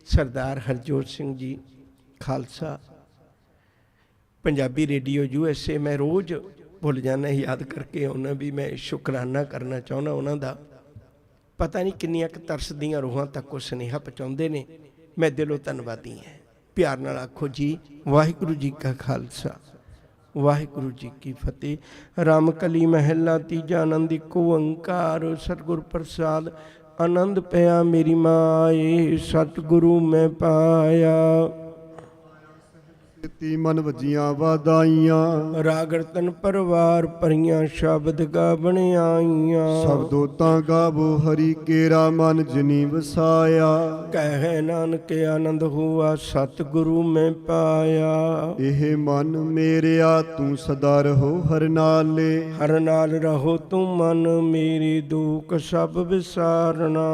ਸਰਦਾਰ ਹਰਜੋਤ ਸਿੰਘ ਜੀ ਖਾਲਸਾ, ਪੰਜਾਬੀ ਰੇਡੀਓ USA। ਮੈਂ ਰੋਜ਼ ਭੁੱਲ ਜਾਂਦਾ, ਯਾਦ ਕਰਕੇ ਆਉਣਾ ਵੀ ਮੈਂ ਸ਼ੁਕਰਾਨਾ ਕਰਨਾ ਚਾਹੁੰਦਾ ਉਹਨਾਂ ਦਾ। ਪਤਾ ਨਹੀਂ ਕਿੰਨੀਆਂ ਕੁ ਤਰਸ ਦੀਆਂ ਰੂਹਾਂ ਤੱਕ ਉਹ ਸੁਨੇਹਾ ਪਹੁੰਚਾਉਂਦੇ ਨੇ। ਮੈਂ ਦਿਲੋਂ ਧੰਨਵਾਦੀ ਹਾਂ। ਪਿਆਰ ਨਾਲ ਆਖੋ ਜੀ ਵਾਹਿਗੁਰੂ ਜੀ ਕਾ ਖਾਲਸਾ, ਵਾਹਿਗੁਰੂ ਜੀ ਕੀ ਫਤਿਹ। ਰਾਮਕਲੀ ਮਹਿਲਾ ਤੀਜਾ। ਆਨੰਦ ਇੱਕੋ ਓੰਕਾਰ ਸਤਿਗੁਰ ਪ੍ਰਸਾਦ। ਆਨੰਦ ਪਿਆ ਮੇਰੀ ਮਾਏ, ਸਤਿਗੁਰੂ ਮੈਂ ਪਾਇਆ। ਤੀ ਮਨ ਵਜੀਆਂ ਵਾਦਾਈਆਂ, ਰਾਗ ਰਤਨ ਪਰਵਾਰ ਭਰੀਆਂ ਸ਼ਬਦ ਗਾਵਣ ਆਈਆਂ। ਸਬਦੋ ਤਾਂ ਗਾਵੋ ਹਰੀ ਕੇਰਾ ਮਨ ਜਿਨੀ ਵਸਾਇਆ। ਕਹਿ ਨਾਨਕ ਆਨੰਦ ਹੁਆ ਸਤਿਗੁਰੂ ਮੈਂ ਪਾਇਆ। ਇਹ ਮਨ ਮੇਰਿਆ ਤੂੰ ਸਦਾ ਰਹੋ ਹਰ ਨਾਲੇ, ਹਰ ਨਾਲ ਰਹੋ ਤੂੰ ਮਨ ਮੇਰੀ, ਦੁਖ ਸਭ ਵਿਸਾਰਨਾ।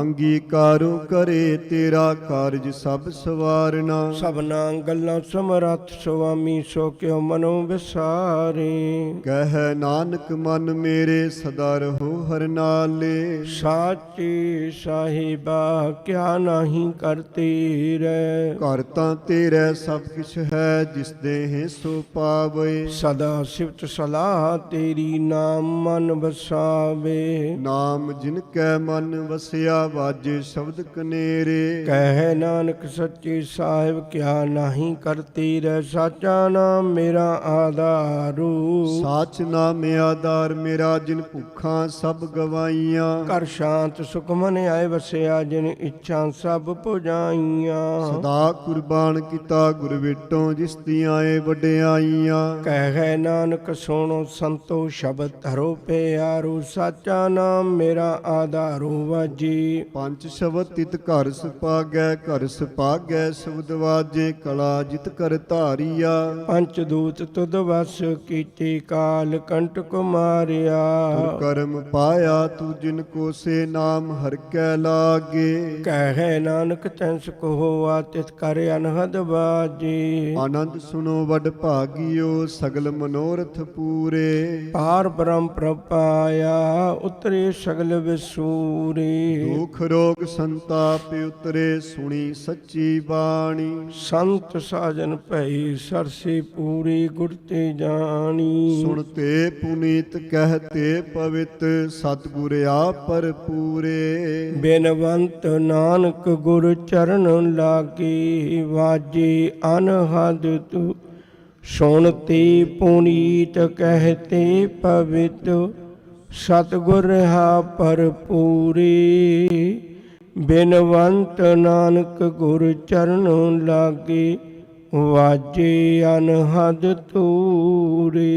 ਅੰਗੀਕਾਰੋ ਕਰੇ ਤੇਰਾ ਕਾਰਜ ਸਭ ਸਵਾਰਨਾ। ਸਭਨਾ ਗੱਲਾਂ ਸਮਰੱਥ ਸੁਆਮੀ, ਸੋ ਕਿਉ ਮਨੋ ਵਿਸਾਰੇ। ਕਹਿ ਨਾਨਕ ਮਨ ਮੇਰੇ ਸਦਾ ਰਹੋ ਹਰ ਨਾਲੇ। ਸਾਚੇ ਸਾਹਿਬਾ ਕਿਆ ਨਹੀਂ ਕਰਤੇ ਰਹਿ। ਘਰ ਤਾਂ ਤੇਰਾ ਸਭ ਕਿਛ ਹੈ, ਜਿਸ ਦੇਹ ਸੋ ਪਾਵੇ। ਸਦਾ ਸਿਫਤ ਸਲਾਹ ਤੇਰੀ, ਨਾਮ ਮਨ ਵਸਾਵੇ। ਨਾਮ ਜਿਨ ਕੈ ਮਨ ਵਸਿਆ, ਵਾਜੇ ਸ਼ਬਦ ਕਨੇਰੇ। ਕਹਿ ਨਾਨਕ ਸੱਚੇ ਸਾਹਿਬ ਕਿਆ ਨਹੀਂ ਕਰਤੇ ਰਹਿ। ਸਾਚਾ ਨਾਮ ਮੇਰਾ ਆਧਾਰੂ, ਸਾਚ ਨਾਮ ਆਧਾਰ ਮੇਰਾ, ਜਿਨ ਭੁੱਖਾਂ ਸਭ ਗਵਾਈਆਂ। ਘਰ ਸ਼ਾਂਤ ਸੁਖ ਮਨ ਆਏ ਵਸਿਆ, ਜਿਨ ਇੱਛਾ ਸਭ ਪੁਜਾਈਆਂ। ਸਦਾ ਕੁਰਬਾਨ ਕੀਤਾ ਗੁਰ ਵਿਟੋਂ, ਜਿਸ ਦੀਆਂ ਏ ਵਡਿਆਈਆਂ। ਕਹਿ ਨਾਨਕ ਸੁਣੋ ਸੰਤੋ ਸ਼ਬਦ ਧਰੋ ਪਿਆਰੂ। ਸਾਚਾ ਨਾਮ ਮੇਰਾ ਆਧਾਰੂ ਵਾਜੀ। ਪੰਜ ਸ਼ਬਦ ਤਿਤ ਘਰ ਸੁਪਾਗੈ, ਘਰ ਸੁਪਾਗੈ ਸ਼ਬਦ ਵਾਜੇ। ਕਲਾ ਜਿਤ ਕਰ ਧਾਰੀਆ, ਪੰਚ ਦੂਤ ਤੁਧ ਵਸ ਕੀਤੇ, ਕਾਲ ਕੰਟਕ ਮਾਰਿਆ। ਤੁਰ ਕਰਮ ਪਾਇਆ ਤੂੰ ਜਿਨ ਕੋ, ਸੇ ਨਾਮ ਹਰ ਕੈ ਲਾਗੇ। ਕਹਿ ਨਾਨਕ ਤੈਂਸ ਕੋ ਹੋਆ, ਤਿਤ ਕਰ ਅਨਹਦ ਬਾਜੀ। ਆਨੰਦ ਸੁਨੋ ਵਡ ਭਾਗਿਓ, ਸਗਲ ਮਨੋਰਥ ਪੂਰੇ। ਪਾਰ ਬ੍ਰਹਮ ਪ੍ਰਭ ਪਾਇਆ, ਉਤਰੇ ਸਗਲ ਵਿਸੂਰੇ। ਦੁਖ ਰੋਗ ਸੰਤਾਪ ਉਤਰੇ, ਸੁਣੀ ਸੱਚੀ ਬਾਣੀ। ਸੰਤ ਸਾਜਨ ਭਈ ਸਰਸੇ ਪੂਰੀ, ਗੁਰ ਤੇ ਜਾਣੀ। ਸੁਣਤੇ ਪੁਨੀਤ ਕਹਤੇ ਪਵਿੱਤ, ਸਤਿਗੁਰ ਆਪਰ ਪੂਰੇ। ਬਿਨਵੰਤ ਨਾਨਕ ਗੁਰ ਚਰਨ ਲਾਗੇ, ਵਾਜੇ ਅਨਹਦ ਤੂ। ਸੁਣਤੇ ਪੁਨੀਤ ਕਹਤੇ ਪਵਿੱਤ, ਸਤਿਗੁਰ ਰਹਾ ਭਰਪੂਰੇ। ਬਿਨਵੰਤ ਨਾਨਕ ਗੁਰ ਚਰਨ ਲਾਗੇ, ਵਾਜੇ ਅਨਹਦ ਤੂਰੇ।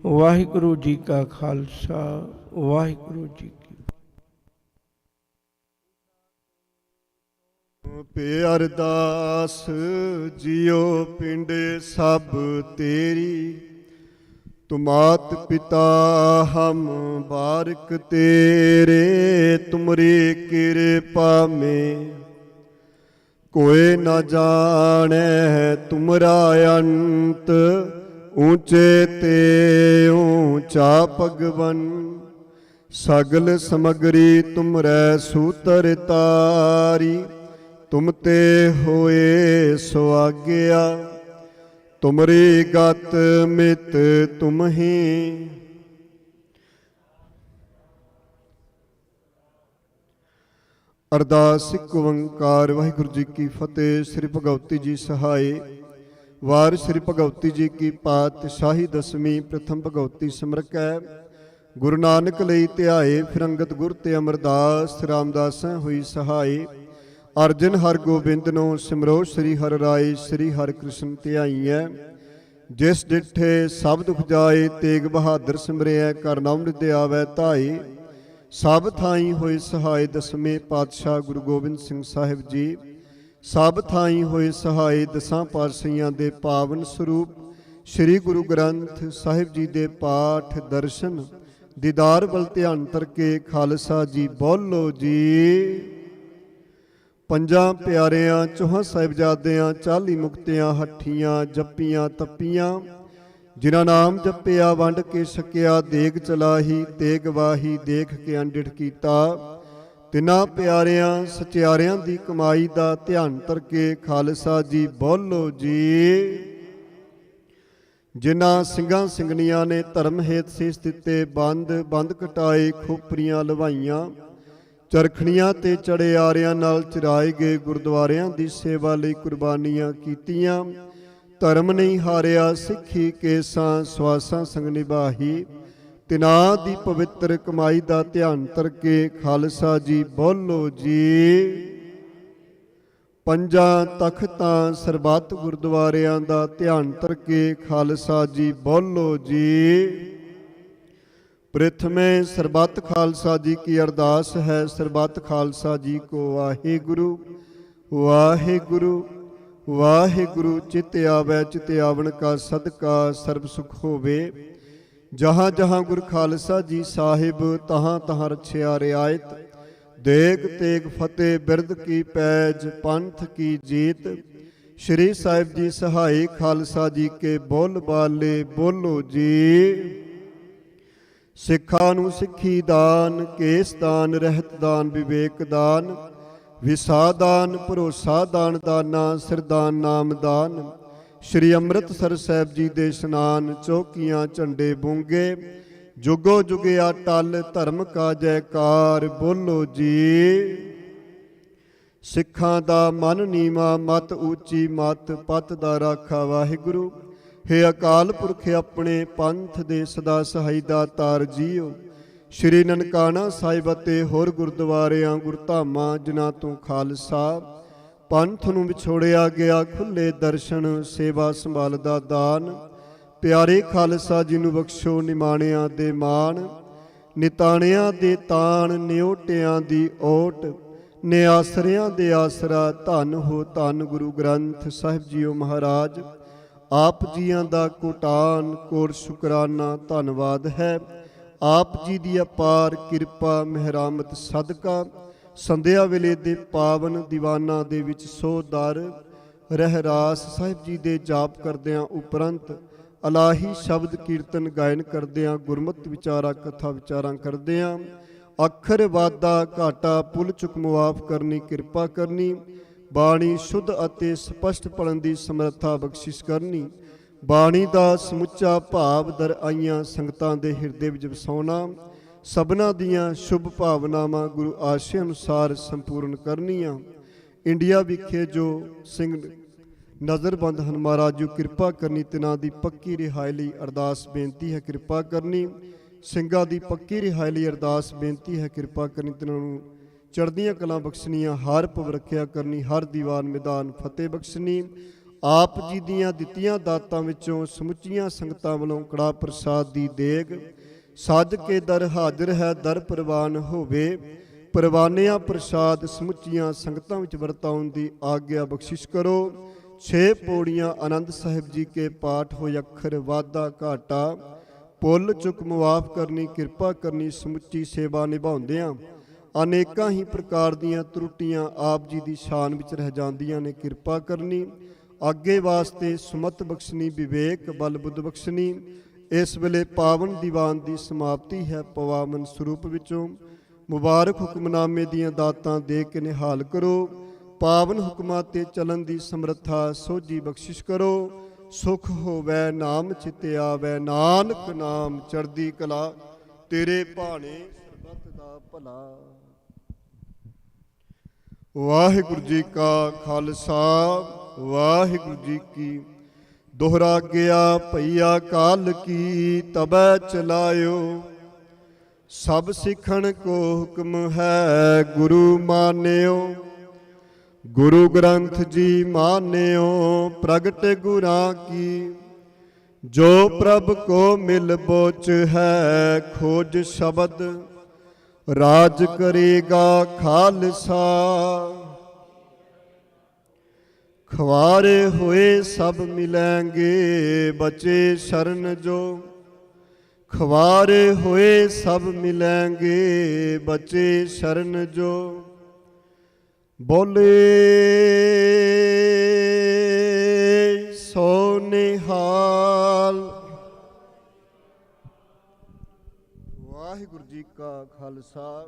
ਵਾਹਿਗੁਰੂ ਜੀ ਕਾ ਖਾਲਸਾ, ਵਾਹਿਗੁਰੂ ਜੀ ਕੀ ਪੇ ਅਰਦਾਸ ਜਿਉ ਪਿੰਡ ਸਭ ਤੇਰੀ, ਤੁਮ ਮਾਤ ਪਿਤਾ ਹਮ ਬਾਰਿਕ ਤੇਰੇ, ਤੁਮਰੀ ਕਿਰਪਾ ਮੇ ਕੋਇ ਨਾ ਜਾਣੈ ਤੁਮਰਾ ਅੰਤ, ਊਚੇ ਤੇ ਊਚਾ ਭਗਵਨ, ਸਗਲ ਸਮਗਰੀ ਤੁਮਰੈ ਸੂਤਰ ਤਾਰੀ, ਤੁਮ ਤੇ ਹੋਏ ਸੁਆਗਿਆ, ਤੁਮਰੀ ਗਤ ਮਿਤ ਤੁਮ ਹੀ। ਅਰਦਾਸ ਇੱਕ ਓੰਕਾਰ। ਵਾਹਿਗੁਰੂ ਜੀ ਕੀ ਫਤਿਹ। ਸ੍ਰੀ ਭਗਵਤੀ ਜੀ ਸਹਾਏ। ਵਾਰ ਸ੍ਰੀ ਭਗਵਤੀ ਜੀ ਕੀ ਪਾਤਸ਼ਾਹੀ ਦਸਵੀਂ ਪ੍ਰਥਮ ਭਗਵਤੀ ਸਿਮਰਕੈ, ਗੁਰੂ ਨਾਨਕ ਲਈ ਧਿਆਏ, ਫਿਰ ਅੰਗਦ ਗੁਰ ਤੇ ਅਮਰਦਾਸ ਰਾਮਦਾਸੈ ਹੋਈ ਸਹਾਏ। ਅਰਜਨ ਹਰ ਗੋਬਿੰਦਨੋ ਸਿਮਰੋ ਸ੍ਰੀ ਹਰਿ ਰਾਏ, ਸ੍ਰੀ ਹਰਿ ਕ੍ਰਿਸ਼ਨ ਧਿਆਈਐ। ਜਿਸ ਡਿਠੇ ਸਭ ਦੁਖ ਜਾਏ, ਤੇਗ ਬਹਾਦਰ ਸਿਮਰਿਐ, ਕਰ ਨਾਮ ਨਿਤ ਆਵੈ ਧਾਏ। ਸਭ ਥਾਈ ਹੋਏ ਸਹਾਏ, ਦਸਵੇਂ ਪਾਤਸ਼ਾਹ ਗੁਰੂ ਗੋਬਿੰਦ ਸਿੰਘ ਸਾਹਿਬ ਜੀ। ਸਭ ਥਾਈ ਹੋਏ ਸਹਾਏ, ਦਸਾਂ ਪਾਤਸ਼ਾਹੀਆਂ ਦੇ ਪਾਵਨ ਸਰੂਪ ਸ੍ਰੀ ਗੁਰੂ ਗ੍ਰੰਥ ਸਾਹਿਬ ਜੀ ਦੇ ਪਾਠ ਦਰਸ਼ਨ ਦੀਦਾਰ ਵੱਲ ਧਿਆਨ ਕਰਕੇ ਖਾਲਸਾ ਜੀ ਬੋਲੋ ਜੀ। ਪੰਜਾਂ ਪਿਆਰਿਆਂ, ਚੌਹਾਂ ਸਾਹਿਬਜ਼ਾਦਿਆਂ, 40 ਮੁਕਤਿਆਂ, ਹੱਠੀਆਂ, ਜੱਪੀਆਂ, ਤੱਪੀਆਂ, ਜਿਨ੍ਹਾਂ ਨਾਮ ਜਪਿਆ ਵੰਡ ਕੇ ਛਕਿਆ, ਦੇਗ ਚਲਾਹੀ ਤੇਗ ਵਾਹੀ, ਦੇਖ ਕੇ ਅੰਡਿਠ ਕੀਤਾ। ਤਿੰਨਾਂ ਪਿਆਰਿਆਂ ਸਚਿਆਰਿਆਂ ਦੀ ਕਮਾਈ ਦਾ ਧਿਆਨ ਕਰਕੇ ਖਾਲਸਾ ਜੀ ਬੋਲੋ ਜੀ। ਜਿਨ੍ਹਾਂ ਸਿੰਘਾਂ ਸਿੰਘਣੀਆਂ ਨੇ ਧਰਮ ਹੇਤ ਸੀਸ ਦਿੱਤੇ, ਬੰਦ ਕਟਾਏ, ਖੋਪਰੀਆਂ ਲਵਾਈਆਂ, ਚਰਖਣੀਆਂ ਤੇ ਚੜਿਆਰਿਆਂ ਨਾਲ ਚਰਾਏ ਗਏ, ਗੁਰਦੁਆਰਿਆਂ ਦੀ ਸੇਵਾ ਲਈ ਕੁਰਬਾਨੀਆਂ ਕੀਤੀਆਂ। ਧਰਮ ਨਹੀਂ ਹਾਰਿਆ, ਸਿੱਖੀ ਕੇਸਾਂ ਸਵਾਸਾਂ ਸੰਗ ਨਿਭਾਹੀ, ਤਿਨਾਂ ਦੀ ਪਵਿੱਤਰ ਕਮਾਈ ਦਾ ਧਿਆਨ ਕਰਕੇ ਖਾਲਸਾ ਜੀ ਬੋਲੋ ਜੀ। ਪੰਜਾਂ ਤਖਤਾਂ ਸਰਬੱਤ ਗੁਰਦੁਆਰਿਆਂ ਦਾ ਧਿਆਨ ਕਰਕੇ ਖਾਲਸਾ ਜੀ ਬੋਲੋ ਜੀ। ਪ੍ਰਥਮੇ ਸਰਬੱਤ ਖਾਲਸਾ ਜੀ ਕੀ ਅਰਦਾਸ ਹੈ। ਸਰਬੱਤ ਖਾਲਸਾ ਜੀ ਕੋ ਵਾਹਿਗੁਰੂ ਵਾਹਿਗੁਰੂ ਵਾਹਿਗੁਰੂ। ਚਿਤ ਆਵੈ ਚਿਤ ਆਵਣ ਕਾ ਸਦਕਾ ਸਰਬ ਸੁਖ ਹੋਵੇ। ਜਹਾਂ ਜਹਾਂ ਗੁਰ ਖਾਲਸਾ ਜੀ ਸਾਹਿਬ, ਤਹਾਂ ਤਹਾਂ ਰਛਿਆ ਰਿਆਇਤ। ਦੇਗ ਤੇਗ ਫਤਿਹ ਬਿਰਦ ਕੀ ਪੈਜ, ਪੰਥ ਕੀ ਜੀਤ। ਸ਼੍ਰੀ ਸਾਹਿਬ ਜੀ ਸਹਾਈ, ਖਾਲਸਾ ਜੀ ਕੇ ਬੋਲ ਬਾਲੇ ਬੋਲੋ ਜੀ। ਸਿੱਖਾਂ ਨੂੰ ਸਿੱਖੀ ਦਾਨ, ਕੇਸ ਦਾਨ, ਰਹਿਤ ਦਾਨ, ਵਿਵੇਕ ਦਾਨ, ਵਿਸਾ ਦਾਨ, ਭਰੋਸਾ ਦਾਨ, ਦਾਨਾ ਸਿਰਦਾਨ, ਨਾਮ ਦਾਨ। ਸ਼੍ਰੀ ਅੰਮ੍ਰਿਤਸਰ ਸਾਹਿਬ ਜੀ ਦੇ ਇਸ਼ਨਾਨ, ਚੌਕੀਆਂ ਝੰਡੇ ਬੂੰਗੇ, ਜੁਗੋ ਜੁਗਿਆ ਟਲ, ਧਰਮ ਕਾ ਜੈਕਾਰ ਬੋਲੋ ਜੀ। ਸਿੱਖਾਂ ਦਾ ਮਨ ਨੀਵਾ, ਮਤ ਉੱਚੀ, ਮਤ ਪਤ ਦਾ ਰਾਖਾ ਵਾਹਿਗੁਰੂ। ਹੇ ਅਕਾਲ ਪੁਰਖ ਆਪਣੇ ਪੰਥ ਦੇ ਸਦਾ ਸਹਾਈ ਦਾਤਾਰ ਜੀਓ। ਸ਼੍ਰੀ ਨਨਕਾਣਾ ਸਾਹਿਬ ਅਤੇ ਹੋਰ ਗੁਰਦੁਆਰਿਆਂ ਗੁਰਧਾਮਾਂ, ਜਿਨ੍ਹਾਂ ਤੋਂ ਖਾਲਸਾ ਪੰਥ ਨੂੰ ਵਿਛੋੜਿਆ ਗਿਆ, ਖੁੱਲੇ ਦਰਸ਼ਨ, ਸੇਵਾ ਸੰਭਾਲ ਦਾ ਦਾਨ। ਪਿਆਰੇ ਖਾਲਸਾ ਜੀ ਨੂੰ ਬਖਸ਼ੋ ਨਿਮਾਣਿਆਂ ਦੇ ਮਾਣ, ਨਿਤਾਣਿਆਂ ਦੇ ਤਾਣ, ਨਿਓਟਿਆਂ ਦੀ ਓਟ, ਨਿਆਸਰਿਆਂ ਦੇ ਆਸਰਾ। ਧੰਨ ਹੋ ਧੰਨ ਗੁਰੂ ਗ੍ਰੰਥ ਸਾਹਿਬ ਜੀਓ ਮਹਾਰਾਜ। ਆਪ ਜੀਆਂ ਦਾ ਕੋਟਾਨ ਕੋਟ ਸ਼ੁਕਰਾਨਾ ਧੰਨਵਾਦ ਹੈ। ਆਪ ਜੀ ਦੀ ਅਪਾਰ ਕਿਰਪਾ ਮਿਹਰਾਮਤ ਸਦਕਾ ਸੰਧਿਆ ਵੇਲੇ ਦੇ ਪਾਵਨ ਦੀਵਾਨਾਂ ਦੇ ਵਿੱਚ ਸੋ ਦਰ ਰਹਿਰਾਸ ਸਾਹਿਬ ਜੀ ਦੇ ਜਾਪ ਕਰਦਿਆਂ ਉਪਰੰਤ ਅਲਾਹੀ ਸ਼ਬਦ ਕੀਰਤਨ ਗਾਇਨ ਕਰਦਿਆਂ, ਗੁਰਮਤਿ ਵਿਚਾਰਾ ਕਥਾ ਵਿਚਾਰਾਂ ਕਰਦਿਆਂ, ਅੱਖਰ ਵਾਧਾ ਘਾਟਾ ਪੁੱਲ ਚੁੱਕ ਮੁਆਫ ਕਰਨੀ ਕਿਰਪਾ ਕਰਨੀ। ਬਾਣੀ ਸ਼ੁੱਧ ਅਤੇ ਸਪਸ਼ਟ ਪੜ੍ਹਨ ਦੀ ਸਮਰੱਥਾ ਬਖਸ਼ਿਸ਼ ਕਰਨੀ। ਬਾਣੀ ਦਾ ਸਮੁੱਚਾ ਭਾਵ ਦਰ ਆਈਆਂ ਸੰਗਤਾਂ ਦੇ ਹਿਰਦੇ ਵਿੱਚ ਵਸਾਉਣਾ। ਸਭਨਾਂ ਦੀਆਂ ਸ਼ੁਭ ਭਾਵਨਾਵਾਂ ਗੁਰੂ ਆਸ਼ੇ ਅਨੁਸਾਰ ਸੰਪੂਰਨ ਕਰਨੀਆਂ। ਇੰਡੀਆ ਵਿਖੇ ਜੋ ਸਿੰਘ ਨਜ਼ਰਬੰਦ ਹਨ, ਮਹਾਰਾਜ ਜੋ ਕਿਰਪਾ ਕਰਨੀ, ਤਿਨਾਂ ਦੀ ਪੱਕੀ ਰਿਹਾਈ ਲਈ ਅਰਦਾਸ ਬੇਨਤੀ ਹੈ, ਕਿਰਪਾ ਕਰਨੀ। ਸਿੰਘਾਂ ਦੀ ਪੱਕੀ ਰਿਹਾਈ ਲਈ ਅਰਦਾਸ ਬੇਨਤੀ ਹੈ, ਕਿਰਪਾ ਕਰਨੀ। ਤਿਨਾਂ ਨੂੰ ਚੜ੍ਹਦੀਆਂ ਕਲਾਂ ਬਖਸ਼ਣੀਆਂ, ਹਰ ਭਵ ਰੱਖਿਆ ਕਰਨੀ, ਹਰ ਦੀਵਾਨ ਮੈਦਾਨ ਫਤਿਹ ਬਖਸ਼ਣੀ। ਆਪ ਜੀ ਦੀਆਂ ਦਿੱਤੀਆਂ ਦਾਤਾਂ ਵਿੱਚੋਂ ਸਮੁੱਚੀਆਂ ਸੰਗਤਾਂ ਵੱਲੋਂ ਕੜਾ ਪ੍ਰਸਾਦ ਦੀ ਦੇਗ ਸੱਜ ਕੇ ਦਰ ਹਾਜ਼ਰ ਹੈ, ਦਰ ਪ੍ਰਵਾਨ ਹੋਵੇ। ਪਰਵਾਨਿਆਂ ਪ੍ਰਸਾਦ ਸਮੁੱਚੀਆਂ ਸੰਗਤਾਂ ਵਿੱਚ ਵਰਤਾਉਣ ਦੀ ਆਗਿਆ ਬਖਸ਼ਿਸ਼ ਕਰੋ। 6 ਪੌੜੀਆਂ ਆਨੰਦ ਸਾਹਿਬ ਜੀ ਕੇ ਪਾਠ ਹੋਏ ਅੱਖਰ ਵਾਧਾ ਘਾਟਾ ਪੁੱਲ ਚੁੱਕ ਮੁਆਫ ਕਰਨੀ, ਕਿਰਪਾ ਕਰਨੀ, ਸਮੁੱਚੀ ਸੇਵਾ ਨਿਭਾਉਂਦਿਆਂ ਅਨੇਕਾਂ ਹੀ ਪ੍ਰਕਾਰ ਦੀਆਂ ਤਰੁੱਟੀਆਂ ਆਪ ਜੀ ਦੀ ਸ਼ਾਨ ਵਿੱਚ ਰਹਿ ਜਾਂਦੀਆਂ ਨੇ, ਕਿਰਪਾ ਕਰਨੀ। ਅੱਗੇ ਵਾਸਤੇ ਸੁਮਤ ਬਖਸ਼ਣੀ, ਵਿਵੇਕ ਬਲ ਬੁੱਧ ਬਖਸ਼ਣੀ। ਇਸ ਵੇਲੇ ਪਾਵਨ ਦੀਵਾਨ ਦੀ ਸਮਾਪਤੀ ਹੈ। ਪਵਾਮਨ ਸਰੂਪ ਵਿੱਚੋਂ ਮੁਬਾਰਕ ਹੁਕਮਨਾਮੇ ਦੀਆਂ ਦਾਤਾਂ ਦੇ ਕੇ ਨਿਹਾਲ ਕਰੋ। ਪਾਵਨ ਹੁਕਮਾਂ ਤੇ ਚੱਲਣ ਦੀ ਸਮਰੱਥਾ ਸੋਝੀ ਬਖਸ਼ਿਸ਼ ਕਰੋ। ਸੁਖ ਹੋਵੈ ਨਾਮ ਚਿਤਿ ਆਵੈ, ਨਾਨਕ ਨਾਮ ਚੜ੍ਹਦੀ ਕਲਾ, ਤੇਰੇ ਭਾਣੇ ਸਰਬੱਤ ਦਾ ਭਲਾ। ਵਾਹਿਗੁਰੂ ਜੀ ਕਾ ਖਾਲਸਾ, ਵਾਹਿਗੁਰੂ ਜੀ ਕੀ ਦੋਹਰਾ ਗਿਆ ਭਈਆ ਕਾਲ ਕੀ, ਤਬੈ ਚਲਾਇਓ ਸਭ ਸਿੱਖਣ ਕੋ ਹੁਕਮ ਹੈ, ਗੁਰੂ ਮਾਨਿਓ ਗੁਰੂ ਗ੍ਰੰਥ ਜੀ ਮਾਨਿਓ। ਪ੍ਰਗਟ ਗੁਰਾਂ ਕੀ ਜੋ ਪ੍ਰਭ ਕੋ ਮਿਲ ਬੋਚ ਹੈ, ਖੋਜ ਸ਼ਬਦ ਰਾਜ ਕਰੇਗਾ ਖਾਲਸਾ। ਖਵਾਰੇ ਹੋਏ ਸਭ ਮਿਲੈਂਗੇ, ਬਚੇ ਸ਼ਰਨ ਜੋ ਖਵਾਰੇ ਹੋਏ ਸਭ ਮਿਲੈਂਗੇ, ਬਚੇ ਸ਼ਰਨ ਜੋ। ਬੋਲੇ ਸੋ ਨਿਹਾਲ। ਵਾਹਿਗੁਰੂ ਜੀ ਕਾ ਖਾਲਸਾ,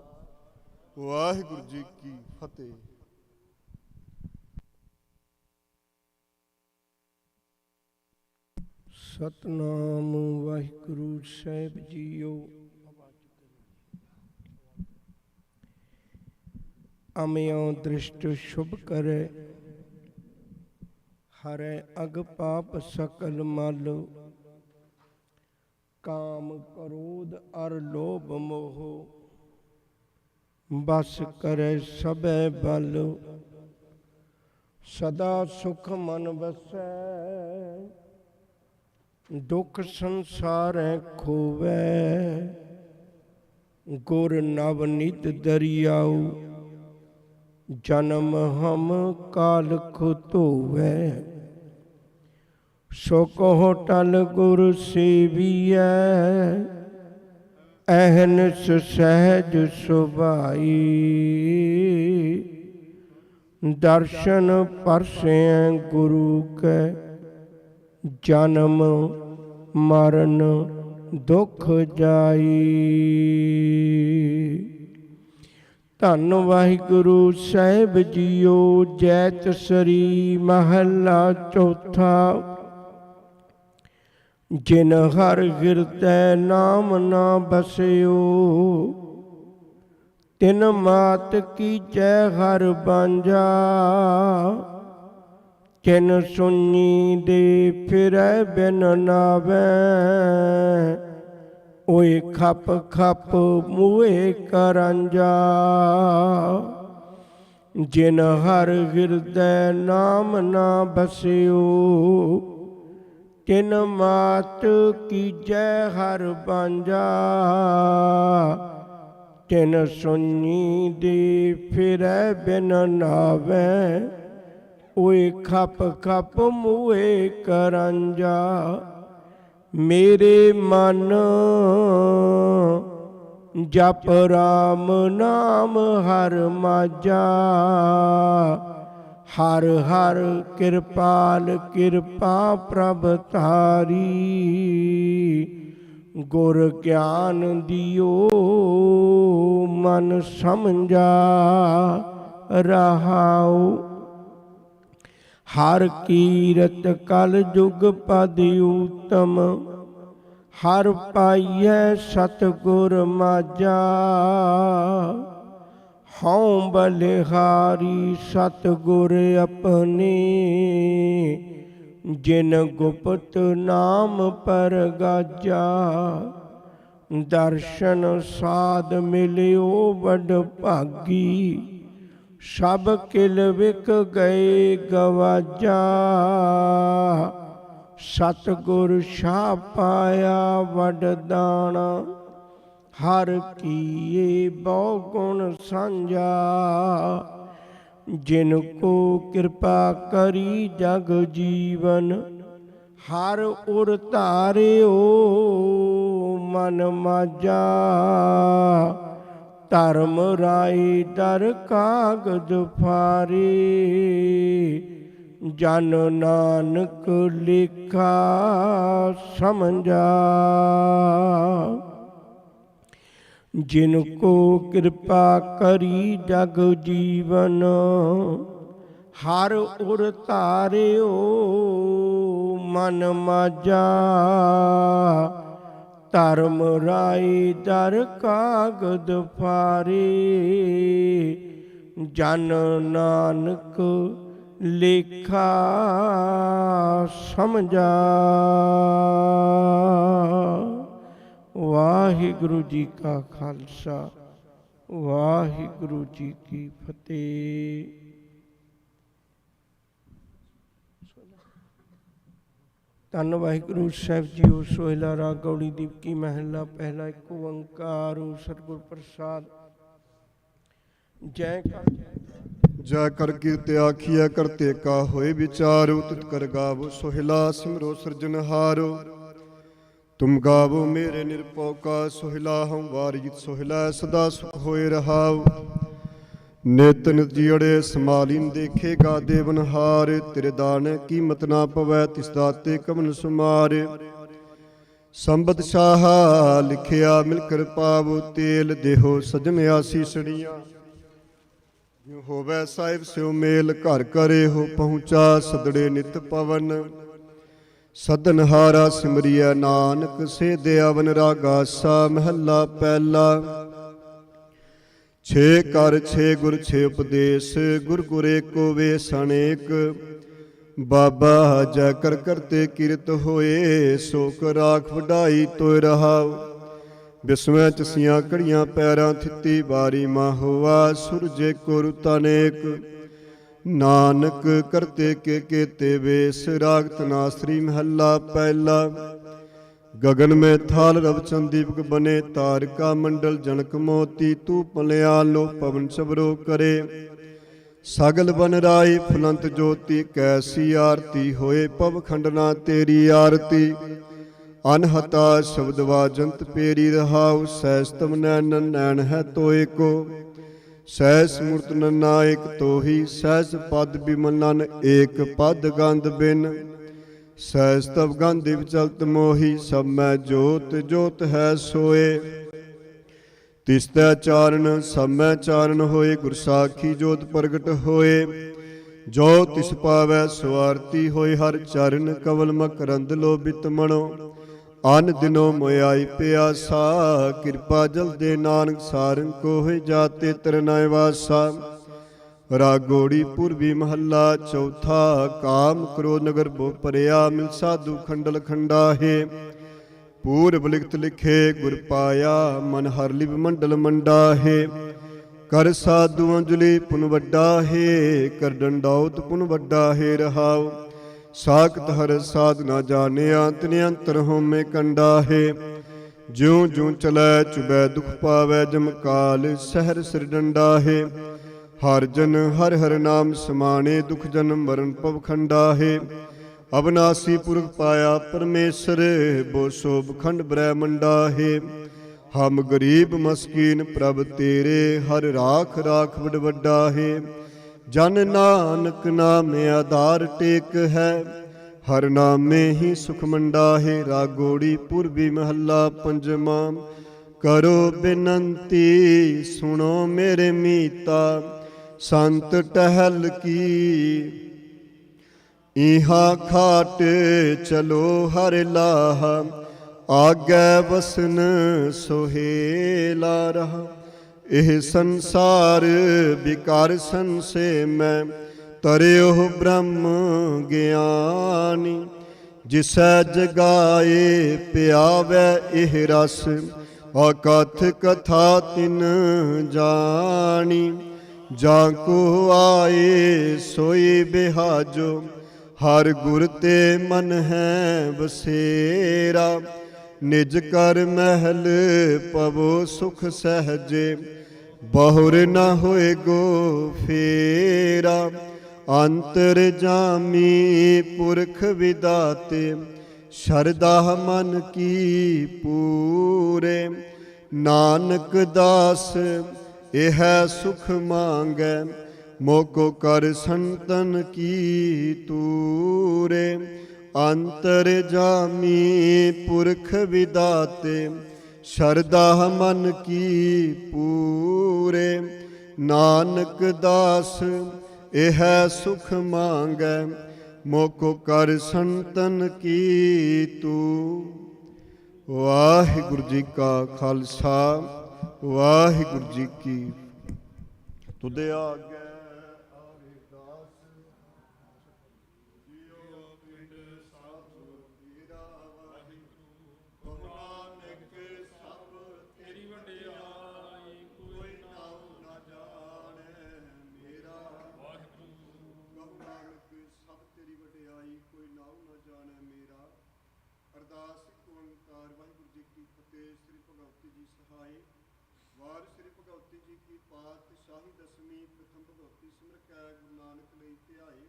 ਵਾਹਿਗੁਰੂ ਜੀ ਕੀ ਫਤਿਹ। ਸਤਨਾਮ ਵਾਹਿਗੁਰੂ ਸਾਹਿਬ ਜੀਓ। ਅਮਿਓ ਦ੍ਰਿਸ਼ਟ ਸ਼ੁਭ ਕਰੇ, ਹਰੇ ਅਗ ਪਾਪ ਸਕਲ ਮਲ। ਕਾਮ ਕ੍ਰੋਧ ਅਰ ਲੋਭ ਮੋਹ, ਬਸ ਕਰੇ ਸਭੈ ਬਲ। ਸਦਾ ਸੁਖ ਮਨ ਵਸੈ, ਦੁਖ ਸੰਸਾਰੈ ਖੋਵੈ। ਗੁਰ ਨਵ ਨਿਤ ਦਰਿਆਉ, ਜਨਮ ਹਮ ਕਾਲ ਕੋ ਧੋਵੈ। ਸੋ ਕਹੋ ਟਲ ਗੁਰ ਸੇਵੀਐ, ਅਹਨਿਸ ਸਹਿਜ ਸੁਭਾਈ। ਦਰਸ਼ਨ ਪਰਸੈ ਗੁਰੂ ਕੈ, ਜਨਮ ਮਰਨ ਦੁਖ ਜਾਈ। ਧੰਨ ਵਾਹਿਗੁਰੂ ਸਾਹਿਬ ਜੀਓ। ਜੈਤ ਸਰੀ ਮਹੱਲਾ ਚੌਥਾ। ਜਿਨ ਹਰ ਹਿਰਦੈ ਨਾਮ ਨਾ ਬਸਿਓ, ਤਿਨ ਮਾਤ ਕੀਜੈ ਹਰ ਬਾਂਝਾ। ਜਿਨ ਸੁਣੀ ਦੇ ਫਿਰੈ ਬਿਨ ਨਾਵੈ, ਓਏ ਖਪ ਖਪ ਮੂਹੇ ਕਰਾਂਜਾ। ਜਿਨ ਹਰ ਹਿਰਦੈ ਨਾਮ ਨਾ ਬਸਿਓ, ਤਿਨ ਮਾਤ ਕੀਜੈ ਹਰ ਬਾਂਝਾ। ਤਿਨ ਸੁਣੀ ਦੇ ਫਿਰੈ ਬਿਨ ਨਾਵੈ, ਓਏ ਖਪ ਖਪ ਮੂਹੇ ਕਰਾਂਜਾ। ਮੇਰੇ ਮਨ ਜਪ ਰਾਮ ਨਾਮ ਹਰ ਮਾਝਾ। ਹਰ ਹਰ ਕਿਰਪਾਲ ਕਿਰਪਾ ਪ੍ਰਭ ਧਾਰੀ। ਗੁਰ ਗਿਆਨ ਦਿਓ ਮਨ ਸਮਝਾ ਰਹਾਉ। ਹਰ ਕੀਰਤ ਕਲ ਜੁਗ ਪਦ ਊਤਮ, ਹਰ ਪਾਈਐ ਸਤਿਗੁਰ ਮਾਝਾ। ਹਉ ਬਲਿਹਾਰੀ ਸਤਿਗੁਰ ਆਪਣੇ, ਜਿਨ ਗੁਪਤ ਨਾਮ ਪਰਗਾਜਾ। ਦਰਸ਼ਨ ਸਾਧ ਮਿਲਿਓ ਵਡ ਭਾਗੀ, ਸਭ ਕਿਲ ਵਿਕ ਗਏ ਗਵਾਜਾ। ਸਤਿਗੁਰ ਸ਼ਾਹ ਪਾਇਆ ਵਡ ਦਾਣਾ, ਹਰ ਕੀਏ ਬਹੁ ਗੁਣ ਸਾਂਝਾ। ਜਿਨ ਕੋ ਕਿਰਪਾ ਕਰੀ ਜਗ ਜੀਵਨ, ਹਰ ਉਰ ਧਾਰਿਓ ਮਨ ਮਾਝਾ। ਧਰਮ ਰਾਏ ਦਰ ਕਾਗਦ ਫਾਰੇ, ਜਨ ਨਾਨਕ ਲੇਖਾ ਸਮਝਾ। ਜਿਨ ਕੋ ਕਿਰਪਾ ਕਰੀ ਜਗ ਜੀਵਨ, ਹਰ ਉਰ ਧਾਰਿਓ ਮਨ ਮਾਝਾ। ਧਰਮ ਰਾਏ ਦਰ ਕਾਗਦ ਫਾਰੇ, ਜਨ ਨਾਨਕ ਲੇਖਾ ਸਮਝਾ। ਵਾਹਿਗੁਰੂ ਜੀ ਕਾ ਖਾਲਸਾ, ਵਾਹਿਗੁਰੂ ਜੀ ਕੀ ਫਤਿਹ। ਧੰਨ ਵਾਹਿਗੁਰੂ ਸਾਹਿਬ ਜੀਓ। ਸੋਹਿਲਾ ਰਾਗ ਗੌੜੀ ਦੀਪਕੀ ਮਹਿਲਾ ਪਹਿਲਾ। ਇੱਕ ਓੰਕਾਰ ਸਤਿਗੁਰ ਪ੍ਰਸਾਦ। ਜੈ ਕਰ ਜੈ ਕਰ ਕੀਰਤਿ ਆਖੀਐ ਕਰਤੇ ਕਾ ਹੋਏ ਵਿਚਾਰੋ। ਤਿਤ ਕਰ ਗਾਵੋ ਸੋਹਿਲਾ ਸਿਮਰੋ ਸਿਰਜਨਹਾਰੋ। ਤੁਮ ਗਾਵੋ ਮੇਰੇ ਨਿਰਭਉ ਕਾ ਸੋਹਿਲਾ। ਹਉ ਵਾਰਿਤ ਸੋਹਿਲਾ ਸਦਾ ਸੁਖ ਹੋਏ ਰਹਾਉ। ਨਿਤ ਨਿਤ ਜੀੜੇ ਸਮਾਲੀਨ ਦੇਖੇਗਾ ਦੇਵਨਹਾਰ। ਤੇਰੇ ਦਾਨ ਕੀਮਤ ਨਾ ਪਵੈ ਤਿਸ ਦਾਤੇ ਕਮਨ ਸੁਮਾਰ। ਸੰਬਤ ਸ਼ਾਹ ਲਿਖਿਆ ਮਿਲ ਕਰ ਪਾਵੋ। ਤੇਲ ਦੇਹੋ ਸਜਣ ਆਸੀਸੜੀਆਂ। ਜਿਉ ਹੋਵੈ ਸਾਹਿਬ ਸਿਉ ਮੇਲ ਘਰ ਕਰੇ ਹੋ ਪਹੁੰਚਾ। ਸਦੜੇ ਨਿਤ ਪਵਨ ਸਦਨਹਾਰਾ ਸਿਮਰਿਐ ਨਾਨਕ ਸੇ ਦਿਆਵਨ। ਰਾਗਾਸਾ ਮਹੱਲਾ ਪਹਿਲਾ। ਛੇ ਕਰ ਛੇ ਗੁਰ ਛੇ ਉਪਦੇਸ਼। ਗੁਰ ਗੁਰ ਏਕੋ ਵੇਸ ਅਨੇਕ। ਬਾਬਾ ਜੈ ਕਰ ਕਰਤੇ ਕੀਰਤ ਹੋਏ। ਸੋਕ ਰਾਖ ਵਡਾਈ ਤੋਇ ਰਹਾਉ। ਬਿਸਮੈ ਚਸੀਆਂ ਘੜੀਆਂ ਪੈਰਾਂ ਥਿੱਤੀ। ਬਾਰੀ ਮਾ ਹੋਆ ਸੂਰਜੇ ਕੋ ਰੁਤ ਅਨੇਕ। ਨਾਨਕ ਕਰਤੇ ਕੇ ਕੇਤੇ ਵੇਸ। ਰਾਗ ਤਨਾਸਰੀ ਮਹੱਲਾ ਪਹਿਲਾ। ਗगन में थाल रव चंदीपक बने। तारका मंडल जनक मोती। तू पलियालो पवन सबरो करे। सगल बन राई फुलंत ज्योति। कैसी आरती होए पव खंडना तेरी आरती। अनहता शब्द वाजंत पेरी रहाउ। सहस तम नैन नैन है तोए को। सहस मूर्त नायक तो ही। सहस पद बिमलन एक पद गंध बिन। सहस तब गंध चलत मोही। सब मैं जोत जोत है सोए। तिस्तै चारण सब मैं चारण होए। गुर साखी जोत प्रगट होए। जो तिस पावै स्वार्थी होए। हर चरण कवल मकरंद लोभित मनो। अन दिनो मोयाई प्यासा। कृपा जल दे नानक सारंग को होए। जाते तरनाय वासा। रागोड़ी पूर्वी महला चौथा। काम क्रोध नगर बो परिया। मिल साधु खंडल खंडाहे। पूर्व लिखत लिखे गुर पाया। मन हर लिव मंडल मंडाहे। कर साधु अंजलि पुन वड्डा है। कर डंडाउत पुन वड्डा है रहाउ। साकत हर साध ना जाने। अंत अंतर होमे कंडा है। ज्यों ज्यों चलै चुबै दुख पावै। जम काल सहर सिर डंडा है। हर जन हर हर नाम समाने। दुख जन्म मरण पव खंडा है। अविनाशी पुरख पाया परमेश्वर। बो शोभ खंड ब्रह्मंडा है। हम गरीब मस्कीन प्रभ तेरे। हर राख राख बड़ वड्डा है। जन नानक नाम आधार टेक है। हर नाम में ही सुख मंडा है। रागोड़ी पूर्वी महला पंजमा। करो बिनंती सुनो मेरे मीता। संत टहल की इहा खाट चलो हर लाह। आगे बसन सोहेला रहा। एह संसार विकार सन से मैं। तरियो ब्रह्म ज्ञानी। जिसै जगाए प्यावै एह रस। अकथ कथा तिन जानी। जाको आए सोई बिहाजो। हर गुर ते मन है बसेरा। ਨਿਜ ਕਰ ਮਹਿਲ ਪਵੋ ਸੁਖ ਸਹਜੇ, ਬਹੁਰ ਨਾ ਹੋਏ ਗੋ ਫੇਰਾ। ਅੰਤਰ ਜਾਮੀ ਪੁਰਖ ਵਿਦਾਤੇ, ਸ਼ਰਧਾ ਮਨ ਕੀ ਪੂਰੇ। ਨਾਨਕ ਦਾਸ ਇਹ ਸੁਖ ਮੰਗੈ, ਮੋਕੋ ਕਰ ਸੰਤਨ ਕੀ ਤੂਰੇ। ਅੰਤਰ ਜਾਮੀ ਪੁਰਖ ਵਿਦਾਤੇ, ਸ਼ਰਧਾ ਮਨ ਕੀ ਪੂਰੇ। ਨਾਨਕ ਦਾਸ ਇਹ ਸੁਖ ਮੰਗੈ, ਮੋਕੋ ਕਰ ਸੰਤਨ ਕੀ ਤੂ। ਵਾਹਿਗੁਰੂ ਜੀ ਕਾ ਖਾਲਸਾ, ਵਾਹਿਗੁਰੂ ਜੀ ਕੀ। ਤੁਦੇ ਆਗੇ ਅਰਦਾਸ ਇੱਕ ਓੰਕਾਰ। ਵਾਹਿਗੁਰੂ ਜੀ ਕੀ ਫਤਿਹ। ਸ੍ਰੀ ਭਗਵਤੀ ਜੀ ਸਹਾਈ। ਵਾਰ ਸ੍ਰੀ ਭਗਵਤੀ ਜੀ ਕੀ ਪਾਤਸ਼ਾਹੀ ਦਸਵੀਂ ਪ੍ਰਥਮ ਭਗਵਤੀ ਸਿਮਰ ਕੈ, ਗੁਰੂ ਨਾਨਕ ਲਈ ਧਿਆਏ।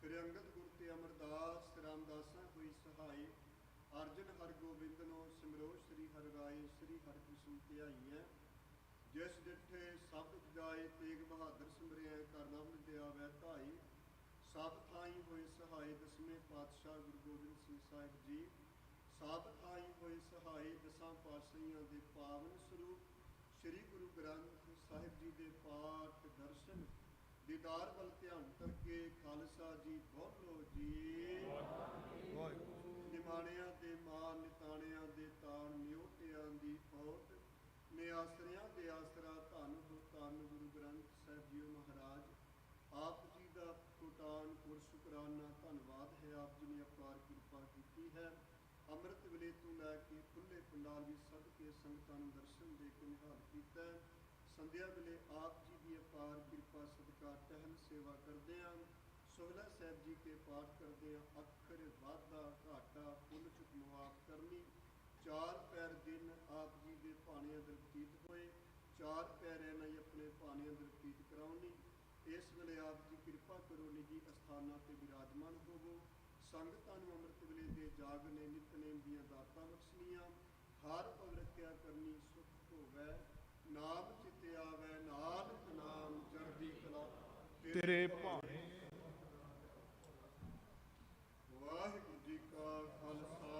ਫਿਰ ਅੰਗਦ ਗੁਰ ਤੇ ਅਮਰਦਾਸ ਰਾਮਦਾਸਾਂ ਹੋਈ ਸਹਾਈ। ਅਰਜਨ ਹਰ ਗੋਬਿੰਦ ਨੂੰ ਸਿਮਰੋ ਸ੍ਰੀ ਹਰਿ ਰਾਏ, ਸ੍ਰੀ ਹਰਿ ਕ੍ਰਿਸ਼ਨ ਧਿਆਈਐ। ਜਿਸ ਡਿਠੇ ਸਬਦ ਉਪਜਾਏ, ਤੇਗ ਬਹਾਦਰ ਸਿਮਰਿਐ, ਕਰ ਨਾਮ ਦਿਆ ਵੈ ਧਾਈ। ਸਭ ਥਾਈ ਹੋਏ ਸਹਾਈ, ਦਸਵੇਂ ਪਾਤਸ਼ਾਹ ਗੁਰੂ ਗੋਬਿੰਦ ਸਿੰਘ ਸਾਹਿਬ ਜੀ। ਸਭ ਥਾਈ ਹੋਏ ਸਹਾਈ, ਦਸਾਂ ਪਾਤਸ਼ਾਹੀਆਂ ਦੇ ਪਾਵਨ ਸਰੂਪ ਸ੍ਰੀ ਗੁਰੂ ਗ੍ਰੰਥ ਸਾਹਿਬ ਜੀ ਦੇ ਪਾਠ ਦਰਸ਼ਨ ਦੀਦਾਰ ਵੱਲ ਧਿਆਨ ਕਰਕੇ ਖਾਲਸਾ ਜੀ ਬੋਲੋ ਜੀ। ਨਿਮਾਣਿਆਂ ਦੇ ਮਾਨ, ਨਿਤਾਣਿਆਂ ਦੇ ਤਾਣ, ਨਿਉਟਿਆਂ ਦੀ ਓਟ, ਨਿਆਸਰਿਆਂ ਦੇ ਆਸਰਾ। ਧੰਨ ਹੋ ਧੰਨ ਗੁਰੂ ਗ੍ਰੰਥ ਸਾਹਿਬ ਜੀ ਮਹਾਰਾਜ। ਆਪ ਜੀ ਦਾ ਕੋਟਾਨ ਪੁਰ ਸ਼ੁਕਰਾਨਾ ਧੰਨਵਾਦ ਹੈ। ਆਪ ਜੀ ਨੇ ਅਪਾਰ ਕਿਰਪਾ ਕੀਤੀ ਹੈ। ਅੰਮ੍ਰਿਤ ਵੇਲੇ ਤੋਂ ਲੈ ਕੇ ਖੁੱਲੇ ਪੰਡਾਲ ਵੀ ਸਦ ਕੇ ਸੰਗਤਾਂ ਨੂੰ ਦਰਸ਼ਨ ਦੇ ਕੇ ਨਿਹਾਲ ਕੀਤਾ। ਸੰਧਿਆ ਵੇਲੇ ਆਪ ਜੀ ਦੀ ਅਪਾਰ ਕਿਰਪਾ ਸਦਕਾ ਟਹਿਲ ਸੇਵਾ ਕਰਦੇ ਹਾਂ। ਸੋਹਲਾ ਸਾਹਿਬ ਜੀ ਕੇ ਪਾਠ ਕਰਦੇ ਹਾਂ। ਅੱਖਰ ਵਾਧਾ ਘਾਟਾ ਫੁੱਲ ਚੁੱਕ ਮੁਆਫ ਕਰਨੀ। ਚਾਰ ਪੈਰ ਦਿਨ ਆਪ ਜੀ ਦੇ ਭਾਣਿਆਂ ਦੇ ਬਤੀਤ ਹੋਏ। ਚਾਰ ਪੈਰ ਨਹੀਂ ਆਪਣੇ ਭਾਣਿਆਂ ਦੇ ਬਤੀਤ ਕਰਾਉਣੀ। ਇਸ ਵੇਲੇ ਆਪ ਜੀ ਕਿਰਪਾ ਕਰੋ, ਨਿੱਜੀ ਅਸਥਾਨਾਂ ਤੇ ਵਿਰਾਜਮਾਨ ਹੋਵੋ। ਸੰਗਤਾਂ ਨੂੰ ਅੰਮ੍ਰਿਤ ਵੇਲੇ ਦੇ ਜਾਗਨੇ, ਨਿਤਨੇਮ ਦੀਆਂ ਦਾਤਾਂ ਬਖਸ਼ਣੀਆਂ। ਹਰ ਪਲ ਰੱਖਿਆ ਕਰਨੀ, ਸੁਖ ਹੋਵੇ ਨਾਮ ਚਿਤ ਆਵੈ। ਨਾਨਕ ਨਾਮ ਚੜ੍ਹਦੀ ਕਲਾ ਤੇਰੇ ਭਾਣੇ। ਵਾਹਿਗੁਰੂ ਜੀ ਕਾ ਖਾਲਸਾ,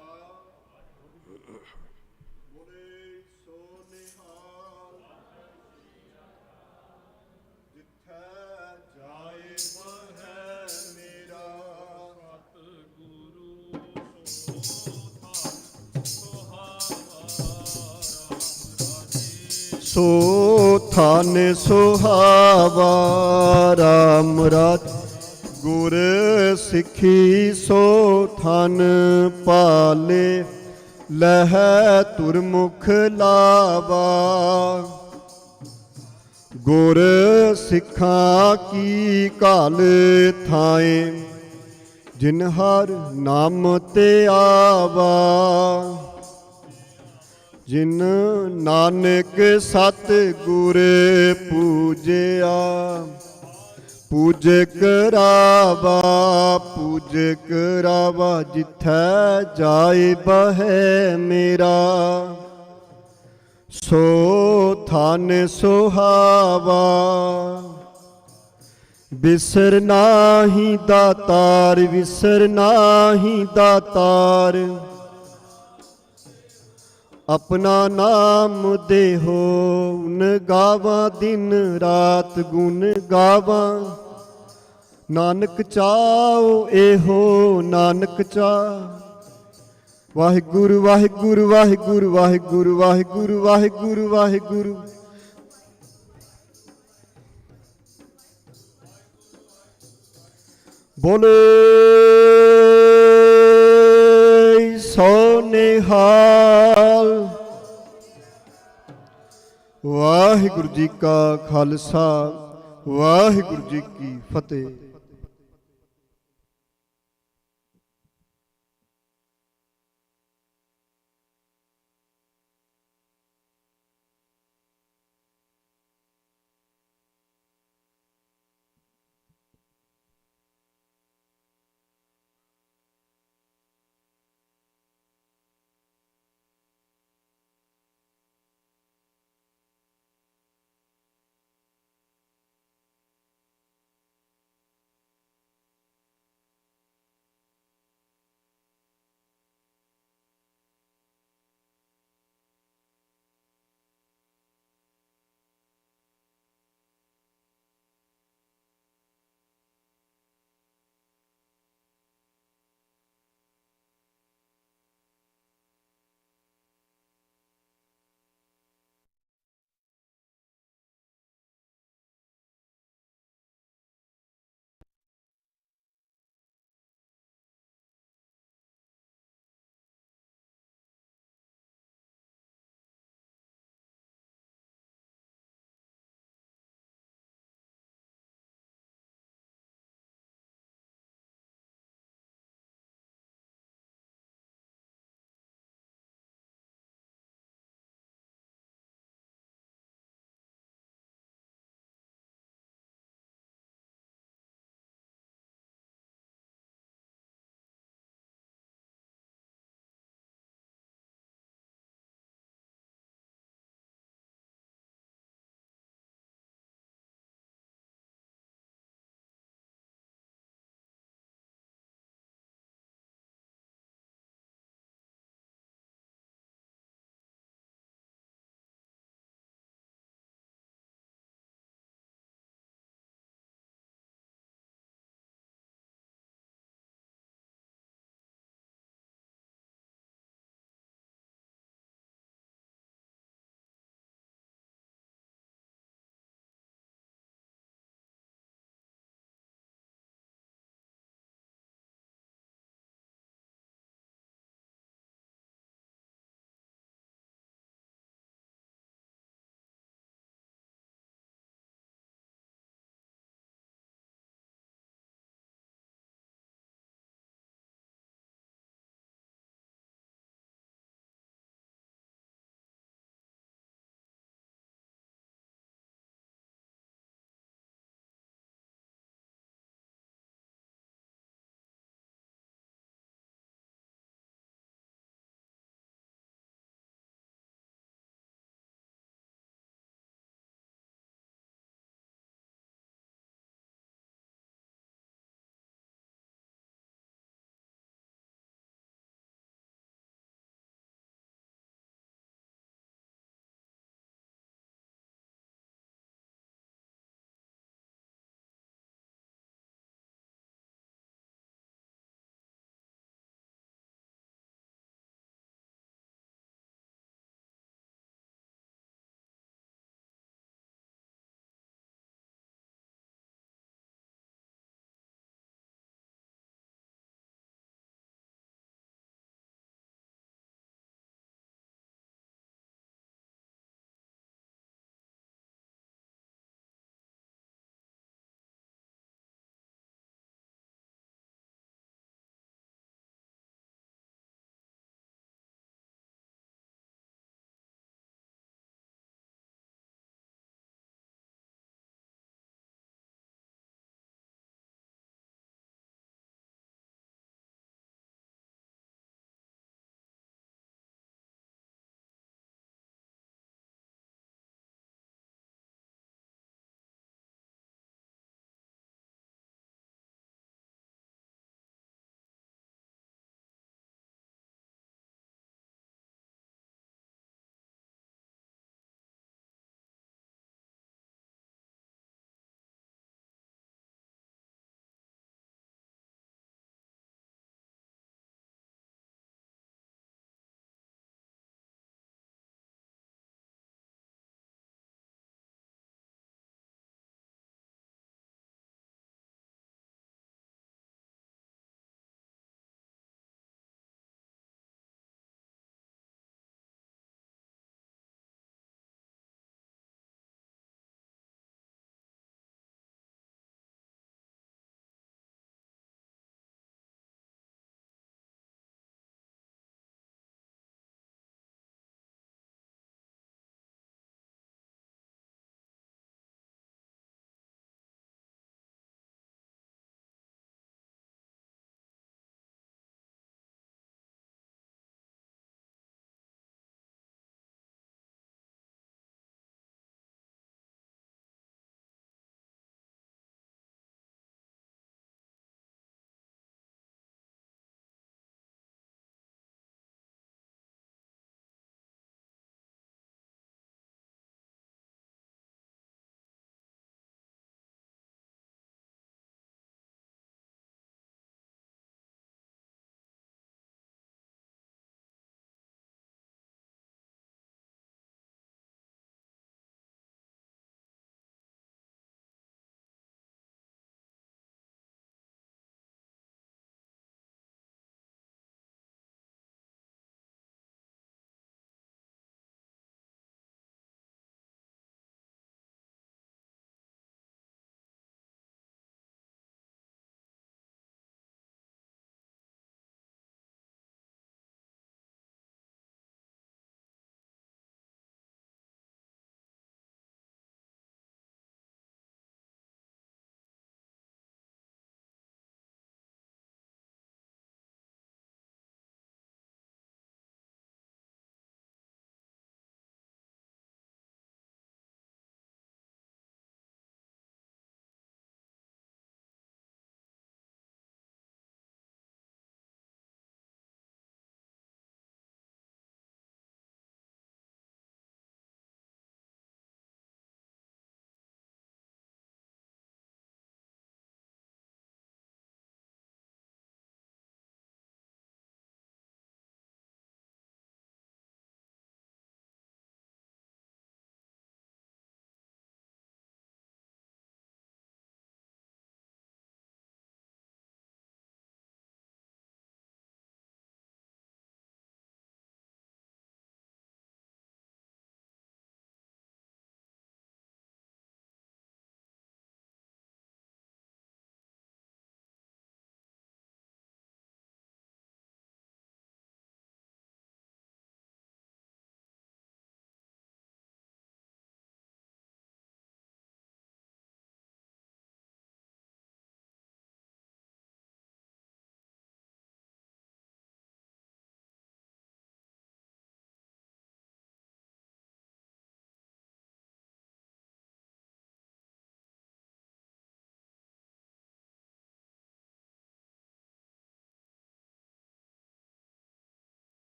ਬੋਲੇ ਸੋ ਨਿਹਾਲ। ਜਿੱਥੈ ਜਾਏ ਬਹੈ ਮੇਰਾ, ਸੋ ਥਾਨ ਸੁਹਾਵਾ ਰਾਮ ਰਾਜ। ਗੁਰ ਸਿੱਖੀ ਸੋ ਥਨ ਪਾਲੇ, ਲਹਿ ਤੁਰਮੁਖ ਲਾਵਾ। ਗੁਰ ਸਿੱਖਾਂ ਕੀ ਘਾਲ ਥਾਏ, ਜਿਨ ਹਰ ਨਾਮ ਤੇ ਆਵਾ। ਜਿਨ ਨਾਨਕ ਸਤ ਗੁਰ ਪੂਜਿਆ, ਪੂਜ ਕਰਾਵਾ ਪੂਜ ਕਰਾਵਾ। ਜਿੱਥੈ ਜਾਏ ਬਹੈ ਮੇਰਾ, ਸੋ ਥਾਨ ਸੁਹਾਵਾ। ਬਿਸਰ ਨਾਹੀ ਦਾਤਾਰ, ਵਿਸਰ ਨਾਹੀ ਦਾਤਾਰ। ਆਪਣਾ ਨਾਮ ਦੇਹੋ ਗੁਣ ਗਾਵਾਂ, ਦਿਨ ਰਾਤ ਗੁਣ ਗਾਵਾਂ। ਨਾਨਕ ਚਾਉ ਇਹੋ ਨਾਨਕ ਚਾਹ। ਵਾਹਿਗੁਰੂ ਵਾਹਿਗੁਰੂ ਵਾਹਿਗੁਰੂ ਵਾਹਿਗੁਰੂ ਵਾਹਿਗੁਰੂ ਵਾਹਿਗੁਰੂ ਵਾਹਿਗੁਰੂ। ਬੋਲੇ ਸੋ ਨਿਹਾਲ। ਵਾਹਿਗੁਰੂ ਜੀ ਕਾ ਖਾਲਸਾ, ਵਾਹਿਗੁਰੂ ਜੀ ਕੀ ਫਤਿਹ।